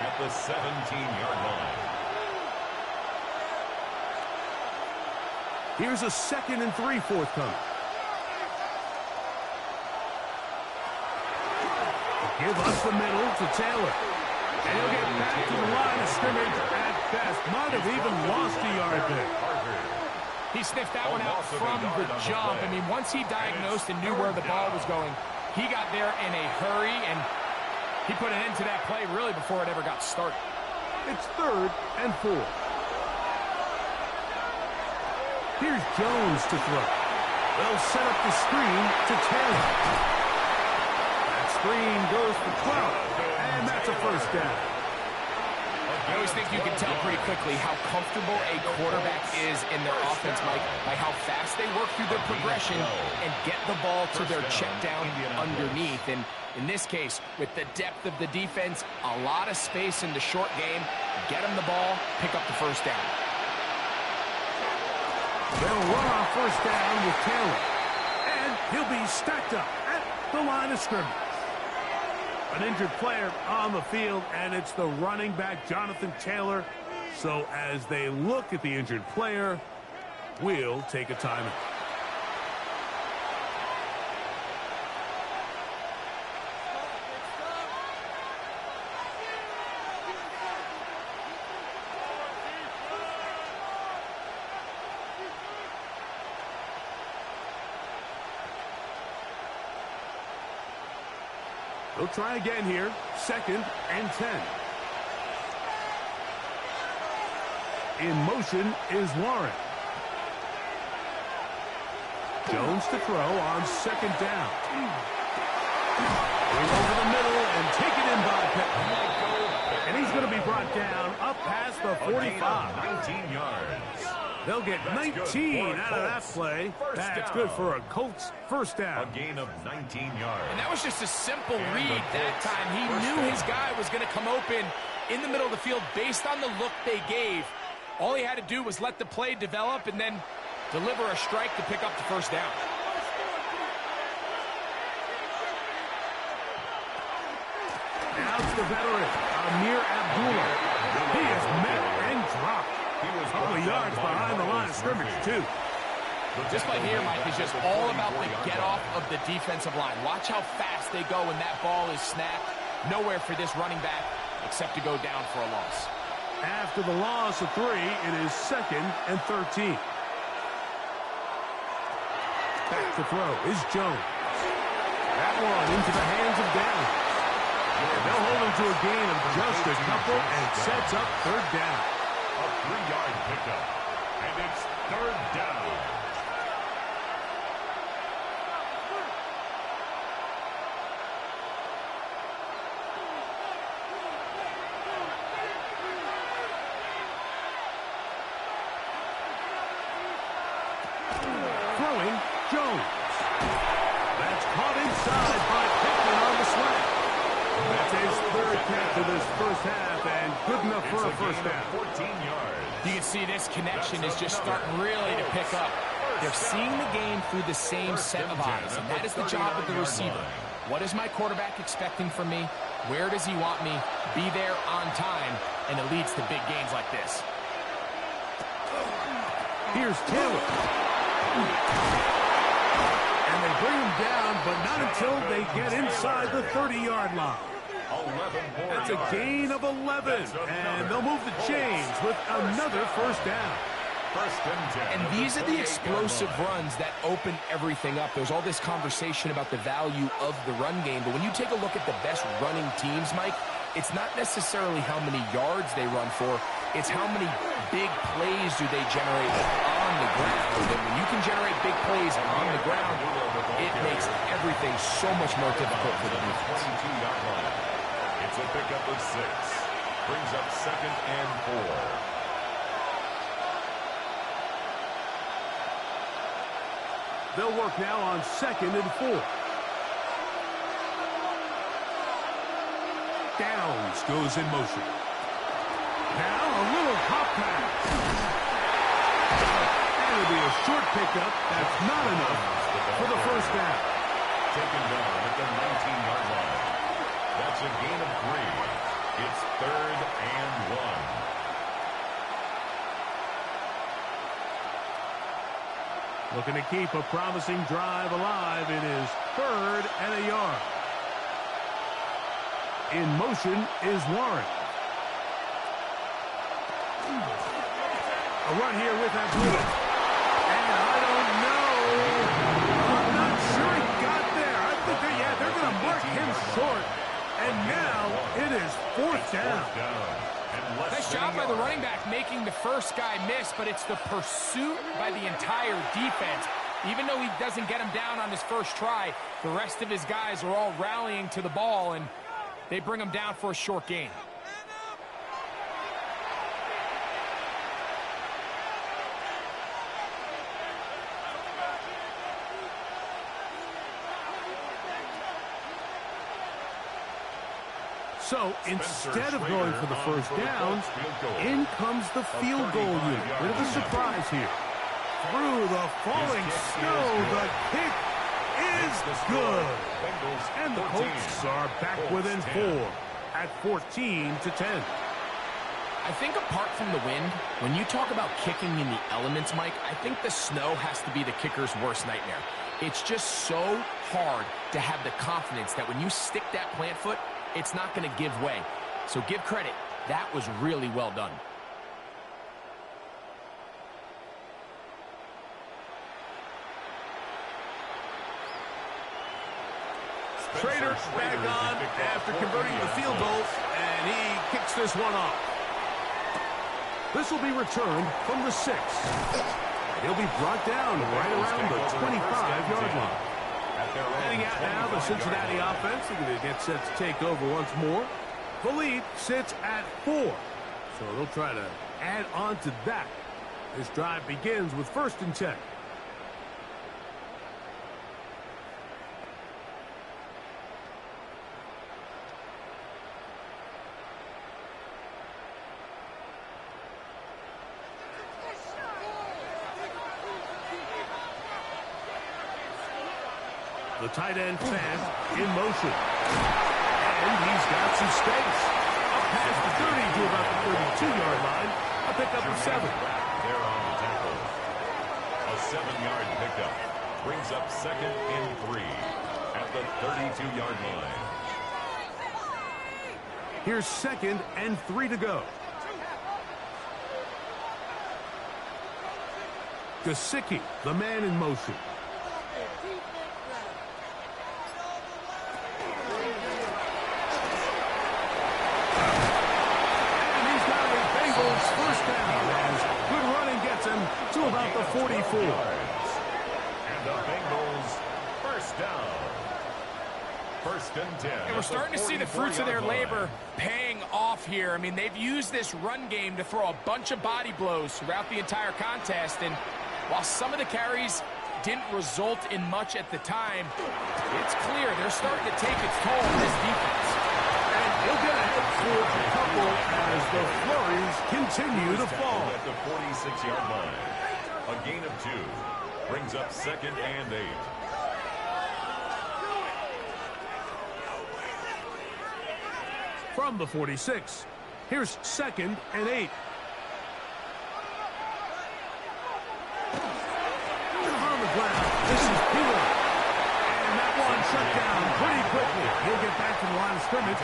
at the 17-yard line. Here's a 2nd and 3 forthcoming. Give us the middle to Taylor. And he'll get back to the line of scrimmage at best. Might have even lost a yard there. He sniffed that one out from the jump. I mean, once he diagnosed and knew where the ball was going, he got there in a hurry, and he put an end to that play really before it ever got started. It's 3rd and 4. Here's Jones to throw. They'll set up the screen to Taylor. That screen goes for 12. And that's a 1st down. I always think you can tell pretty quickly how comfortable a quarterback is in their offense, Mike, by how fast they work through their progression and get the ball to their check down underneath. And in this case, with the depth of the defense, a lot of space in the short game, get them the ball, pick up the 1st down. They'll run on 1st down with Taylor. And he'll be stacked up at the line of scrimmage. An injured player on the field, and it's the running back, Jonathan Taylor. So as they look at the injured player, we'll take a timeout. He'll try again here. 2nd and 10. In motion is Warren. Jones to throw on 2nd down. Going over the middle and taken in by Pittman. And he's going to be brought down up past the 45. 19 yards. They'll get 19 out of that play. That's good for a Colts first down. A gain of 19 yards. And that was just a simple read that time. He knew his guy was going to come open in the middle of the field based on the look they gave. All he had to do was let the play develop and then deliver a strike to pick up the first down. Now it's the veteran, Amir Abdullah. He is met and dropped. A couple of yards behind the line of scrimmage, too. This play here, Mike, is just all about the get-off of the defensive line. Watch how fast they go when that ball is snapped. Nowhere for this running back except to go down for a loss. After the loss of 3, it is 2nd and 13. Back to throw is Jones. That one into the hands of Down. They'll hold him to a gain of just a couple and sets up 3rd down. A 3-yard pickup. And it's 3rd down. Throwing, Jones. That's caught inside by Pittman on the slant. That's his 3rd catch of this first half, and good enough for a first down. 14 yards. You can see this connection is just starting really to pick up. They're seeing the game through the same set of eyes, and that is the job of the receiver. What is my quarterback expecting from me? Where does he want me? Be there on time, and it leads to big gains like this. Here's Taylor. And they bring him down, but not until they get inside the 30-yard line. That's a gain of 11, and they'll move the chains with another first down. And these are the explosive runs that open everything up. There's all this conversation about the value of the run game, but when you take a look at the best running teams, Mike, it's not necessarily how many yards they run for, it's how many big plays do they generate on the ground. And when you can generate big plays on the ground, it makes everything so much more difficult for the defense. It's a pickup of 6. Brings up 2nd and 4. They'll work now on 2nd and 4. Downs goes in motion. Now a little pop pass. It'll be a short pickup. That's not enough for the first down. Taken down at the 19-yard line. That's a gain of 3. It's 3rd and 1. Looking to keep a promising drive alive. It is 3rd and a yard. In motion is Warren. A run here with Abdullah. And I don't know. I'm not sure he got there. I think they're going to mark him short. And now it is 4th down. Nice job by the running back making the first guy miss, but it's the pursuit by the entire defense. Even though he doesn't get him down on his first try, the rest of his guys are all rallying to the ball, and they bring him down for a short gain. So instead of going for the first down, in comes the field goal unit. Bit of a surprise here. Through the falling snow, the kick is good. And the Colts are back within 4 at 14-10. I think apart from the wind, when you talk about kicking in the elements, Mike, I think the snow has to be the kicker's worst nightmare. It's just so hard to have the confidence that when you stick that plant foot, it's not going to give way. So give credit. That was really well done. Trader back on after converting the field goal, and he kicks this one off. This will be returned from the 6. He'll be brought down right around the 25-yard line. Heading out now, the Cincinnati offense. They're going to get set to take over once more. The lead sits at 4. So they'll try to add on to that. This drive begins with 1st and 10. The tight end fan in motion. And he's got some space. Up past the 30 to about the 32-yard line. A pickup of 7. There on the tackle. A 7-yard pickup. Brings up 2nd and 3 at the 32-yard line. Here's 2nd and 3 to go. Gesicki, the man in motion. First down as good running gets him to about the 44. And the Bengals first down. 1st and 10. And we're starting to see the fruits of their labor paying off here. I mean, they've used this run game to throw a bunch of body blows throughout the entire contest. And while some of the carries didn't result in much at the time, it's clear they're starting to take its toll on this defense. He'll get ahead for a couple as the flurries continue to fall. At the 46-yard line. A gain of 2. Brings up 2nd and 8. From the 46, here's 2nd and 8. On the ground, this is Peeler. And that one shut down pretty quickly. He'll get back to the line of scrimmage.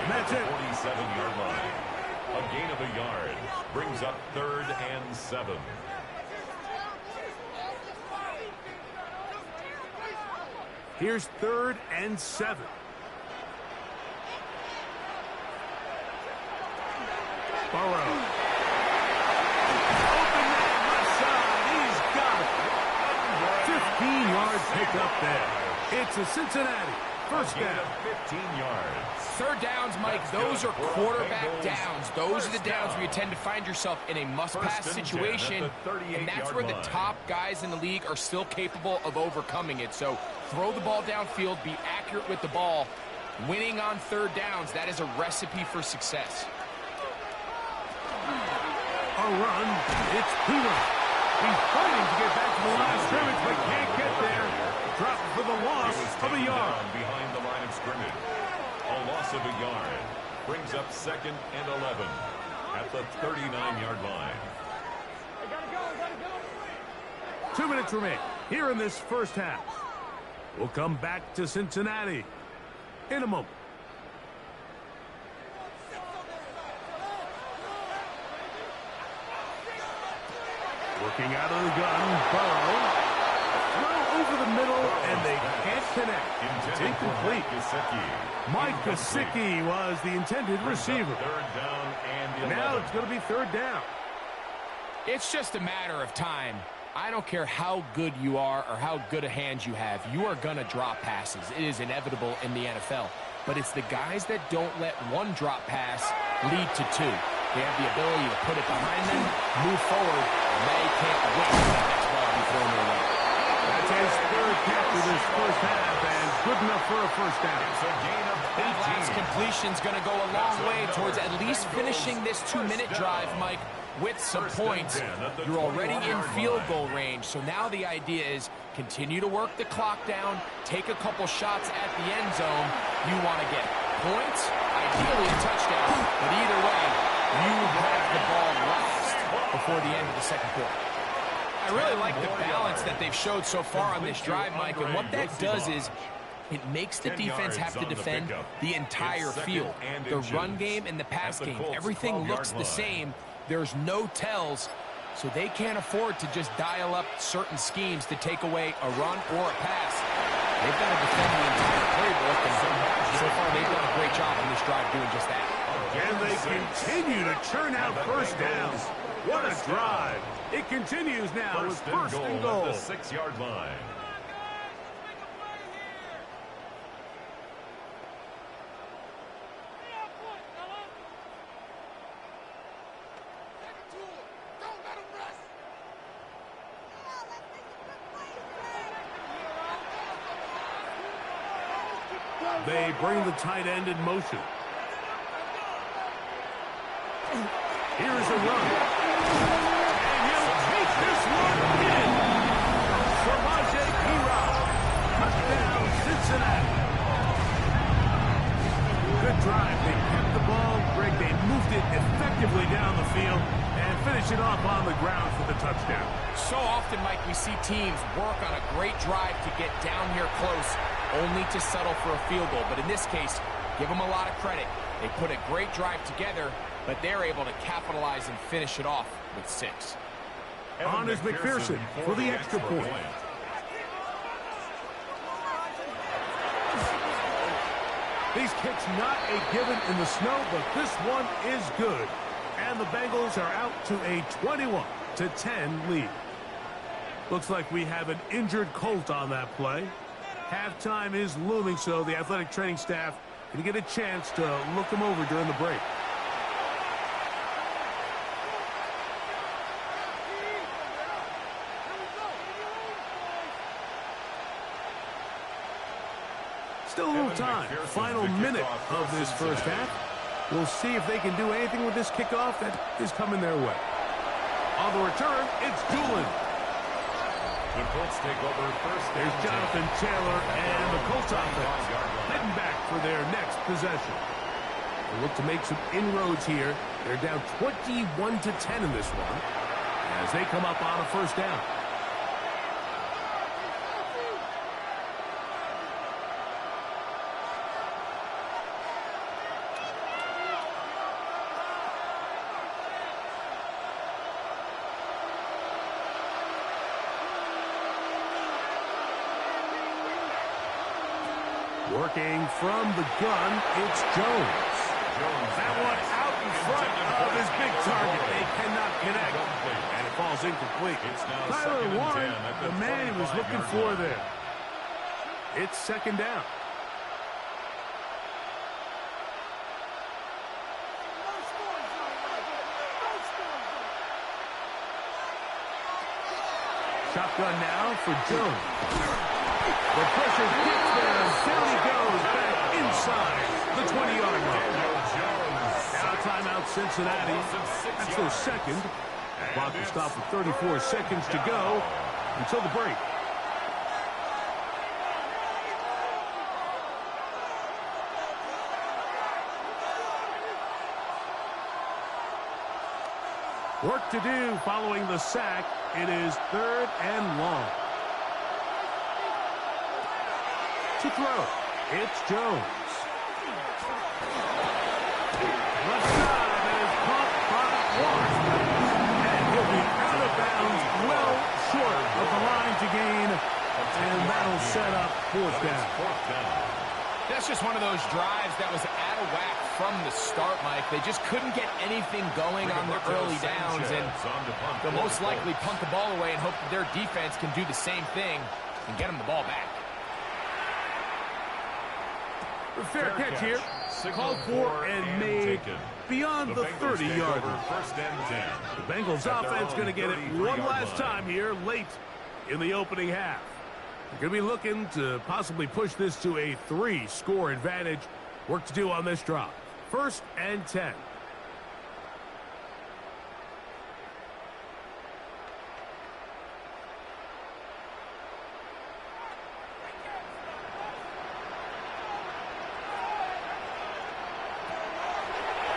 And that's it. 47-yard line. A gain of a yard. Brings up 3rd and 7. Here's 3rd and 7. Burrow. Open man, left side. He's got it. 15-yard pickup there. It's a Cincinnati first down. 15 yards. 3rd downs, Mike, those are quarterback downs. Those are the downs where you tend to find yourself in a must-pass situation, and that's where the top guys in the league are still capable of overcoming it. So throw the ball downfield, be accurate with the ball. Winning on 3rd downs, that is a recipe for success. A run, it's Peeler. He's fighting to get back to the line of scrimmage, but can't get there. Dropped for the loss of a yard. Behind the line of scrimmage. A loss of a yard. Brings up 2nd and 11 at the 39-yard line. 2 minutes remain here in this first half. We'll come back to Cincinnati in a moment. Working out of the gun, Burrow. Throw over the middle, and they can't connect. It's incomplete. Mike Gesicki was the intended receiver. 3rd down and 11. Now it's going to be 3rd down. It's just a matter of time. I don't care how good you are or how good a hand you have. You are going to drop passes. It is inevitable in the NFL. But it's the guys that don't let one drop pass lead to 2. They have the ability to put it behind them, move forward, and they can't wait for that next ball to be thrown their way. That's his 3rd catch of this first half, and good enough for a first down. It's a gain of 18. That last completion's going to go a long way towards at least finishing this 2-minute drive, Mike, with some points. You're already in field goal range, so now the idea is continue to work the clock down, take a couple shots at the end zone. You want to get points, ideally a touchdown, but either way, you have the ball last before the end of the second quarter. I really like the balance that they've showed so far on this drive, Mike, and what that does is it makes the defense have to defend the entire field. The run game and the pass game, everything looks the same. There's no tells, so they can't afford to just dial up certain schemes to take away a run or a pass. They've got to defend the entire playbook, and so far they've done a great job on this drive doing just that. And they continue to churn out first downs. What a drive. It continues now with first and goal. At the 6-yard line. They bring the tight end in motion. Here's a run. And he'll take this one in. Touchdown, Cincinnati. Good drive. They kept the ball. Greg, they moved it effectively down the field and finished it off on the ground for the touchdown. So often, Mike, we see teams work on a great drive to get down here close, only to settle for a field goal. But in this case, give them a lot of credit. They put a great drive together, but they're able to capitalize and finish it off with 6. On is McPherson for the extra point. These kicks not a given in the snow, but this one is good. And the Bengals are out to a 21-10 lead. Looks like we have an injured Colt on that play. Halftime is looming, so the athletic training staff can get a chance to look him over during the break. Still a little time. Final minute of this first half. We'll see if they can do anything with this kickoff that is coming their way. On the return, it's Doolin. The Colts take over first. There's Jonathan Taylor and the Colts offense heading back for their next possession. They look to make some inroads here. They're down 21-10 in this one as they come up on a first down. Working from the gun, it's Jones. That one out in front of his big target. They cannot connect, and it falls incomplete. Tyler Warren, the man he was looking for there. It's second down. Shotgun now for Jones. The pressure gets there, and down he goes back inside the 20-yard line. Now timeout Cincinnati. That's their second. Clock will stop with 34 seconds to go until the break. Work to do following the sack. It is 3rd and long. To throw, it's Jones. Left side, and is caught by Warren. And he'll be out of bounds, well short of the line to gain. And that'll set up 4th down. That's just one of those drives that was out of whack from the start, Mike. They just couldn't get anything going on the early downs, and they'll most likely punt the ball away and hope that their defense can do the same thing and get them the ball back. The fair catch here, called for and made beyond the 30-yard line. The Bengals offense going to get it one last time here late in the opening half. They're going to be looking to possibly push this to a 3-score advantage. Work to do on this drive. 1st and 10.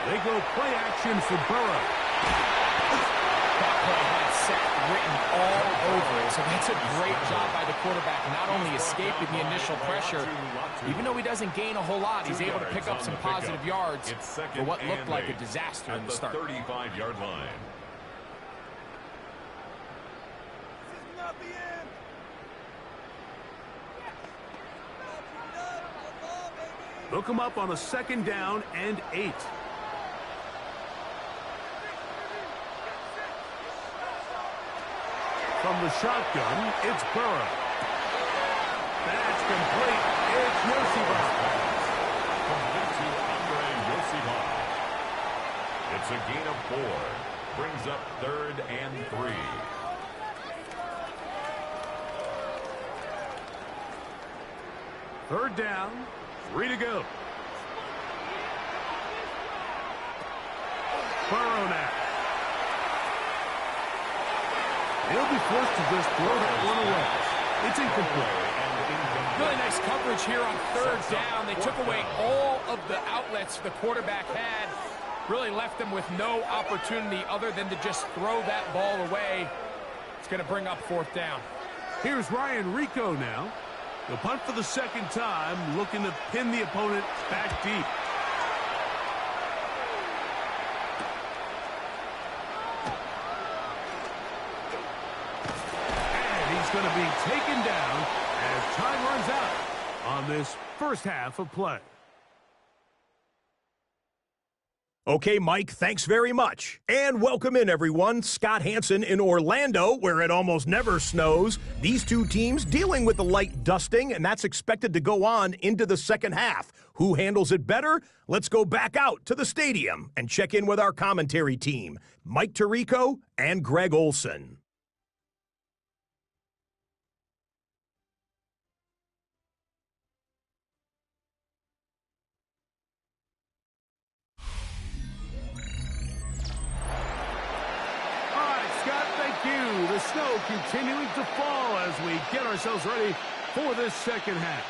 They go play action for Burrow. That play had set written all over it, so that's a great job by the quarterback, not only escaping the initial pressure, even though he doesn't gain a whole lot, he's able to pick up some positive yards for what looked like a disaster in the start. 35-yard line. Hook them up on a 2nd down and 8. From the shotgun, it's Burrow. That's complete. It's Yoshiba. Complete to Andre Yoshiba. It's a gain of 4. Brings up 3rd and 3. Third down, 3 to go. Burrow now. He'll be forced to just throw that one away. It's incomplete. Really nice coverage here on 3rd down. They took away all of the outlets the quarterback had. Really left them with no opportunity other than to just throw that ball away. It's going to bring up 4th down. Here's Ryan Rico now. He'll punt for the 2nd time, looking to pin the opponent back deep. And he's going to be taken down as time runs out on this first half of play. Okay, Mike, thanks very much. And welcome in, everyone. Scott Hansen in Orlando, where it almost never snows. These two teams dealing with a light dusting, and that's expected to go on into the second half. Who handles it better? Let's go back out to the stadium and check in with our commentary team, Mike Tirico and Greg Olson. The snow continuing to fall as we get ourselves ready for this second half.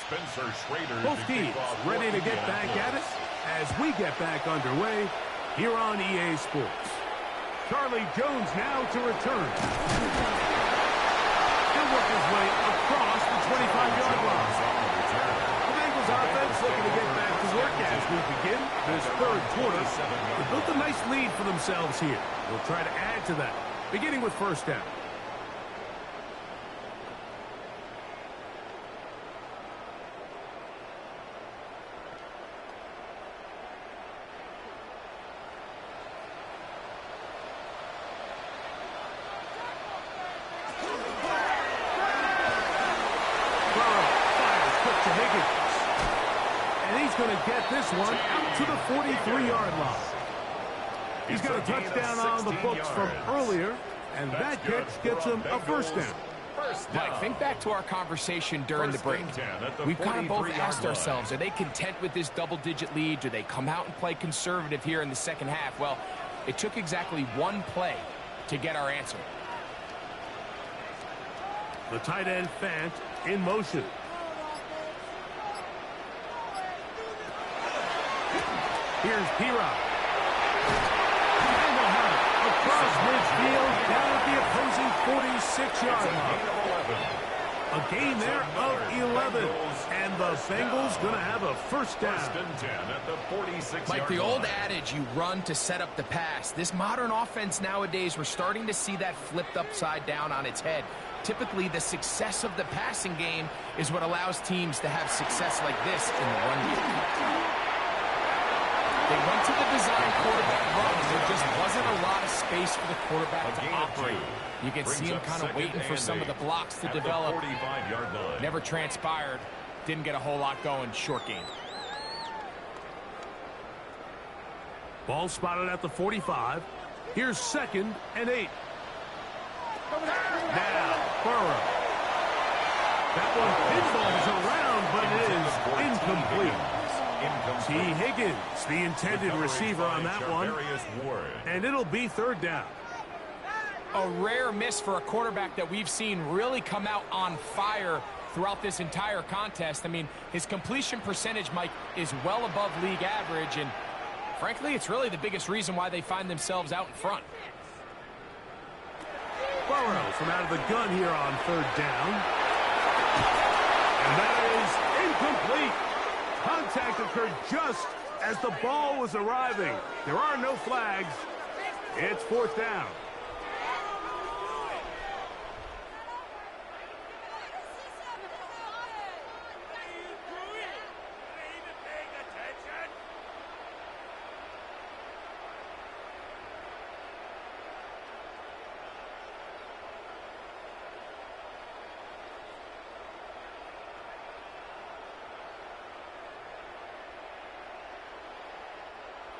Spencer Schrader. Both teams ready to get back at it as we get back underway here on EA Sports. Charlie Jones now to return. He'll work his way across the 25-yard line. The Bengals offense looking to get back to work as we begin this 3rd quarter. They built a nice lead for themselves here. They'll try to add to that, beginning with 1st down. Going to get this one out to the 43-yard line. He's got a touchdown on the books from earlier, and that catch gets him a 1st down. Mike, think back to our conversation during the break. We've kind of both asked ourselves, are they content with this double-digit lead? Do they come out and play conservative here in the second half? Well, it took exactly one play to get our answer. The tight end Fant in motion. Here's P-Rock. And they'll have it across midfield down at the opposing 46-yard line. A gain there of 11. And the Bengals going to have a 1st down. 1st and 10 at the 46-yard line. Like the old adage, you run to set up the pass. This modern offense nowadays, we're starting to see that flipped upside down on its head. Typically, the success of the passing game is what allows teams to have success like this in the run game. They went to the design quarterback run. There just wasn't a lot of space for the quarterback to operate. You can see him kind of waiting for some of the blocks to develop. 45-yard line. Never transpired. Didn't get a whole lot going. Short game. Ball spotted at the 45. Here's 2nd and 8. Now, Burrow. That one pinballs around, but it is incomplete. T. Higgins, the intended receiver on that one. And it'll be 3rd down. A rare miss for a quarterback that we've seen really come out on fire throughout this entire contest. I mean, his completion percentage, Mike, is well above league average, and frankly, it's really the biggest reason why they find themselves out in front. Burrow from out of the gun here on 3rd down. And that is incomplete. Contact occurred just as the ball was arriving. There are no flags. It's 4th down.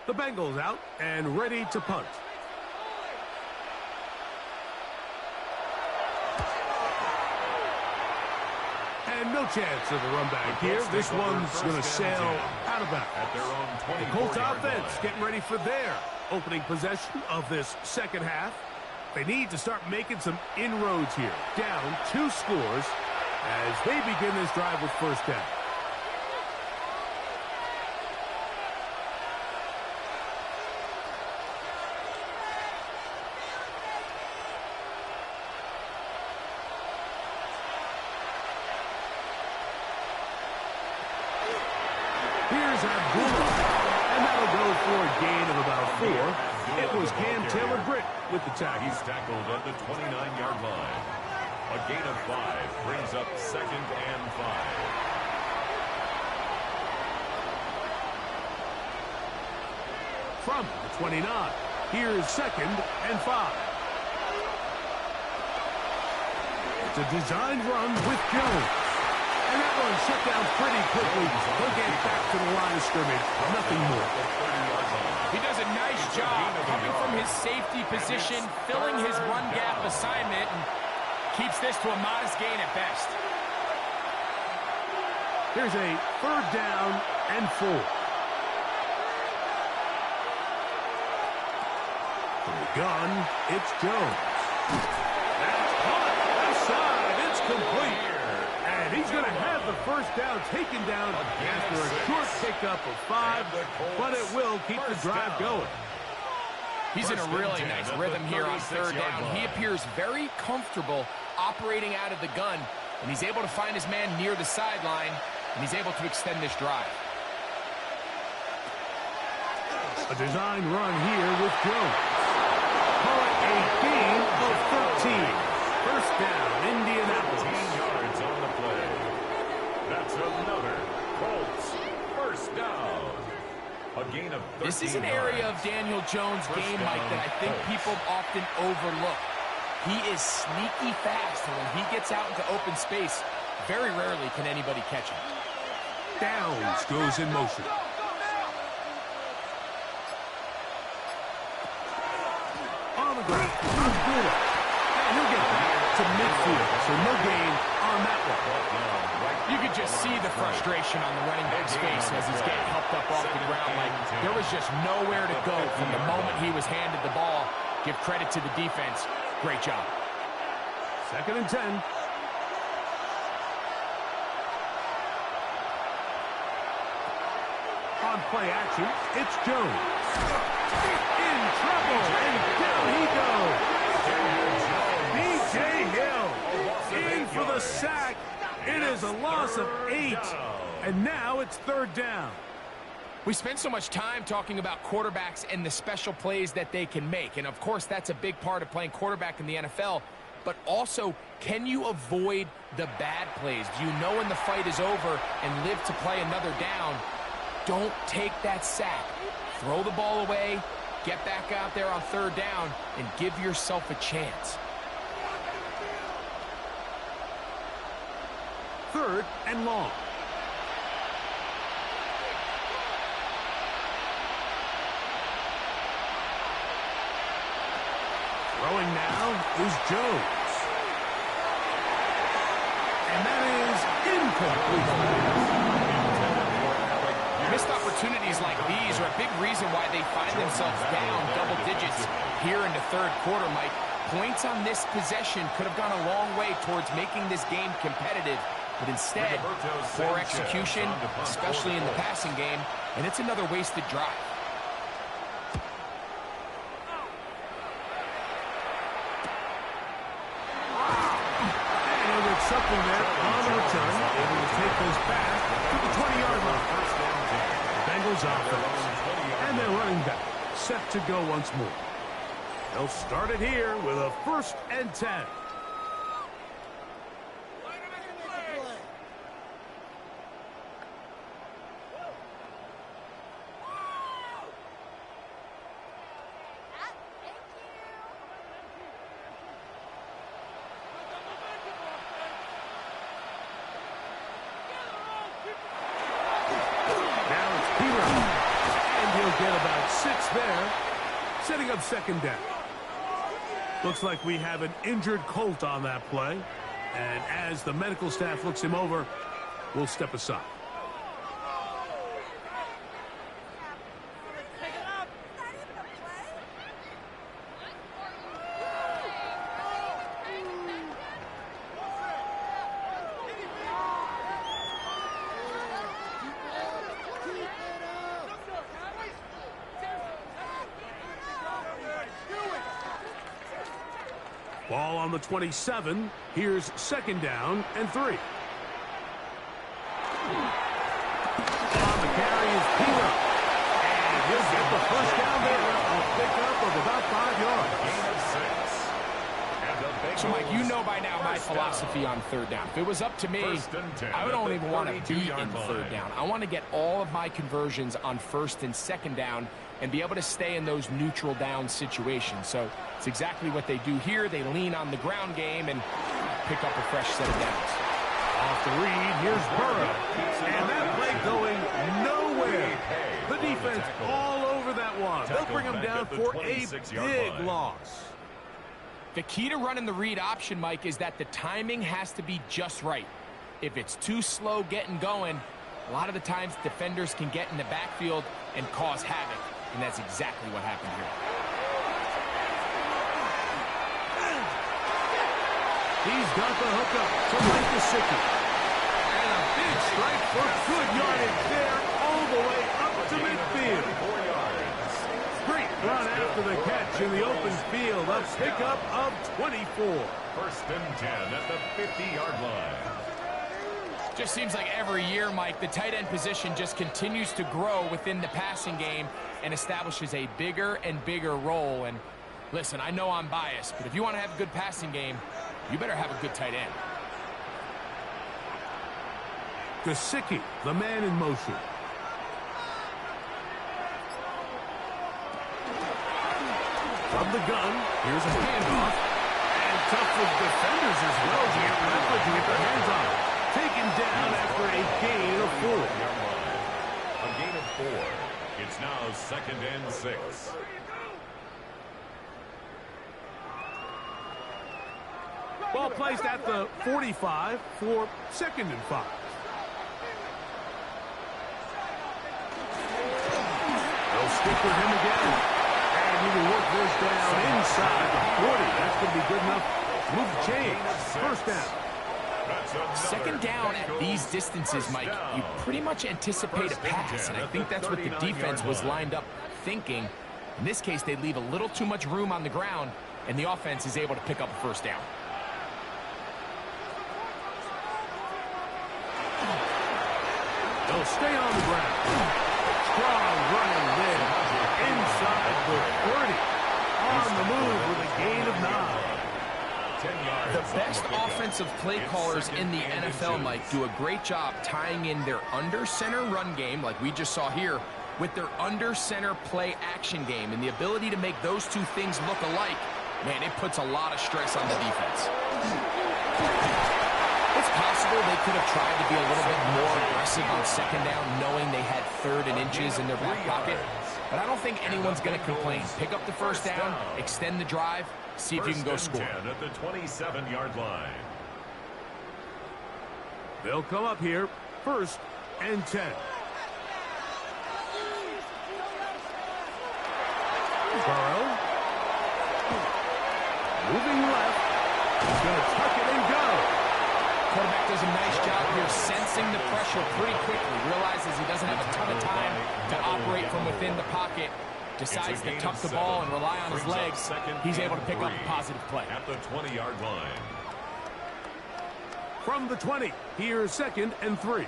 The Bengals out and ready to punt. And no chance of a run back here. This one's going to sail out of bounds. At their own The Colts offense getting ready for their opening possession of this second half. They need to start making some inroads here. Down 2 scores as they begin this drive with first down. Here's Abdullah, and that'll go for a gain of about 4. It was Cam Taylor-Britt with the tackle. He's tackled at the 29-yard line. A gain of 5 brings up 2nd and 5. From the 29, here's 2nd and 5. It's a designed run with Jones. And that one shut down pretty quickly. He'll get back to the line of scrimmage. Nothing more. He does a nice job coming from his safety position, filling his run gap assignment, and keeps this to a modest gain at best. Here's a 3rd down and 4. From the gun, it's Jones. That's caught. Outside. It's complete. And he's going to have the first down taken down after a short pickup of 5, but it will keep the drive going. He's in a really nice rhythm here on 3rd down. He appears very comfortable operating out of the gun, and he's able to find his man near the sideline, and he's able to extend this drive. A design run here with Jones. Call it a gain of 13. First down, Indianapolis. 15 yards on the play. That's another Colts first down. A gain of 13 This is an area of Daniel Jones' game, Mike, that I think people often overlook. He is sneaky fast, and when he gets out into open space, very rarely can anybody catch him. Downs goes in motion. On the ground, Abdullah. And he'll get back to midfield, so no gain on that one. You could just see the frustration on the running back's face as he's getting helped up off the ground. Like there was just nowhere to go from the moment he was handed the ball. Give credit to the defense. Great job. 2nd and 10. On play action, it's Jones. In trouble, and down he goes. B.J. Hill in for the sack. It is a loss of 8, and now it's 3rd down. We spend so much time talking about quarterbacks and the special plays that they can make, and of course that's a big part of playing quarterback in the NFL, but also, can you avoid the bad plays? Do you know when the fight is over and live to play another down? Don't take that sack. Throw the ball away, get back out there on 3rd down, and give yourself a chance. 3rd and long. Throwing now is Jones. And that is incomplete. Missed opportunities like these are a big reason why they find themselves down double digits here in the 3rd quarter, Mike. Points on this possession could have gone a long way towards making this game competitive, but instead, poor execution, especially in the passing game, and it's another wasted drive. And it's something there on the return, able to take this back to the 20-yard line. his offense. And they're running back, set to go once more. They'll start it here with a 1st and 10. Get about 6 there, setting up 2nd down. Looks like we have an injured Colt on that play. And as the medical staff looks him over, we'll step aside. Ball on the 27. Here's 2nd down and 3. On the carry is Peter. And he'll get the 1st down there. A pickup of about 5 yards. Gain of 6. So, Mike, you know by now my philosophy on 3rd down. If it was up to me, I don't even want to be in 3rd down. I want to get all of my conversions on 1st and 2nd down and be able to stay in those neutral down situations. So it's exactly what they do here. They lean on the ground game and pick up a fresh set of downs. Off the read, here's Burrow. And that play going nowhere. The defense all over that one. They'll bring him down for a big loss. The key to running the read option, Mike, is that the timing has to be just right. If it's too slow getting going, a lot of the times defenders can get in the backfield and cause havoc. And that's exactly what happened here. He's got the hookup to Mike Gesicki. And a big strike for good yardage there all the way up to midfield. Great run after the catch in the open field. A pickup of 24. 1st and 10 at the 50-yard line. Just seems like every year, Mike, the tight end position just continues to grow within the passing game and establishes a bigger and bigger role. And listen, I know I'm biased, but if you want to have a good passing game, you better have a good tight end. Gesicki, the man in motion. From the gun, here's a handoff. And tough with defenders as well to get Redford to get their hands on it. Taken down after a gain of 4. A gain of 4. It's now 2nd and 6. Ball placed at the 45 for 2nd and 5. They'll stick with him again. And he will work this down inside the 40. That's going to be good enough to move the chains. 1st down. 2nd down at these distances, Mike, you pretty much anticipate a pass, and I think that's what the defense was lined up thinking. In this case, they leave a little too much room on the ground, and the offense is able to pick up a 1st down. They'll stay on the ground. Strong running there. Inside the 30. On the move with a gain of 9. The best offensive play callers in the NFL, Mike, do a great job tying in their under-center run game, like we just saw here, with their under-center play action game. And the ability to make those two things look alike, man, it puts a lot of stress on the defense. It's possible they could have tried to be a little bit more aggressive on 2nd down, knowing they had 3rd and inches in their back pocket. But I don't think anyone's going to complain. Pick up the 1st down, extend the drive, see if you can go score. 10 at the 27-yard line. They'll come up here, 1st and 10. Burrow. Moving left. He's going to tuck it and go. Quarterback does a nice job here sensing the pressure pretty quickly. Realizes he doesn't have a ton of time to operate from within the pocket. Decides to tuck the ball and rely on his legs. He's able to pick up a positive play. At the 20-yard line. From the 20, here's 2nd and 3.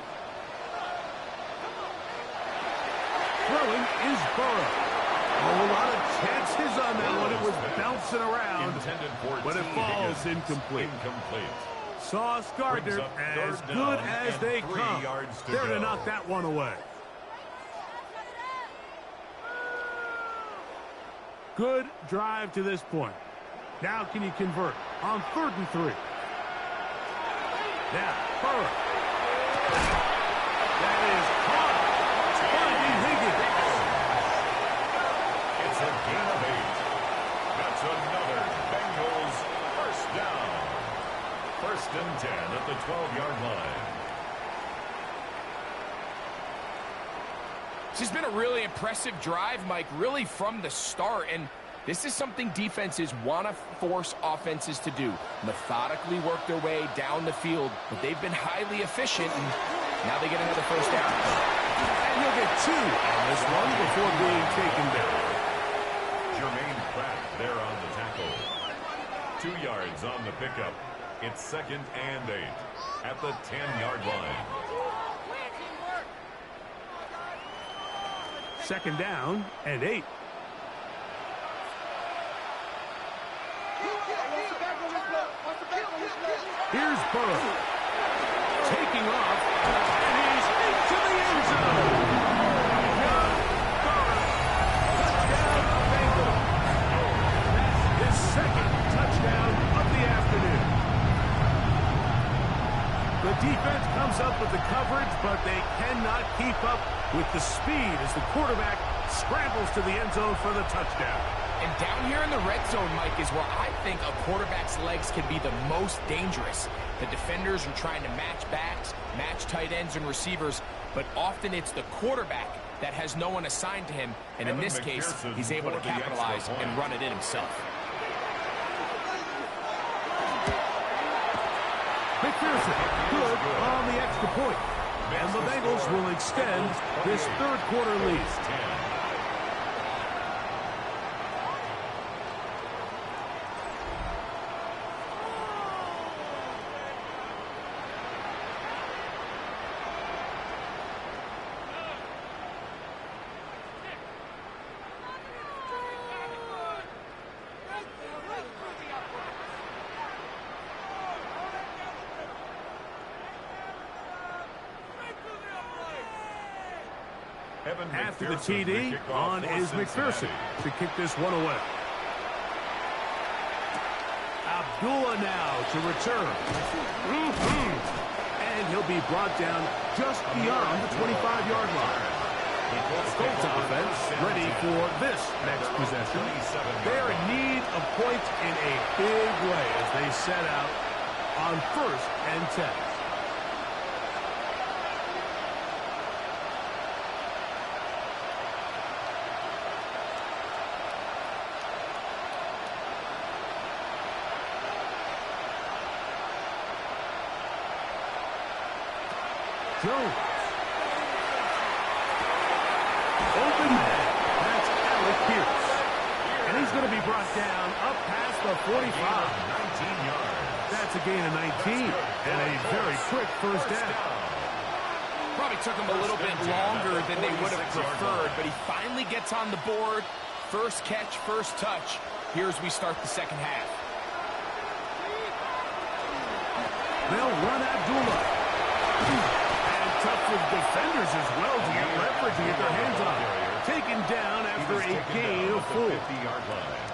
Throwing is Burrow. Oh, a lot of chances on that one. It was bouncing around, but it falls incomplete. Sauce Gardner, as good as they come, there to knock that one away. Good drive to this point. Now can you convert on 3rd and 3? Now, Burrow. That is caught. Finding Higgins. It's a gain of 8. That's another Bengals first down. 1st and 10 at the 12-yard line. This has been a really impressive drive, Mike, really from the start. And this is something defenses want to force offenses to do. Methodically work their way down the field. But they've been highly efficient, and now they get another first down. And he'll get 2 on this one before being taken down. Jermaine Pratt there on the tackle. 2 yards on the pickup. It's 2nd and 8 at the 10-yard line. 2nd down and 8. Here's Burrow. Taking off. And he's into the end zone. John Burrow. Touchdown, Bengals. That's his 2nd touchdown of the afternoon. The defense comes up with the coverage, but they cannot keep up with the speed as the quarterback scrambles to the end zone for the touchdown. And down here in the red zone, Mike, is where I think a quarterback's legs can be the most dangerous. The defenders are trying to match backs, match tight ends and receivers, but often it's the quarterback that has no one assigned to him, and in this case, he's able to capitalize and run it in himself. McPherson, good on the extra point. And the Bengals will extend this 3rd quarter lead. After the TD, on is McPherson to kick this one away. Abdullah now to return. And he'll be brought down just beyond the 25-yard line. Colts offense ready for this next possession. They're in need of points in a big way as they set out on 1st and 10. Jones. Open man. That's Alec Pierce. And he's going to be brought down up past the 45. 19 yards. That's a gain of 19. And a very quick first down. Probably took him a little bit longer than they would have preferred, but he finally gets on the board. First catch, first touch. Here as we start the 2nd half. They'll run Abdullah. Tough with defenders as well to get leverage and get their hands on. Taken down after a gain of 4. 50-yard line.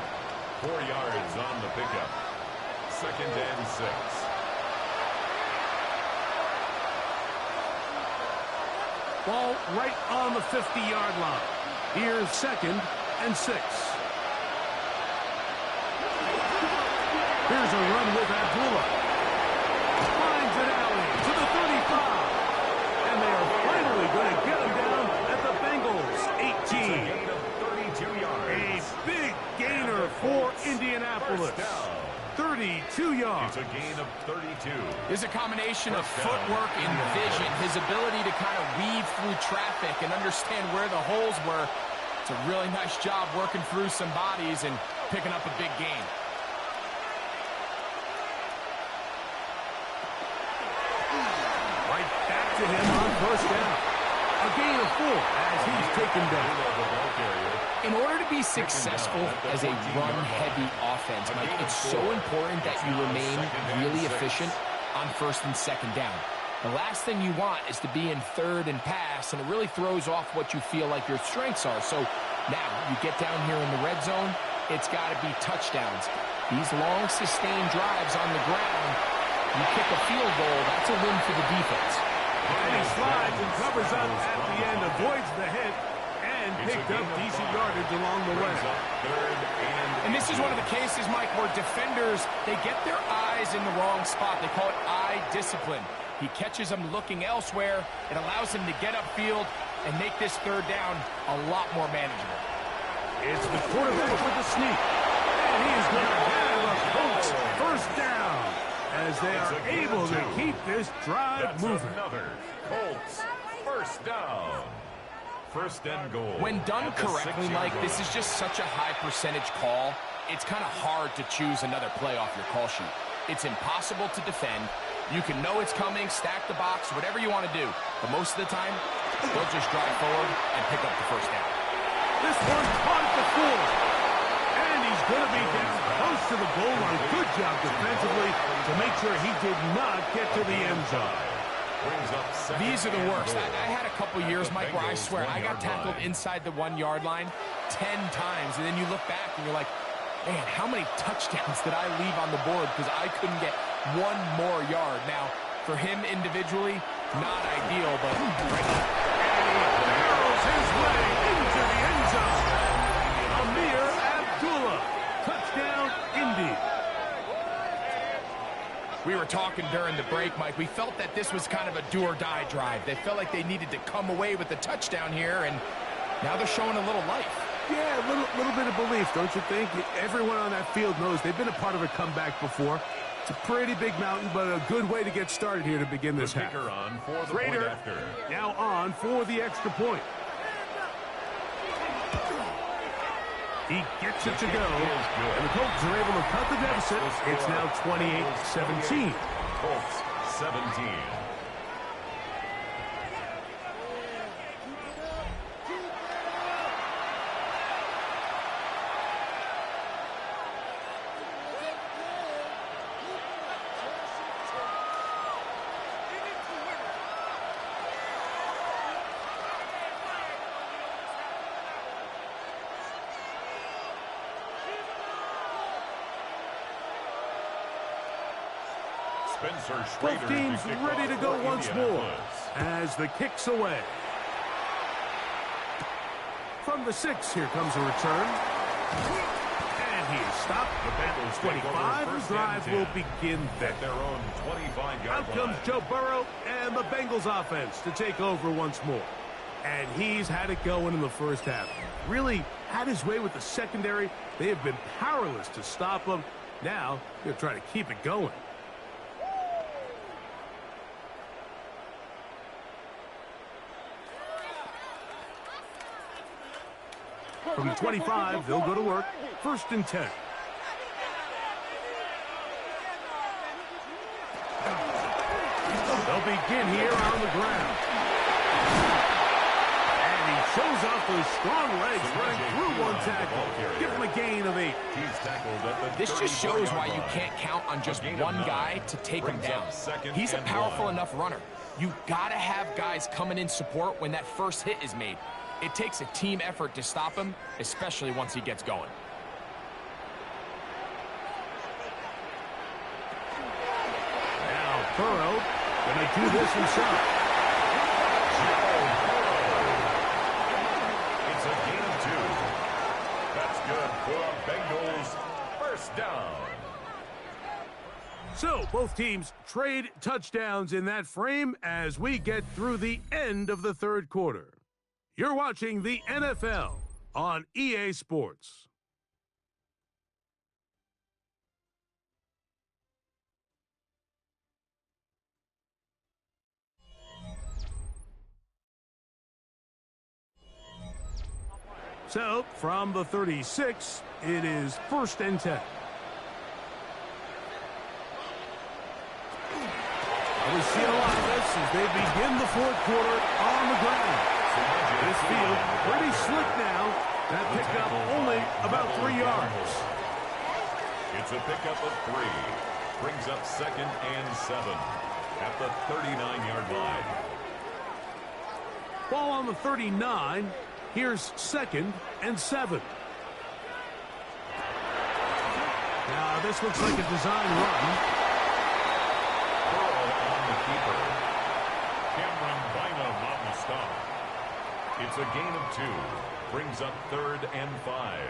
4 yards on the pickup. 2nd and 6. Ball right on the 50-yard line. Here's 2nd and 6. Here's a run with Abdullah. Finds an alley to the 35. And they are finally going to get him down at the Bengals 18. A big gainer for Indianapolis. 32 yards. It's a gain of 32. There's a combination of footwork and vision, his ability to kind of weave through traffic and understand where the holes were. It's a really nice job working through some bodies and picking up a big gain. Right back to him on first down. A gain of 4 as he's taken down. In order to be successful as a run-heavy offense, Mike, it's so important that you remain really efficient on first and second down. The last thing you want is to be in third and pass, and it really throws off what you feel like your strengths are. So now you get down here in the red zone, it's got to be touchdowns. These long, sustained drives on the ground, you kick a field goal, that's a win for the defense. And he slides and covers up at the end, avoids the hit, and picked up decent yardage along the way. And this is one of the cases, Mike, where defenders, they get their eyes in the wrong spot. They call it eye discipline. He catches them looking elsewhere. It allows him to get upfield and make this third down a lot more manageable. It's the quarterback with the sneak. And he is going to have a Colts first down as they are able to keep this drive moving. Another Colts first down. First and goal. When done correctly, Mike, this is just such a high percentage call. It's kind of hard to choose another play off your call sheet. It's impossible to defend. You can know it's coming, stack the box, whatever you want to do. But most of the time, they'll just drive forward and pick up the first down. This one caught at the 4. And he's going to be down close to the goal line. Good job defensively to make sure he did not get to the end zone. These are the worst. I had a couple years, Mike, where I swear I got tackled inside the 1-yard line 10 times. And then you look back and you're like, man, how many touchdowns did I leave on the board because I couldn't get one more yard? Now, for him individually, not ideal, but right now. And he barrels his way into the end zone. Amir Abdullah, touchdown, Indy. We were talking during the break, Mike. We felt that this was kind of a do-or-die drive. They felt like they needed to come away with the touchdown here, and now they're showing a little life. Yeah, a little bit of belief, don't you think? Everyone on that field knows they've been a part of a comeback before. It's a pretty big mountain, but a good way to get started here to begin this half. On for the Raider point after. now on for the extra point. He gets it to go, and the Colts are able to cut the deficit. It's now 28-17. Colts 17. Both teams ready to go once more as the kick's away. From the 6, here comes a return. And he is stopped at the 25. The drive will begin there. Their own 25-yard Out comes Joe Burrow and the Bengals offense to take over once more. And he's had it going in the first half. Really had his way with the secondary. They have been powerless to stop him. Now they're trying to keep it going. From the 25, they'll go to work. First and 10. They'll begin here on the ground. And he shows off those strong legs running through one tackle. Give him a gain of 8. He's tackled at the This just shows why you can't count on just one guy to take him down. He's a powerful enough runner. You got to have guys coming in support when that first hit is made. It takes a team effort to stop him, especially once he gets going. Now Burrow going to do this himself. It's a gain of 2. That's good for Bengals. First down. So both teams trade touchdowns in that frame as we get through the end of the third quarter. You're watching the NFL on EA Sports. So, from the 36, it is first and 10. We see a lot of this as they begin the fourth quarter on the ground. This field pretty slick now. That pickup only about 3 yards. It's a pickup of 3. Brings up 2nd and 7 at the 39-yard line. Ball on the 39. Here's 2nd and 7. Now this looks like a design run. Keeper. Cameron Bynum on the stop. It's a gain of 2. Brings up 3rd and 5.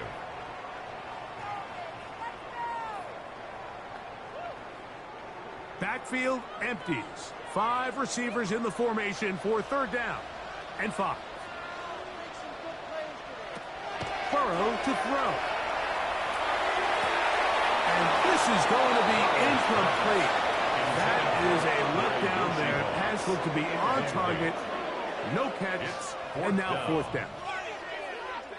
Backfield empties. 5 receivers in the formation for 3rd down and 5. Burrow to throw. And this is going to be incomplete. That is a letdown there. Pass looked to be on target. No catch. And now 4th down.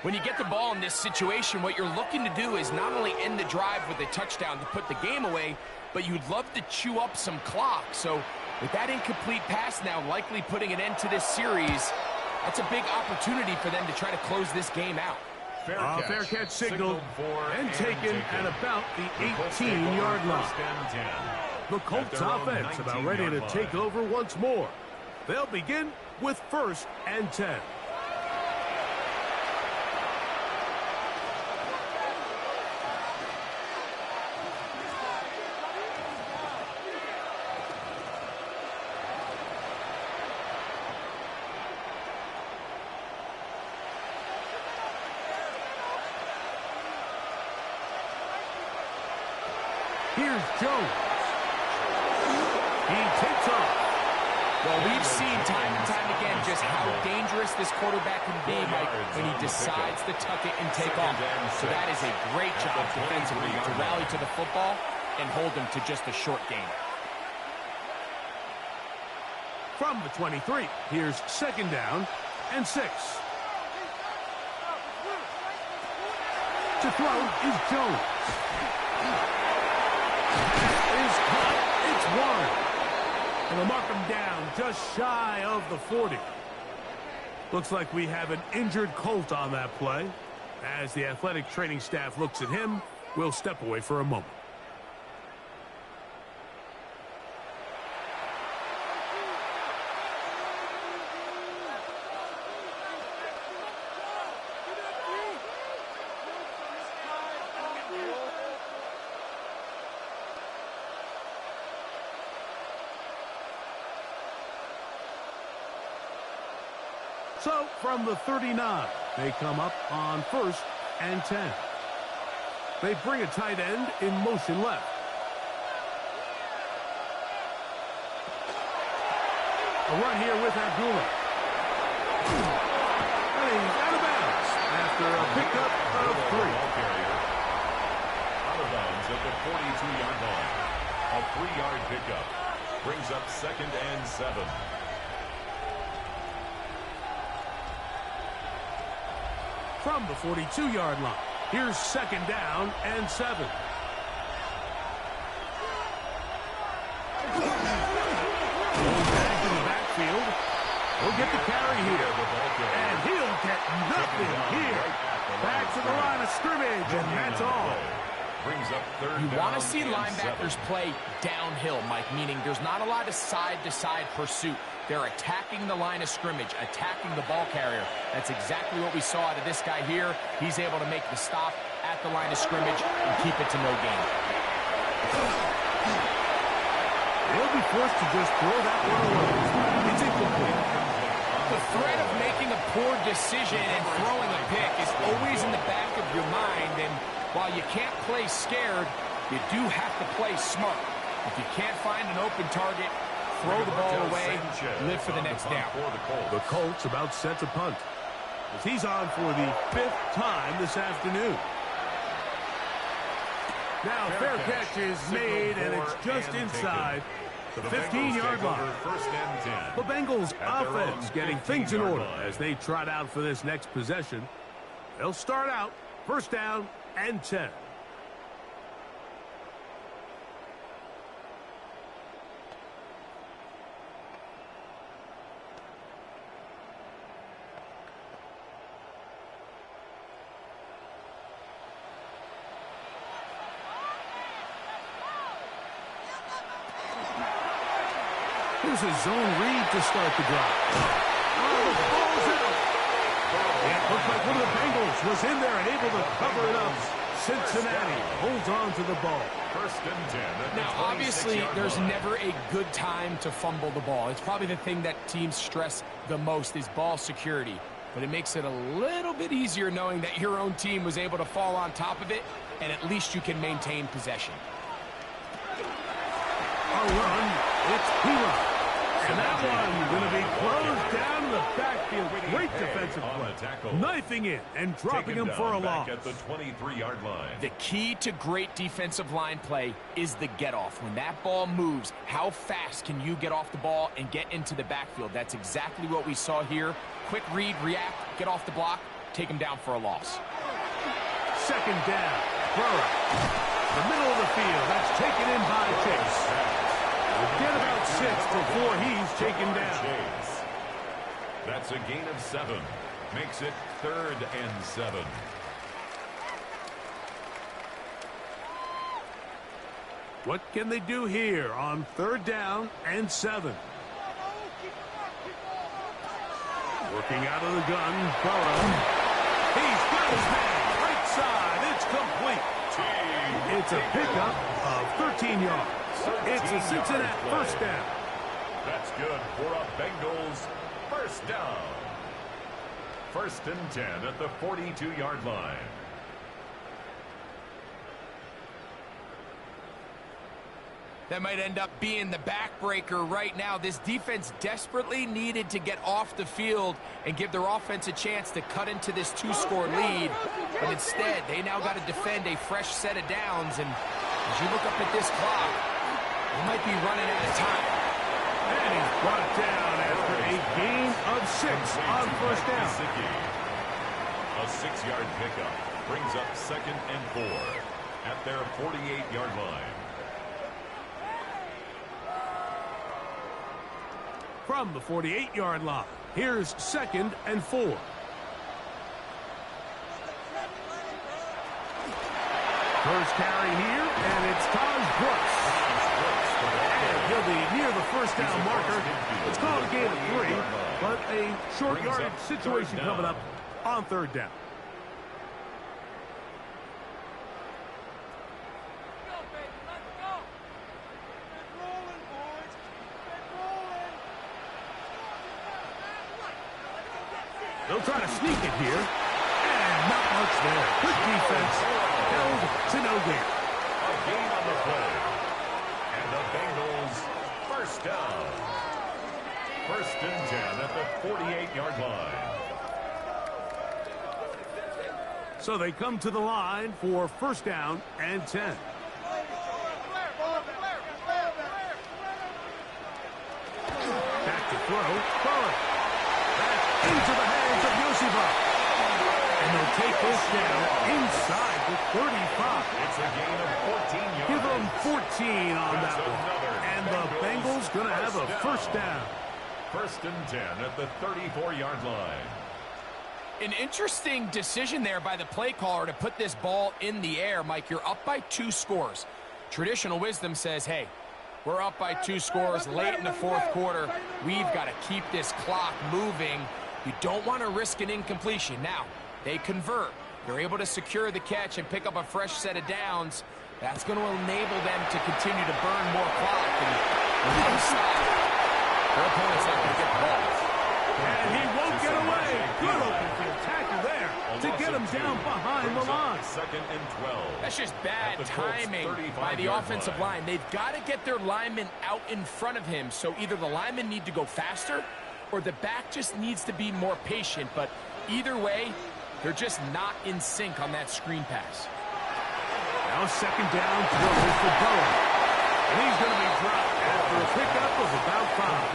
When you get the ball in this situation, what you're looking to do is not only end the drive with a touchdown to put the game away, but you'd love to chew up some clock. So with that incomplete pass now likely putting an end to this series, that's a big opportunity for them to try to close this game out. Fair catch signaled and taken at about the 18-yard line. The Colts offense about ready to take over once more. They'll begin with 1st and 10. Here's Jones. He takes off. Well, we've seen time and time again just how dangerous this quarterback can be, Mike, when he decides to tuck it and take off. So that is a great job defensively to rally to the football and hold him to just a short gain. From the 23, here's 2nd down and 6. To throw is Jones. Is caught. It's 1. And they'll mark him down just shy of the 40. Looks like we have an injured Colt on that play. As the athletic training staff looks at him, we'll step away for a moment. So, from the 39, they come up on 1st and 10. They bring a tight end in motion left. A run here with Abdullah. And he's out of bounds after a pickup of 3. Out of bounds at the 42-yard line. A 3-yard pickup. Brings up 2nd and 7. From the 42-yard line, here's 2nd down and 7. Back in the backfield. He'll get the carry here. And he'll get nothing here. Back to the line of scrimmage, and that's all. Brings up 3rd You down want to see and linebackers 7. play downhill, Mike, meaning there's not a lot of side-to-side pursuit. They're attacking the line of scrimmage, attacking the ball carrier. That's exactly what we saw out of this guy here. He's able to make the stop at the line of scrimmage and keep it to no gain. They'll be forced to just throw that one away. It's incomplete. The threat of making a poor decision and throwing a pick is always in the back of your mind, and while you can't play scared, you do have to play smart. If you can't find an open target, throw the ball away, live for the next down. The Colts about set to punt, as he's on for the 5th time this afternoon. Now, fair catch is made, and it's just inside the 15-yard line. The Bengals offense getting things in order as they trot out for this next possession. They'll start out 1st down and 10. Here's a zone read to start the drive. Oh, the ball's out. Yeah, it looked like one of the Bengals was in there and able to cover it up. Cincinnati holds on to the ball. First and 10. Now, obviously, there's never a good time to fumble the ball. It's probably the thing that teams stress the most is ball security. But it makes it a little bit easier knowing that your own team was able to fall on top of it, and at least you can maintain possession. A run, it's P-Run. And that one going to be closed down in the backfield. Great defensive play. Knifing in and dropping him for a loss. At the 23-yard line. The key to great defensive line play is the get-off. When that ball moves, how fast can you get off the ball and get into the backfield? That's exactly what we saw here. Quick read, react, get off the block, take him down for a loss. Second down. Burrow. The middle of the field. That's taken in by Chase. Get about 6 before he's taken down. That's a gain of 7. Makes it 3rd and 7. What can they do here on 3rd down and 7? Working out of the gun, Burrow. He's got his man. Right side. It's complete. It's a pickup of 13 yards. It's a Cincinnati first down. That's good for a Bengals first down. 1st and 10 at the 42-yard line. That might end up being the backbreaker right now. This defense desperately needed to get off the field and give their offense a chance to cut into this 2-score lead. But instead, they now got to defend a fresh set of downs. And as you look up at this clock, they might be running out of time. And he's brought down after a gain of 6 on first down. A 6-yard pickup brings up 2nd and 4 at their 48-yard line. From the 48-yard line, here's 2nd and 4. First carry here, and it's Taj Brooks. And he'll be near the first down marker. It's called a gain of 3, but a short yardage situation coming up on 3rd down. They'll try to sneak it here. And not much there. Good defense. Held to no gain. A gain on the play. And the Bengals first down. 1st and 10 at the 48-yard line. So they come to the line for first down and 10. Back to throw. Burrow. Back into the hands of Yoshiba. And they'll take this down inside the 35. It's a gain of 14 yards. Give them 14 on that one. And the Bengals going to have a first down. 1st and 10 at the 34-yard line. An interesting decision there by the play caller to put this ball in the air. Mike, you're up by 2 scores. Traditional wisdom says, hey, we're up by 2 scores late in the 4th quarter. We've got to keep this clock moving. You don't want to risk an incompletion. Now, they convert. They're able to secure the catch and pick up a fresh set of downs. That's going to enable them to continue to burn more clock. And one stop, their opponent's not going to get the ball. And he won't get away. Good open field tackle there to get him down behind the line. 2nd and 12. That's just bad timing by the offensive line. They've got to get their lineman out in front of him. So either the linemen need to go faster or the back just needs to be more patient. But either way, they're just not in sync on that screen pass. Now 2nd down throw for Burrow. And he's going to be dropped after a pickup of about 5.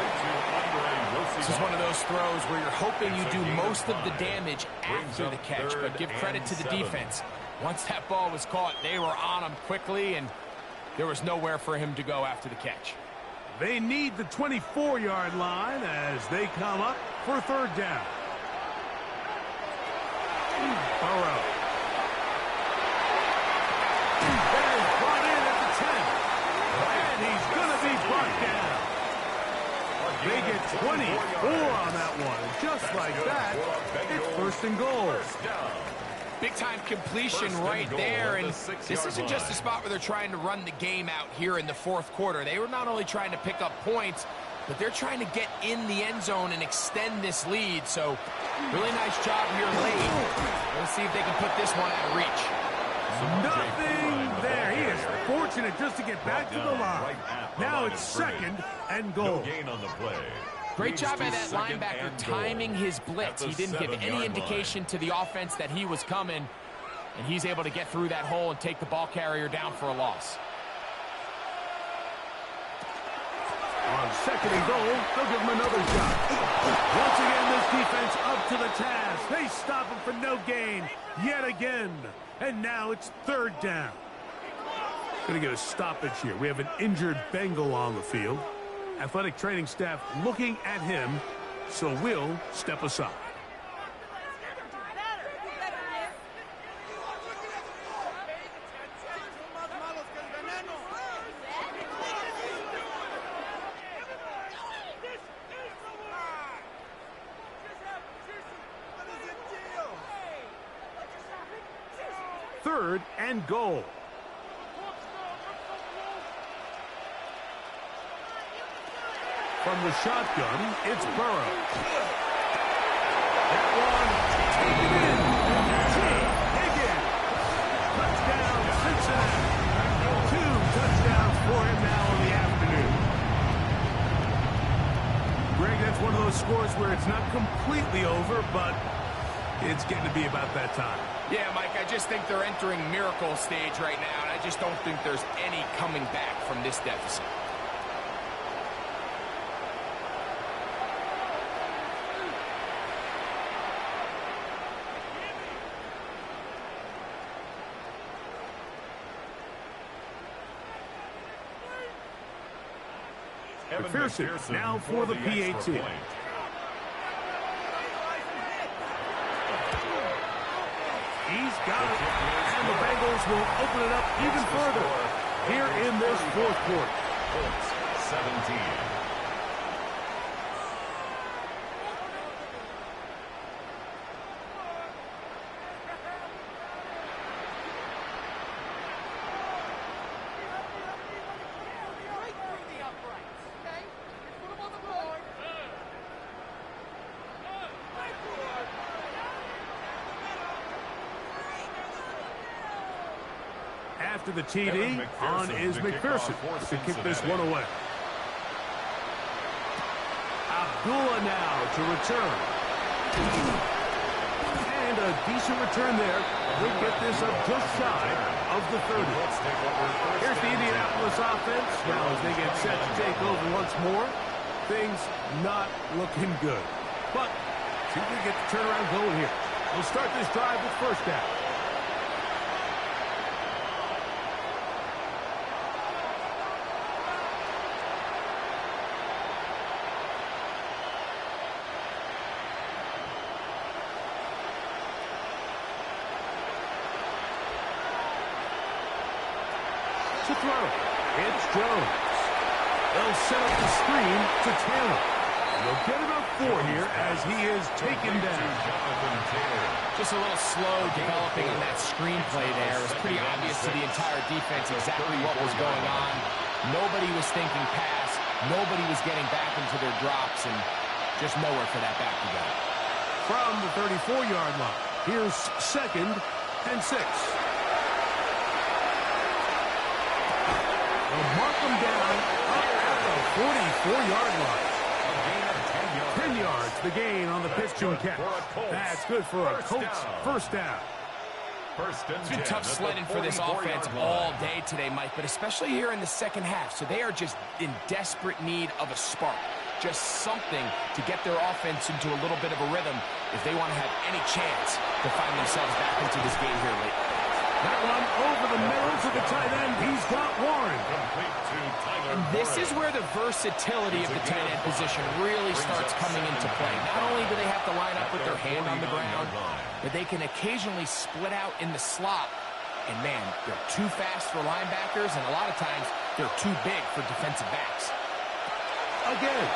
This is one of those throws where you're hoping you do most of the damage after the catch, but give credit to the defense. Once that ball was caught, they were on him quickly, and there was nowhere for him to go after the catch. They need the 24-yard line as they come up for 3rd down. Burrow. And brought in at the 10. And he's going to be brought down. on that one. And just like that, it's first and goal. Big-time completion right there, and this isn't just a spot where they're trying to run the game out here in the fourth quarter. They were not only trying to pick up points, but they're trying to get in the end zone and extend this lead. So, really nice job here late. Let's see if they can put this one out of reach. Nothing there. He is fortunate just to get back to the line. Now it's second and goal. No gain on the play. Great job by that linebacker timing his blitz. He didn't give any indication to the offense that he was coming, and he's able to get through that hole and take the ball carrier down for a loss. On second and goal, they'll give him another shot. Once again, this defense up to the task. They stop him for no gain yet again. And now it's third down. Going to get a stoppage here. We have an injured Bengal on the field. Athletic training staff looking at him, so we'll step aside. Third and goal. From the shotgun, it's Burrow. That one, taken in. Higgins. Touchdown, Cincinnati. 2 touchdowns for him now in the afternoon. Greg, that's one of those scores where it's not completely over, but it's getting to be about that time. Yeah, Mike, I just think they're entering miracle stage right now, and I just don't think there's any coming back from this deficit. McPherson now for the PAT. He's got it, and the Bengals will open it up even further here in this fourth quarter. Colts 17. After the TD, on is McPherson to kick this one away. Abdullah now to return. And a decent return there. He'll get this up just shy of the 30. Here's the Indianapolis offense. Now as they get set to take over once more, things not looking good. But see if we get the turnaround going here. We'll start this drive with first down. To throw. It's Jones. They'll set up the screen to Taylor. They'll get about 4 here as he is taken down. Just a little slow developing in that screenplay there. It was pretty obvious to the entire defense exactly what was going on. Nobody was thinking pass. Nobody was getting back into their drops, and just nowhere for that back to go. From the 34-yard line, here's second and 6. They'll mark them down up at the 44-yard line. 10 yards, the gain on the pitch and catch. That's good for a Colts first down. It's been tough sledding for this offense all day today, Mike, but especially here in the second half. So they are just in desperate need of a spark. Just something to get their offense into a little bit of a rhythm if they want to have any chance to find themselves back into this game here late. That one over the middle to the tight end. He's got Warren. And this is where the versatility of the tight end position really starts coming into play. Not only do they have to line up with their hand on the ground, but they can occasionally split out in the slot. And, man, they're too fast for linebackers, and a lot of times they're too big for defensive backs. again.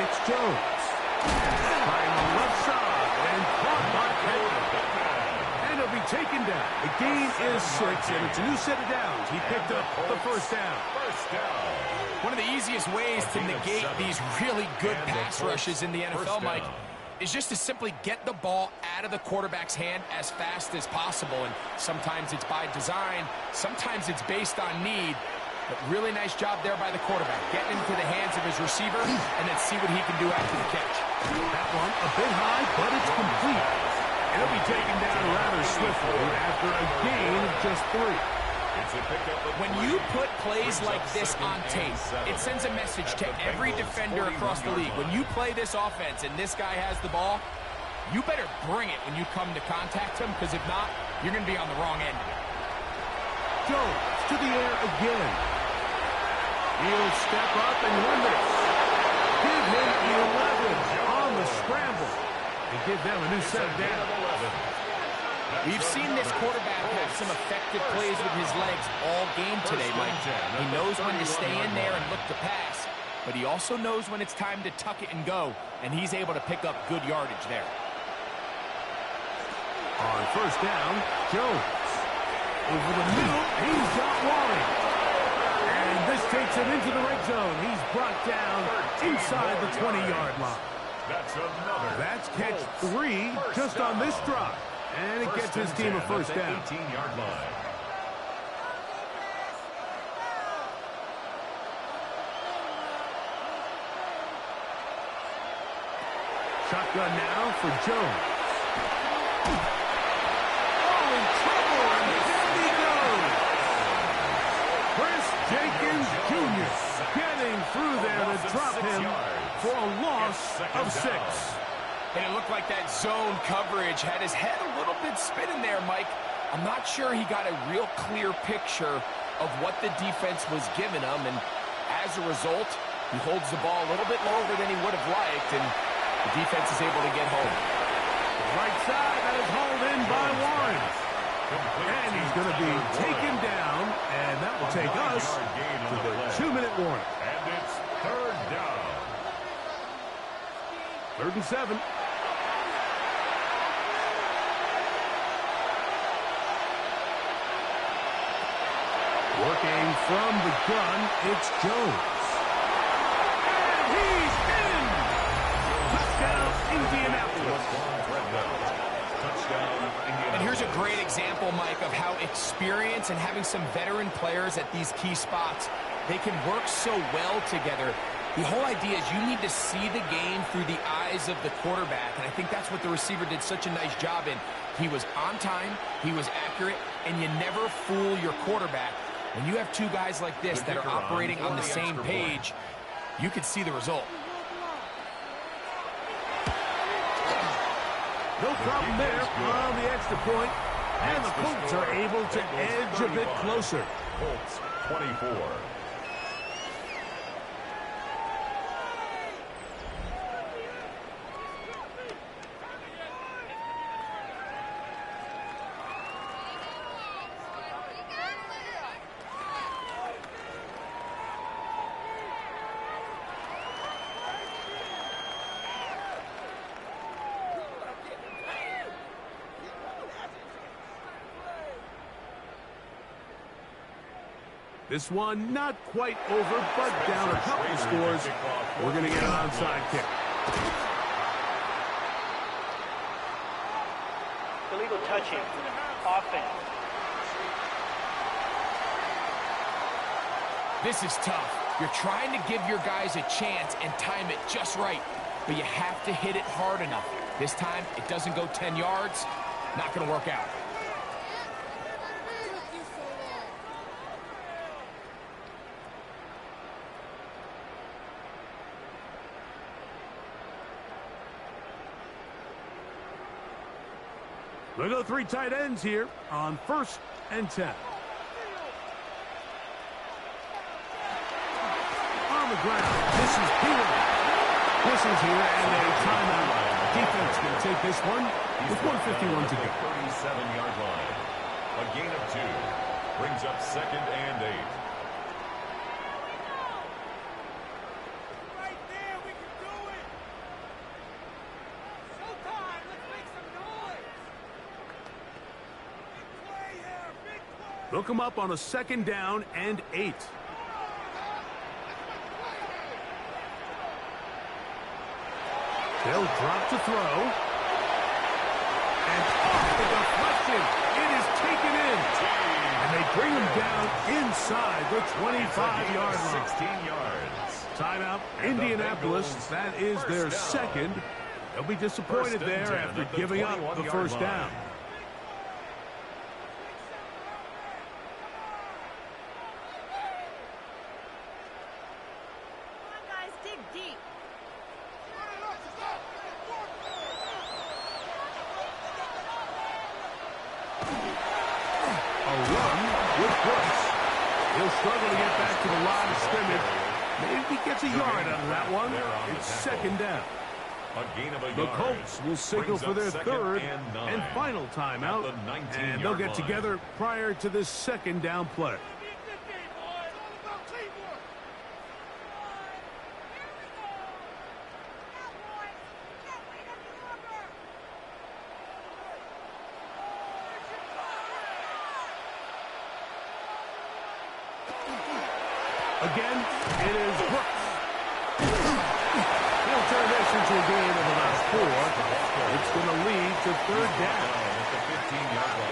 It's Jones. Trying on the left side and caught by Petty. And he'll be taken down. The gain is 6, and it's a new set of downs. He picked up the first down. One of the easiest ways to negate these really good pass rushes in the NFL, Mike, is just to simply get the ball out of the quarterback's hand as fast as possible. And sometimes it's by design, sometimes it's based on need. But really nice job there by the quarterback, getting into the hands of his receiver and then see what he can do after the catch. That one a bit high, but it's complete. It'll be taken down rather swiftly after a gain of just 3. When you put plays like this on tape, it sends a message to every defender across the league. When you play this offense and this guy has the ball, you better bring it when you come to contact him, because if not, you're going to be on the wrong end of it. Jones to the air again. He'll step up and run this. Give him 11 on the scramble. And give them a new set of downs. We've seen this quarterback have some effective plays with his legs all game today, Mike. He knows when to stay in there and look to pass, but he also knows when it's time to tuck it and go, and he's able to pick up good yardage there. On first down, Jones. Over the middle, he's got Wally. And this takes him into the red zone. He's brought down inside the 20-yard line. That's catch 3 just on this drive. And it gets his team a first down. 18-yard line. Shotgun now for Jones. Oh, in trouble, and there he goes. Chris Jenkins Jr. getting through there to drop him for a loss of 6. And it looked like that zone coverage had his head a little bit spinning there, Mike. I'm not sure he got a real clear picture of what the defense was giving him, and as a result, he holds the ball a little bit longer than he would have liked, and the defense is able to get home. Right side, that is hauled in by Warren. And he's going to be taken down, and that will take us to the 2-minute warning. And it's third down. 3rd and 7. Working from the gun, it's Jones. And he's in! Touchdown, Indianapolis. And here's a great example, Mike, of how experience and having some veteran players at these key spots, they can work so well together. The whole idea is you need to see the game through the eyes of the quarterback, and I think that's what the receiver did such a nice job in. He was on time, he was accurate, and you never fool your quarterback. When you have two guys like this that are operating on the same page, you can see the result. No problem there on the extra point, and the Colts are able to edge a bit closer. Colts 24. This one not quite over, but down a couple of scores. We're going to get an onside kick. Illegal touching. Offense. This is tough. You're trying to give your guys a chance and time it just right, but you have to hit it hard enough. This time, it doesn't go 10 yards. Not going to work out. We'll go 3 tight ends here on 1st and 10. On the ground, this is Peter. Whistles here and a timeout. Defense going to take this one with 1:51 to go. 37-yard line. A gain of 2. Brings up 2nd and 8. They'll come up on a 2nd down and 8. They'll drop to throw. And off the deflection. It is taken in. And they bring him down inside the 25-yard line. 16 yards. Timeout, Indianapolis. That is their second. They'll be disappointed there after giving up the first down. He'll struggle to get back to the line of scrimmage. Maybe he gets a yard out of that one. It's 2nd down. The Colts will signal for their 3rd and final timeout, and they'll get together prior to this 2nd down play. Again, it is Brooks. He'll turn this into a gain of about 4. It's going to lead to 3rd down.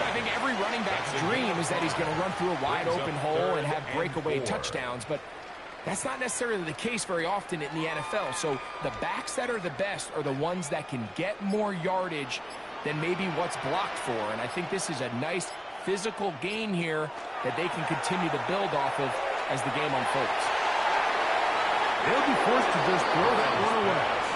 I think every running back's dream is that he's going to run through a wide open hole and have breakaway touchdowns, but that's not necessarily the case very often in the NFL. So the backs that are the best are the ones that can get more yardage than maybe what's blocked for. And I think this is a nice physical gain here that they can continue to build off of as the game unfolds. They'll be forced to just throw that one away.